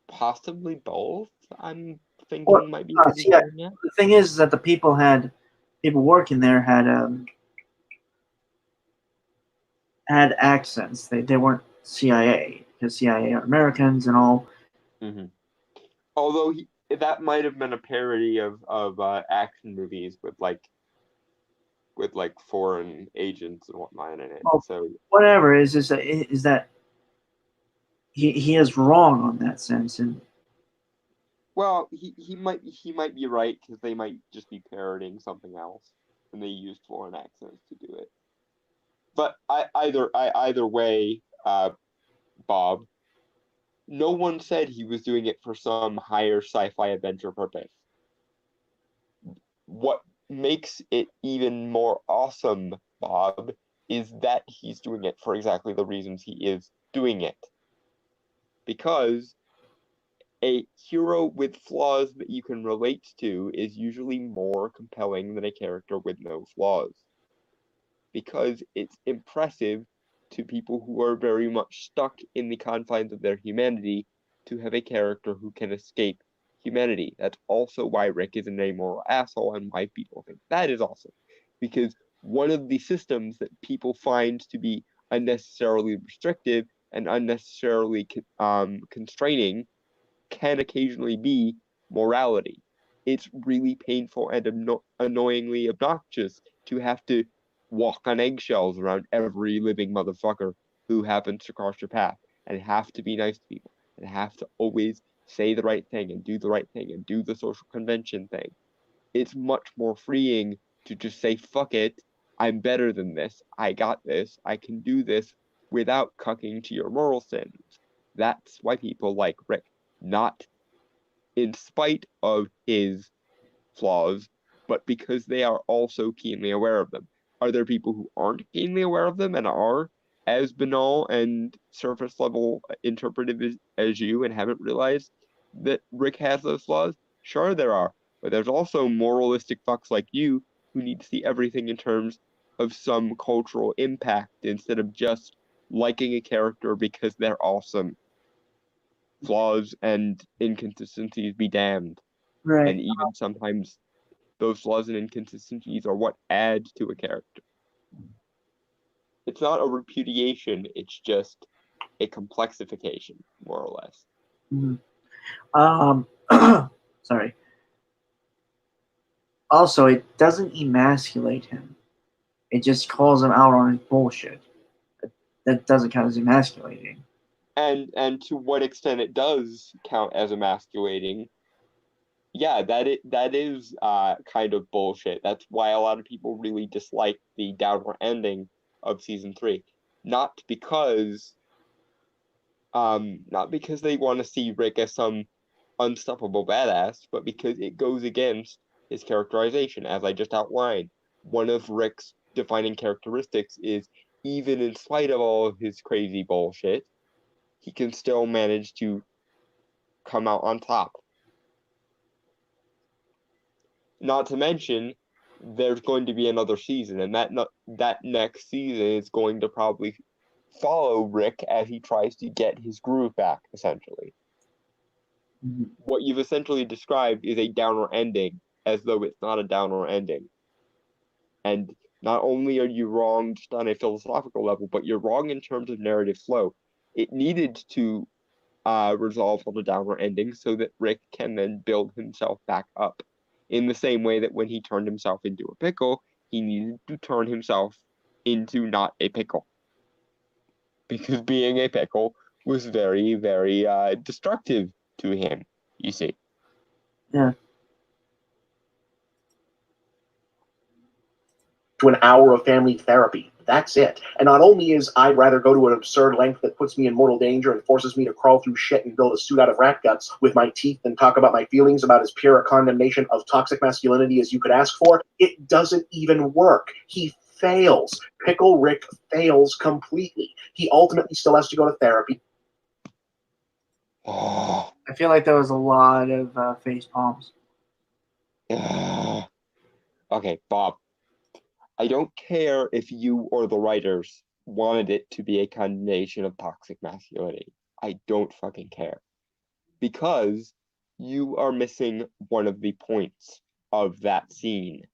Possibly both. I'm thinking might be. The thing is that the people working there had accents. They weren't CIA because CIA are Americans and all. Mm-hmm. Although that might have been a parody of action movies with foreign agents and whatnot in it. Well, So whatever is that he is wrong on that sense, and well, he might be right because they might just be parodying something else and they used foreign accents to do it. But either way, Bob, no one said he was doing it for some higher sci-fi adventure purpose. What makes it even more awesome, Bob, is that he's doing it for exactly the reasons he is doing it. Because a hero with flaws that you can relate to is usually more compelling than a character with no flaws. Because it's impressive to people who are very much stuck in the confines of their humanity to have a character who can escape humanity. That's also why Rick is an amoral asshole and why people think that is awesome. Because one of the systems that people find to be unnecessarily restrictive and unnecessarily constraining can occasionally be morality. It's really painful and annoyingly obnoxious to have to walk on eggshells around every living motherfucker who happens to cross your path, and have to be nice to people, and have to always say the right thing and do the right thing and do the social convention thing. It's much more freeing to just say, fuck it, I'm better than this, I got this, I can do this without cucking to your moral standards. That's why people like Rick. Not in spite of his flaws, but because they are also keenly aware of them. Are there people who aren't keenly aware of them and are as banal and surface level interpretive as you and haven't realized that Rick has those flaws? Sure, there are. But there's also moralistic fucks like you who need to see everything in terms of some cultural impact instead of just liking a character because they're awesome. Flaws and inconsistencies be damned. right. And even sometimes those flaws and inconsistencies are what add to a character. It's not a repudiation, it's just a complexification, more or less. Sorry. Also, it doesn't emasculate him. It just calls him out on his bullshit. That doesn't count as emasculating. And to what extent it does count as emasculating, yeah, that is kind of bullshit. That's why a lot of people really dislike the downward ending of season 3. Not because they want to see Rick as some unstoppable badass, but because it goes against his characterization, as I just outlined. One of Rick's defining characteristics is, even in spite of all of his crazy bullshit, he can still manage to come out on top. Not to mention, there's going to be another season, and that next season is going to probably follow Rick as he tries to get his groove back, essentially. Mhm. What you've essentially described is a downer ending, as though it's not a downer ending. And not only are you wrong just on a philosophical level, but you're wrong in terms of narrative flow. It needed to resolve on a downer ending so that Rick can then build himself back up. In the same way that when he turned himself into a pickle, he needed to turn himself into not a pickle. Because being a pickle was very, very destructive to him, you see. Yeah. To an hour of family therapy. That's it. And not only is I'd rather go to an absurd length that puts me in mortal danger and forces me to crawl through shit and build a suit out of rat guts with my teeth than talk about my feelings about as pure a condemnation of toxic masculinity as you could ask for, it doesn't even work. He fails. Pickle Rick fails completely. He ultimately still has to go to therapy. Oh. I feel like there was a lot of face palms. Okay, Bob. I don't care if you or the writers wanted it to be a condemnation of toxic masculinity. I don't fucking care. Because you are missing one of the points of that scene.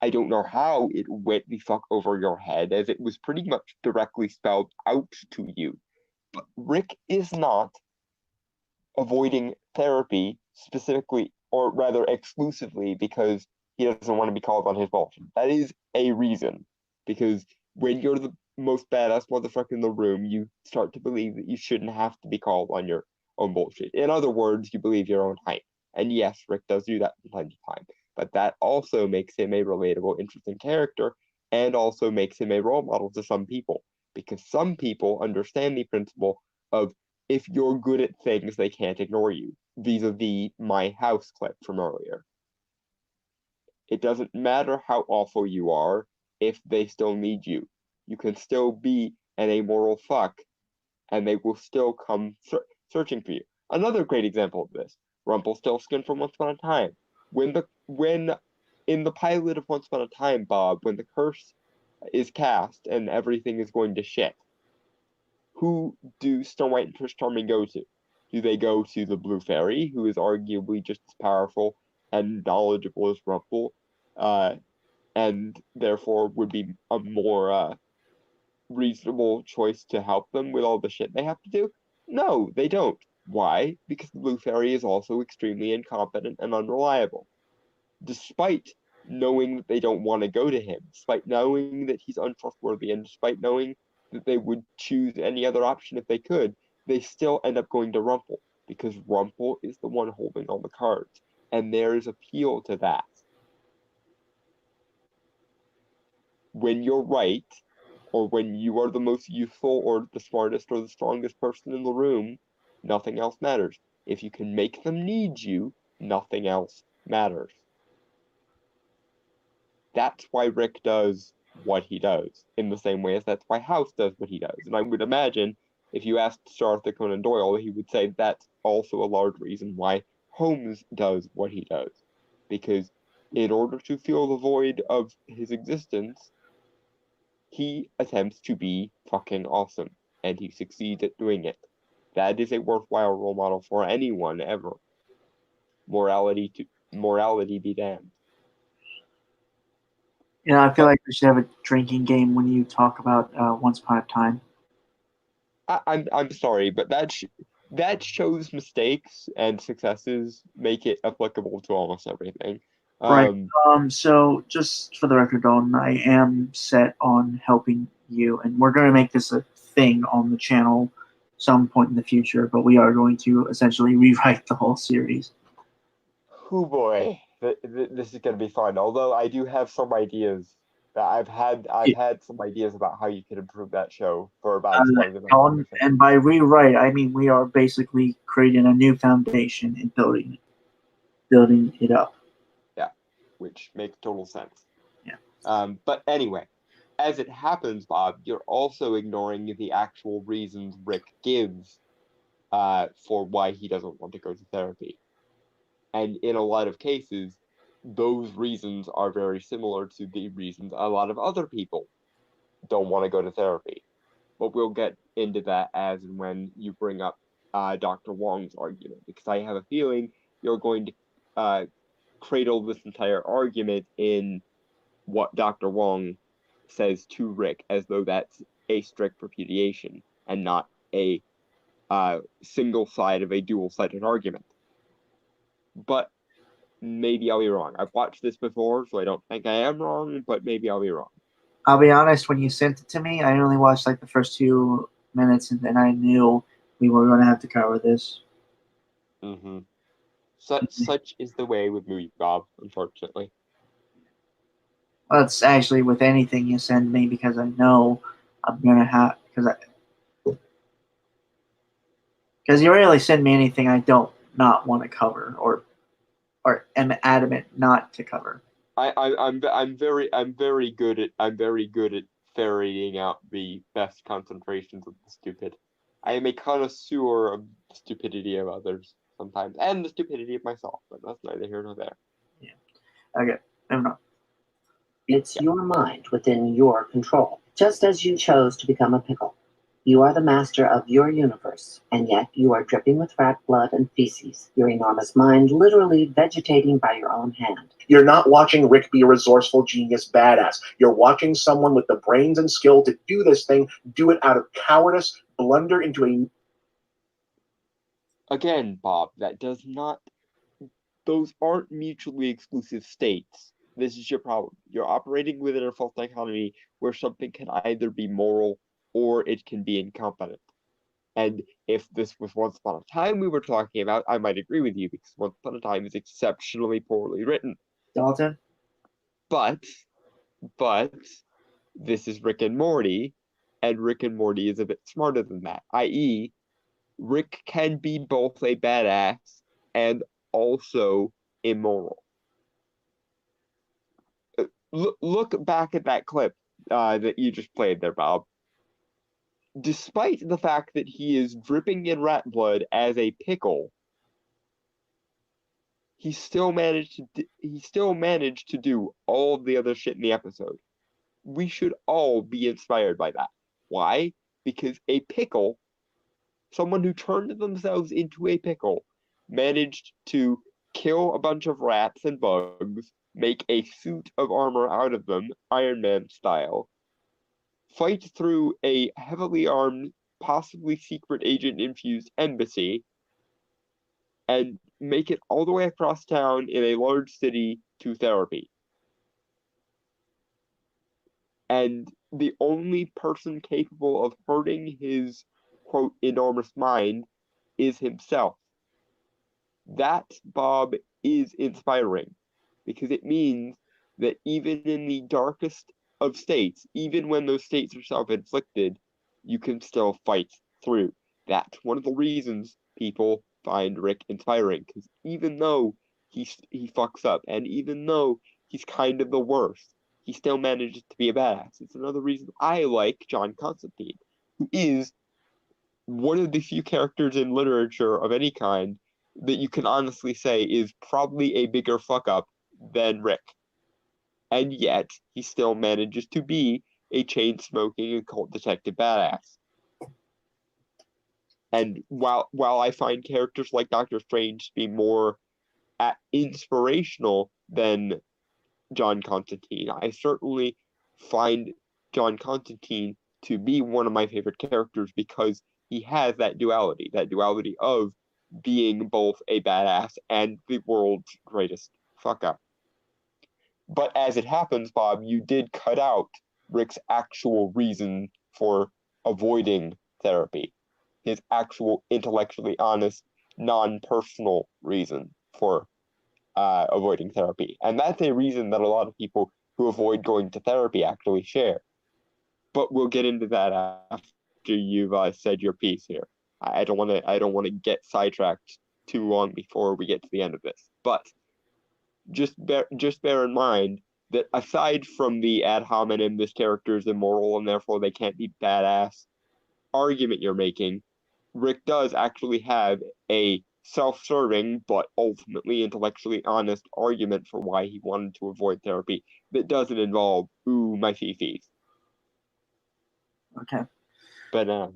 I don't know how it went the fuck over your head, as it was pretty much directly spelled out to you. But Rick is not avoiding therapy specifically, or rather exclusively, because he doesn't want to be called on his bullshit. That is a reason. Because when you're the most badass motherfucker in the room, you start to believe that you shouldn't have to be called on your own bullshit. In other words, you believe your own hype. And yes, Rick does do that from time to time. But that also makes him a relatable, interesting character, and also makes him a role model to some people. Because some people understand the principle of if you're good at things, they can't ignore you. Vis-a-vis my house clip from earlier. It doesn't matter how awful you are if they still need you. You can still be an amoral fuck, and they will still come searching for you. Another great example of this, Rumpelstiltskin from Once Upon a Time. When in the pilot of Once Upon a Time, Bob, when the curse is cast and everything is going to shit, who do Snow White and Prince Charming go to? Do they go to the Blue Fairy, who is arguably just as powerful and knowledgeable as Rumple, and therefore would be a more reasonable choice to help them with all the shit they have to do? No, they don't. Why? Because the Blue Fairy is also extremely incompetent and unreliable. Despite knowing that they don't want to go to him, despite knowing that he's untrustworthy, and despite knowing that they would choose any other option if they could, they still end up going to Rumple, because Rumple is the one holding all the cards, and there is appeal to that. When you're right, or when you are the most youthful, or the smartest, or the strongest person in the room, nothing else matters. If you can make them need you, nothing else matters. That's why Rick does what he does, in the same way as that's why House does what he does. And I would imagine, if you asked Sir Arthur Conan Doyle, he would say that's also a large reason why Holmes does what he does. Because in order to fill the void of his existence, he attempts to be fucking awesome, and he succeeds at doing it. That is a worthwhile role model for anyone ever. Morality be damned. I feel like we should have a drinking game when you talk about Once Upon a Time. I'm sorry, but that shows mistakes and successes make it applicable to almost everything. Right. So just for the record, Dalton, I am set on helping you, and we're going to make this a thing on the channel some point in the future, but we are going to essentially rewrite the whole series. Oh boy, this is going to be fun. Although I do have some ideas. I've had some ideas about how you could improve that show for about as long as Dalton, and by rewrite, I mean we are basically creating a new foundation and building it up. Yeah, which makes total sense. Yeah. But anyway, as it happens, Bob, you're also ignoring the actual reasons Rick gives for why he doesn't want to go to therapy. And in a lot of cases, those reasons are very similar to the reasons a lot of other people don't want to go to therapy. But we'll get into that as and when you bring up Dr. Wong's argument, because I have a feeling you're going to cradle this entire argument in what Dr. Wong says to Rick, as though that's a strict repudiation and not a single side of a dual-sided argument. But maybe I'll be wrong. I've watched this before, so I don't think I am wrong, but maybe I'll be wrong. I'll be honest, when you sent it to me, I only watched like the first 2 minutes, and then I knew we were going to have to cover this. Mm-hmm. Such is the way with movie Bob, unfortunately. Well, it's actually with anything you send me, because I know I'm going to have... Because you rarely send me anything I don't not want to cover, or am adamant not to cover. I'm very good at ferreting out the best concentrations of the stupid. I am a connoisseur of the stupidity of others sometimes, and the stupidity of myself, but that's neither here nor there. Yeah. Okay. Moving on. It's your mind within your control, just as you chose to become a pickle. You are the master of your universe, and yet you are dripping with rat blood and feces, your enormous mind literally vegetating by your own hand. You're not watching Rick be a resourceful genius badass. You're watching someone with the brains and skill to do this thing, do it out of cowardice, blunder into again, Bob, that does not. Those aren't mutually exclusive states. This is your problem. You're operating within a false dichotomy where something can either be moral or it can be incompetent. And if this was Once Upon a Time we were talking about, I might agree with you because Once Upon a Time is exceptionally poorly written. Dalton? But this is Rick and Morty, and Rick and Morty is a bit smarter than that. I.e., Rick can be both a badass and also immoral. Look back at that clip that you just played there, Bob. Despite the fact that he is dripping in rat blood as a pickle, he still managed to do all of the other shit in the episode. We should all be inspired by that. Why? Because a pickle, someone who turned themselves into a pickle, managed to kill a bunch of rats and bugs, make a suit of armor out of them, Iron Man style, fight through a heavily armed, possibly secret agent infused embassy, and make it all the way across town in a large city to therapy. And the only person capable of hurting his, quote, enormous mind is himself. That, Bob, is inspiring, because it means that even in the darkest of states, even when those states are self-inflicted, you can still fight through. That's one of the reasons people find Rick inspiring, because even though he fucks up, and even though he's kind of the worst, he still manages to be a badass. It's another reason I like John Constantine, who is one of the few characters in literature of any kind that you can honestly say is probably a bigger fuck up than Rick. And yet, he still manages to be a chain-smoking occult detective badass. And while I find characters like Doctor Strange to be more inspirational than John Constantine, I certainly find John Constantine to be one of my favorite characters because he has that duality of being both a badass and the world's greatest fuck up. But as it happens, Bob, you did cut out Rick's actual reason for avoiding therapy, his actual intellectually honest, non-personal reason for avoiding therapy. And that's a reason that a lot of people who avoid going to therapy actually share. But we'll get into that after you've said your piece here. I don't want to get sidetracked too long before we get to the end of this. But just bear in mind that aside from the ad hominem, this character is immoral and therefore they can't be badass argument you're making, Rick does actually have a self-serving but ultimately intellectually honest argument for why he wanted to avoid therapy that doesn't involve my fifis. Okay. But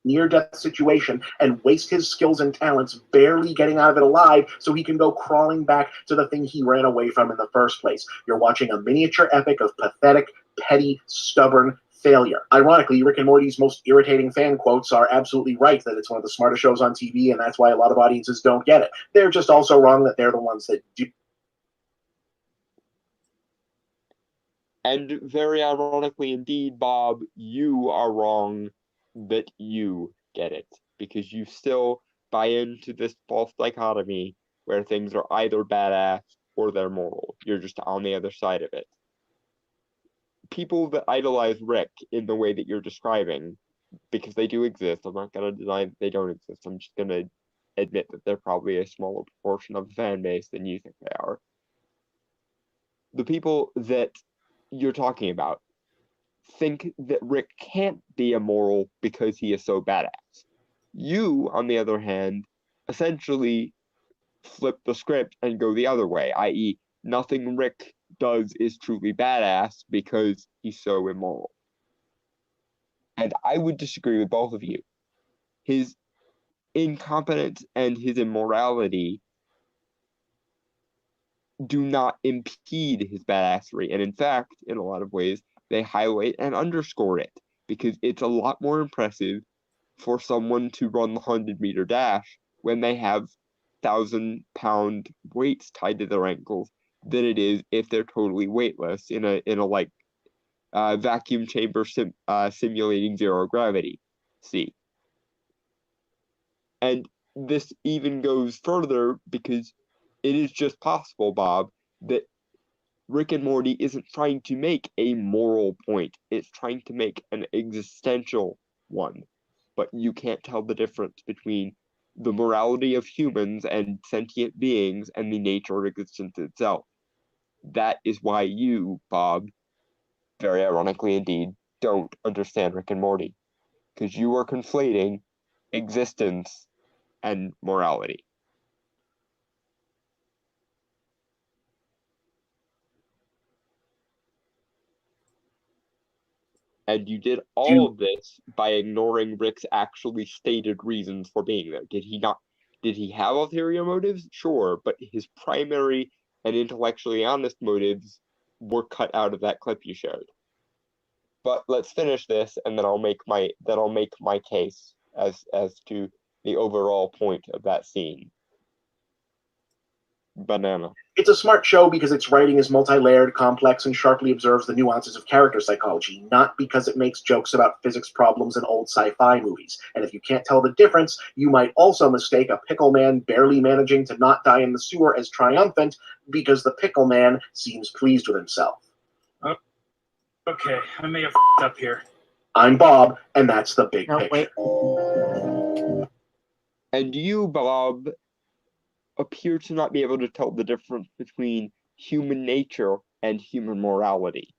near-death situation and waste his skills and talents barely getting out of it alive so he can go crawling back to the thing he ran away from in the first place. You're watching a miniature epic of pathetic, petty, stubborn failure. Ironically, Rick and Morty's most irritating fan quotes are absolutely right that it's one of the smartest shows on TV, and that's why a lot of audiences don't get it. They're just also wrong that they're the ones that do. And very ironically indeed, Bob, you are wrong that you get it, because you still buy into this false dichotomy where things are either badass or they're moral. You're just on the other side of it. People that idolize Rick in the way that you're describing, because they do exist, I'm not going to deny that they don't exist, I'm just going to admit that they're probably a smaller proportion of the fan base than you think they are. The people that you're talking about think that Rick can't be immoral because he is so badass. You, on the other hand, essentially flip the script and go the other way, i.e., nothing Rick does is truly badass because he's so immoral. And I would disagree with both of you. His incompetence and his immorality do not impede his badassery, and in fact, in a lot of ways, they highlight and underscore it, because it's a lot more impressive for someone to run the 100-meter dash when they have 1,000-pound weights tied to their ankles than it is if they're totally weightless in a vacuum chamber simulating zero gravity. See. And this even goes further because it is just possible, Bob, that Rick and Morty isn't trying to make a moral point. It's trying to make an existential one. But you can't tell the difference between the morality of humans and sentient beings and the nature of existence itself. That is why you, Bob, very ironically indeed, don't understand Rick and Morty. Because you are conflating existence and morality. And you did all of this by ignoring Rick's actually stated reasons for being there. Did he not? Did he have ulterior motives? Sure, but his primary and intellectually honest motives were cut out of that clip you shared. But let's finish this, and then I'll make my case as to the overall point of that scene. Banana. It's a smart show because its writing is multi-layered, complex, and sharply observes the nuances of character psychology, not because it makes jokes about physics problems in old sci-fi movies. And if you can't tell the difference, you might also mistake a pickle man barely managing to not die in the sewer as triumphant because the pickle man seems pleased with himself. Okay, I may have f***ed up here. I'm Bob, and that's the big No, picture. wait. And you, Bob, appear to not be able to tell the difference between human nature and human morality.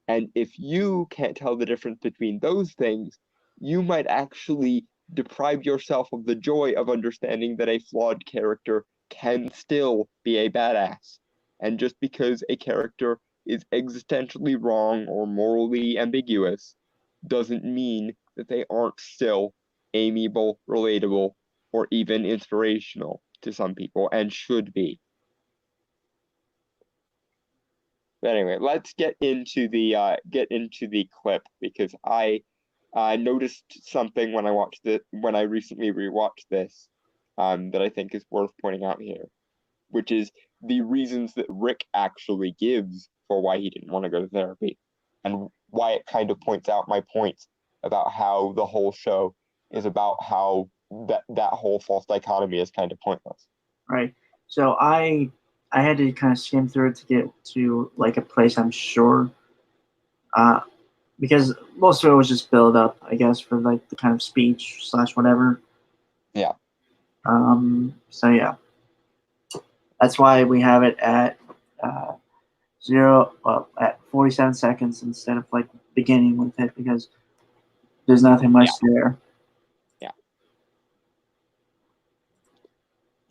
And if you can't tell the difference between those things, you might actually deprive yourself of the joy of understanding that a flawed character can still be a badass. And just because a character is existentially wrong or morally ambiguous doesn't mean that they aren't still amiable, relatable, or even inspirational to some people, and should be. But anyway, let's get into the clip, because I noticed something when I recently rewatched this, that I think is worth pointing out here, which is the reasons that Rick actually gives for why he didn't want to go to therapy, and why it kind of points out my points about how the whole show is about how that whole false dichotomy is kind of pointless. Right. So I had to kind of skim through it to get to like a place I'm sure, because most of it was just build up, I guess, for like the kind of speech / whatever. Yeah. So yeah, that's why we have it at at 47 seconds instead of like beginning with it, because there's nothing much there.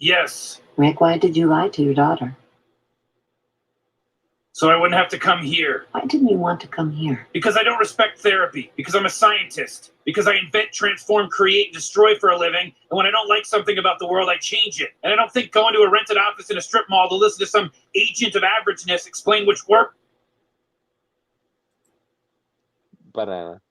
Yes, Rick, why did you lie to your daughter? so I wouldn't have to come here. Why didn't you want to come here? Because I don't respect therapy. Because I'm a scientist. Because I invent, transform, create, destroy for a living. And when I don't like something about the world, I change it. And I don't think going to a rented office in a strip mall to listen to some agent of averageness explain which work. Banana.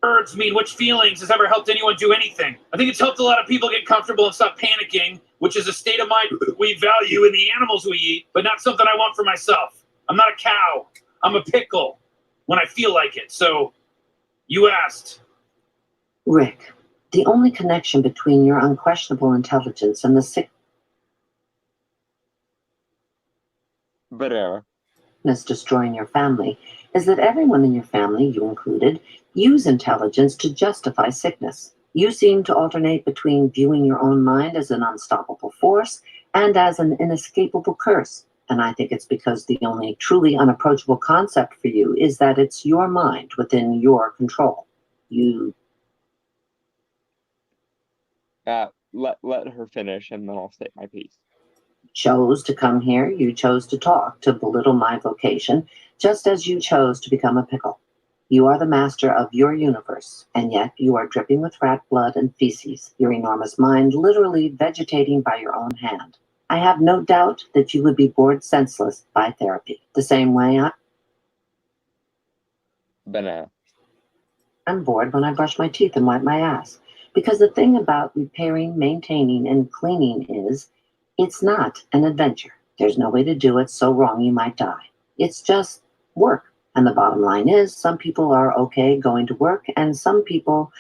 Words mean which feelings has ever helped anyone do anything. I think it's helped a lot of people get comfortable and stop panicking, which is a state of mind we value in the animals we eat, but not something I want for myself. I'm not a cow. I'm a pickle when I feel like it. So, you asked. Rick, the only connection between your unquestionable intelligence and the Banana. sickness destroying your family is that everyone in your family, you included, use intelligence to justify sickness. You seem to alternate between viewing your own mind as an unstoppable force and as an inescapable curse. And I think it's because the only truly unapproachable concept for you is that it's your mind within your control. You let her finish, and then I'll state my piece. chose to come here, you chose to talk, to belittle my vocation, just as you chose to become a pickle. You are the master of your universe, and yet you are dripping with rat blood and feces, your enormous mind literally vegetating by your own hand. I have no doubt that you would be bored senseless by therapy, the same way I... Banana. I'm bored when I brush my teeth and wipe my ass. Because the thing about repairing, maintaining, and cleaning is it's not an adventure. There's no way to do it so wrong you might die. It's just work. And the bottom line is some people are okay going to work, and some people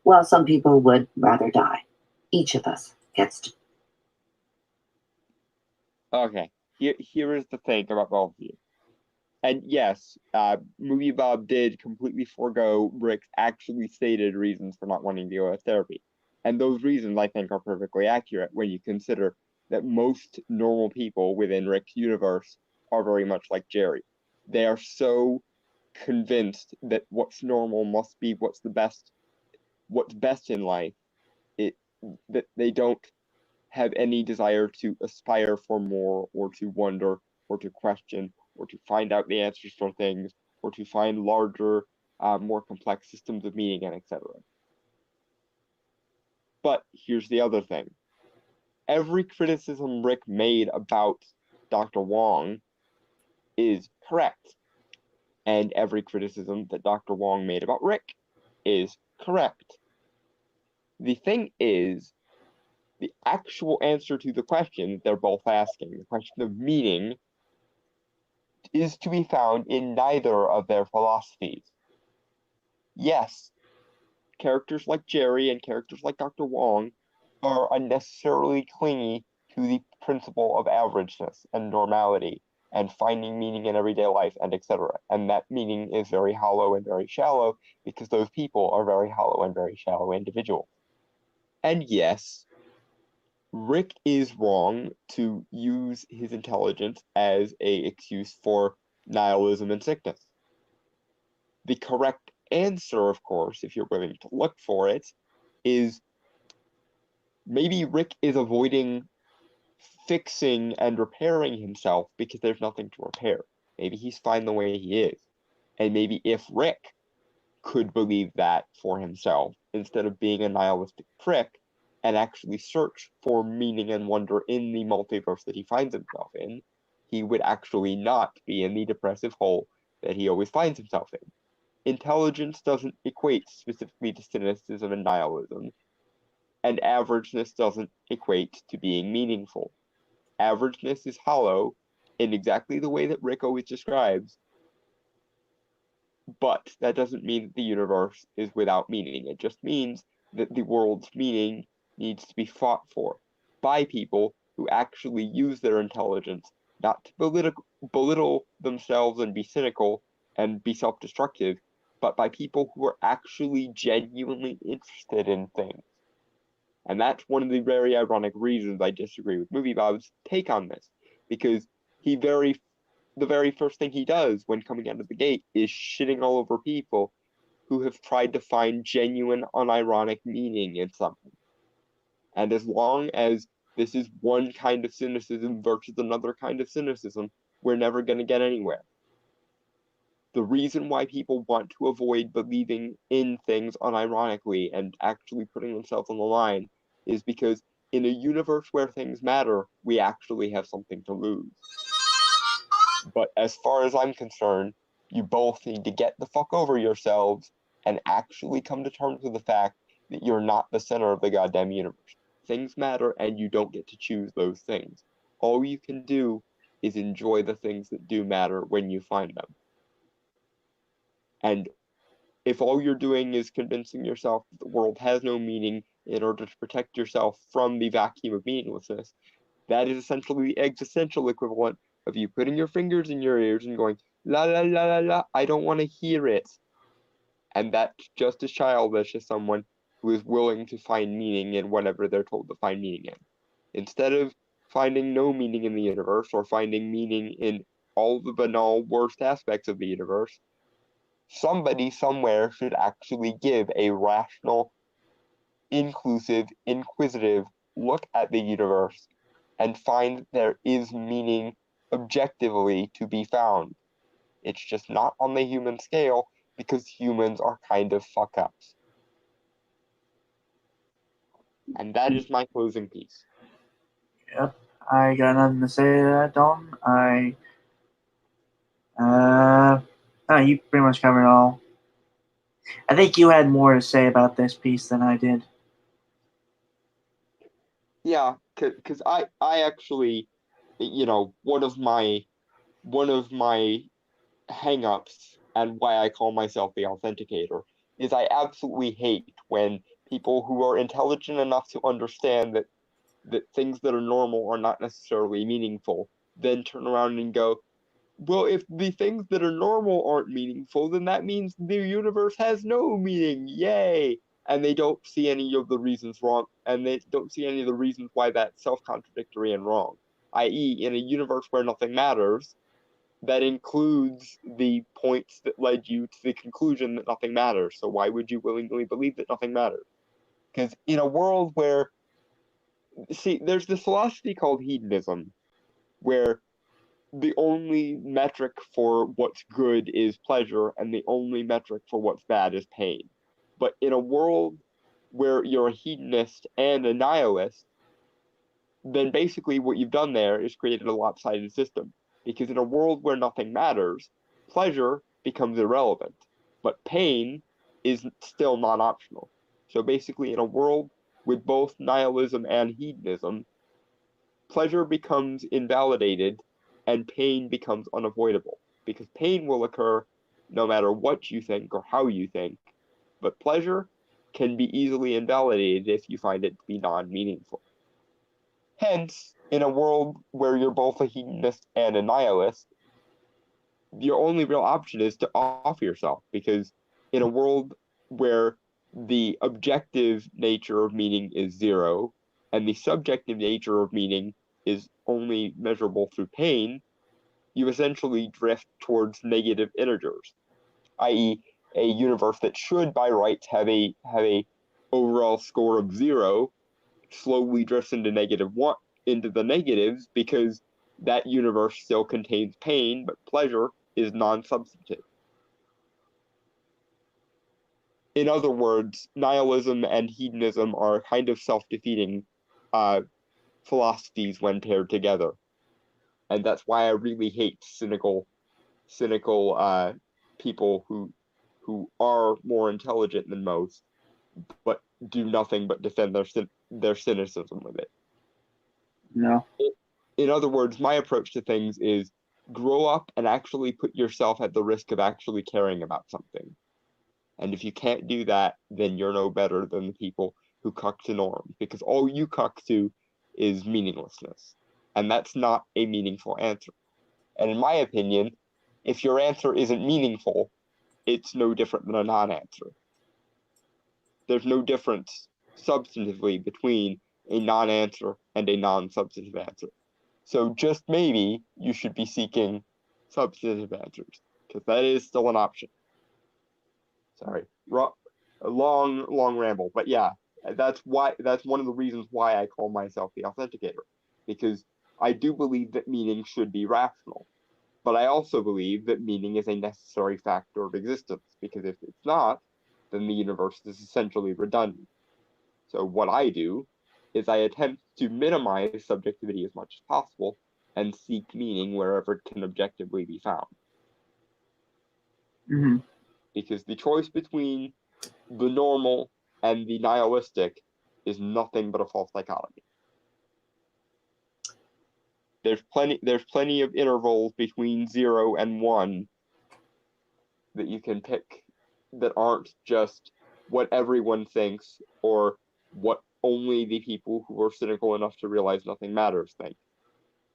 would rather die. Each of us gets to. Okay, here is the thing about both of you. And yes, Movie Bob did completely forego Rick's actually stated reasons for not wanting to go to therapy. And those reasons, I think, are perfectly accurate when you consider that most normal people within Rick's universe are very much like Jerry. They are so convinced that what's normal must be what's best in life, that they don't have any desire to aspire for more, or to wonder, or to question, or to find out the answers for things, or to find larger, more complex systems of meaning, and etc. But here's the other thing. Every criticism Rick made about Dr. Wong is correct. And every criticism that Dr. Wong made about Rick is correct. The thing is, the actual answer to the question they're both asking, the question of meaning, is to be found in neither of their philosophies. Yes, characters like Jerry and characters like Dr. Wong are unnecessarily clingy to the principle of averageness and normality and finding meaning in everyday life and etc. And that meaning is very hollow and very shallow because those people are very hollow and very shallow individuals. And yes, Rick is wrong to use his intelligence as an excuse for nihilism and sickness. The correct answer, of course, if you're willing to look for it, is maybe Rick is avoiding fixing and repairing himself because there's nothing to repair. Maybe he's fine the way he is. And maybe if Rick could believe that for himself, instead of being a nihilistic prick, and actually search for meaning and wonder in the multiverse that he finds himself in, he would actually not be in the depressive hole that he always finds himself in. Intelligence doesn't equate specifically to cynicism and nihilism, and averageness doesn't equate to being meaningful. Averageness is hollow in exactly the way that Rick always describes, but that doesn't mean that the universe is without meaning. It just means that the world's meaning needs to be fought for by people who actually use their intelligence not to belittle themselves and be cynical and be self-destructive, but by people who are actually genuinely interested in things. And that's one of the very ironic reasons I disagree with Movie Bob's take on this, because the very first thing he does when coming out of the gate is shitting all over people who have tried to find genuine, unironic meaning in something. And as long as this is one kind of cynicism versus another kind of cynicism, we're never going to get anywhere. The reason why people want to avoid believing in things unironically and actually putting themselves on the line is because in a universe where things matter, we actually have something to lose. But as far as I'm concerned, you both need to get the fuck over yourselves and actually come to terms with the fact that you're not the center of the goddamn universe. Things matter and you don't get to choose those things. All you can do is enjoy the things that do matter when you find them. And if all you're doing is convincing yourself that the world has no meaning in order to protect yourself from the vacuum of meaninglessness, that is essentially the existential equivalent of you putting your fingers in your ears and going, la la la la la, I don't want to hear it. And that's just as childish as someone who is willing to find meaning in whatever they're told to find meaning in. Instead of finding no meaning in the universe or finding meaning in all the banal worst aspects of the universe, somebody somewhere should actually give a rational, inclusive, inquisitive look at the universe and find there is meaning objectively to be found. It's just not on the human scale because humans are kind of fuck ups. And that is my closing piece. Yep, I got nothing to say to that, Dalton. You pretty much covered it all. I think you had more to say about this piece than I did. Yeah, because I actually, one of my hangups and why I call myself the authenticator is I absolutely hate when people who are intelligent enough to understand that things that are normal are not necessarily meaningful then turn around and go, well, if the things that are normal aren't meaningful, then that means the universe has no meaning. Yay! And they don't see any of the reasons wrong, and they don't see any of the reasons why that's self-contradictory and wrong. I.e., in a universe where nothing matters, that includes the points that led you to the conclusion that nothing matters. So why would you willingly believe that nothing matters? Because in a world where, see, there's this philosophy called hedonism, where the only metric for what's good is pleasure, and the only metric for what's bad is pain. But in a world where you're a hedonist and a nihilist, then basically what you've done there is created a lopsided system. Because in a world where nothing matters, pleasure becomes irrelevant, but pain is still non-optional. So basically, in a world with both nihilism and hedonism, pleasure becomes invalidated and pain becomes unavoidable, because pain will occur no matter what you think or how you think, but pleasure can be easily invalidated if you find it to be non-meaningful. Hence, in a world where you're both a hedonist and a nihilist, your only real option is to off yourself, because in a world where the objective nature of meaning is zero and the subjective nature of meaning is only measurable through pain, you essentially drift towards negative integers, i.e., a universe that should by rights have a overall score of 0 slowly drifts into -1 into the negatives, because that universe still contains pain, but pleasure is non-substantive. In other words, nihilism and hedonism are kind of self-defeating philosophies when paired together. And that's why I really hate cynical people who are more intelligent than most, but do nothing but defend their cynicism with it. No. In other words, my approach to things is grow up and actually put yourself at the risk of actually caring about something. And if you can't do that, then you're no better than the people who cuck to norms, because all you cuck to is meaninglessness. And that's not a meaningful answer. And in my opinion, if your answer isn't meaningful, it's no different than a non-answer. There's no difference substantively between a non-answer and a non-substantive answer. So just maybe you should be seeking substantive answers, because that is still an option. Sorry, a long ramble, but yeah, that's one of the reasons why I call myself the authenticator, because I do believe that meaning should be rational, but I also believe that meaning is a necessary factor of existence, because if it's not, then the universe is essentially redundant. So what I do is I attempt to minimize subjectivity as much as possible and seek meaning wherever it can objectively be found. Mm-hmm. Because the choice between the normal and the nihilistic is nothing but a false dichotomy. There's plenty of intervals between 0 and 1 that you can pick that aren't just what everyone thinks or what only the people who are cynical enough to realize nothing matters think.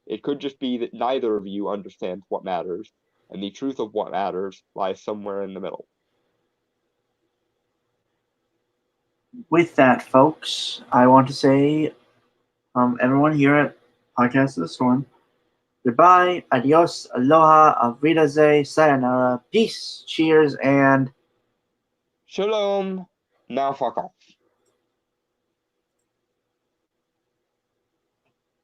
It could just be that neither of you understands what matters, and the truth of what matters lies somewhere in the middle. With that, folks, I want to say, everyone here at Podcast of the Storm, goodbye, adios, aloha, auf Wiedersehen, sayonara, peace, cheers, and Shalom. Now fuck off.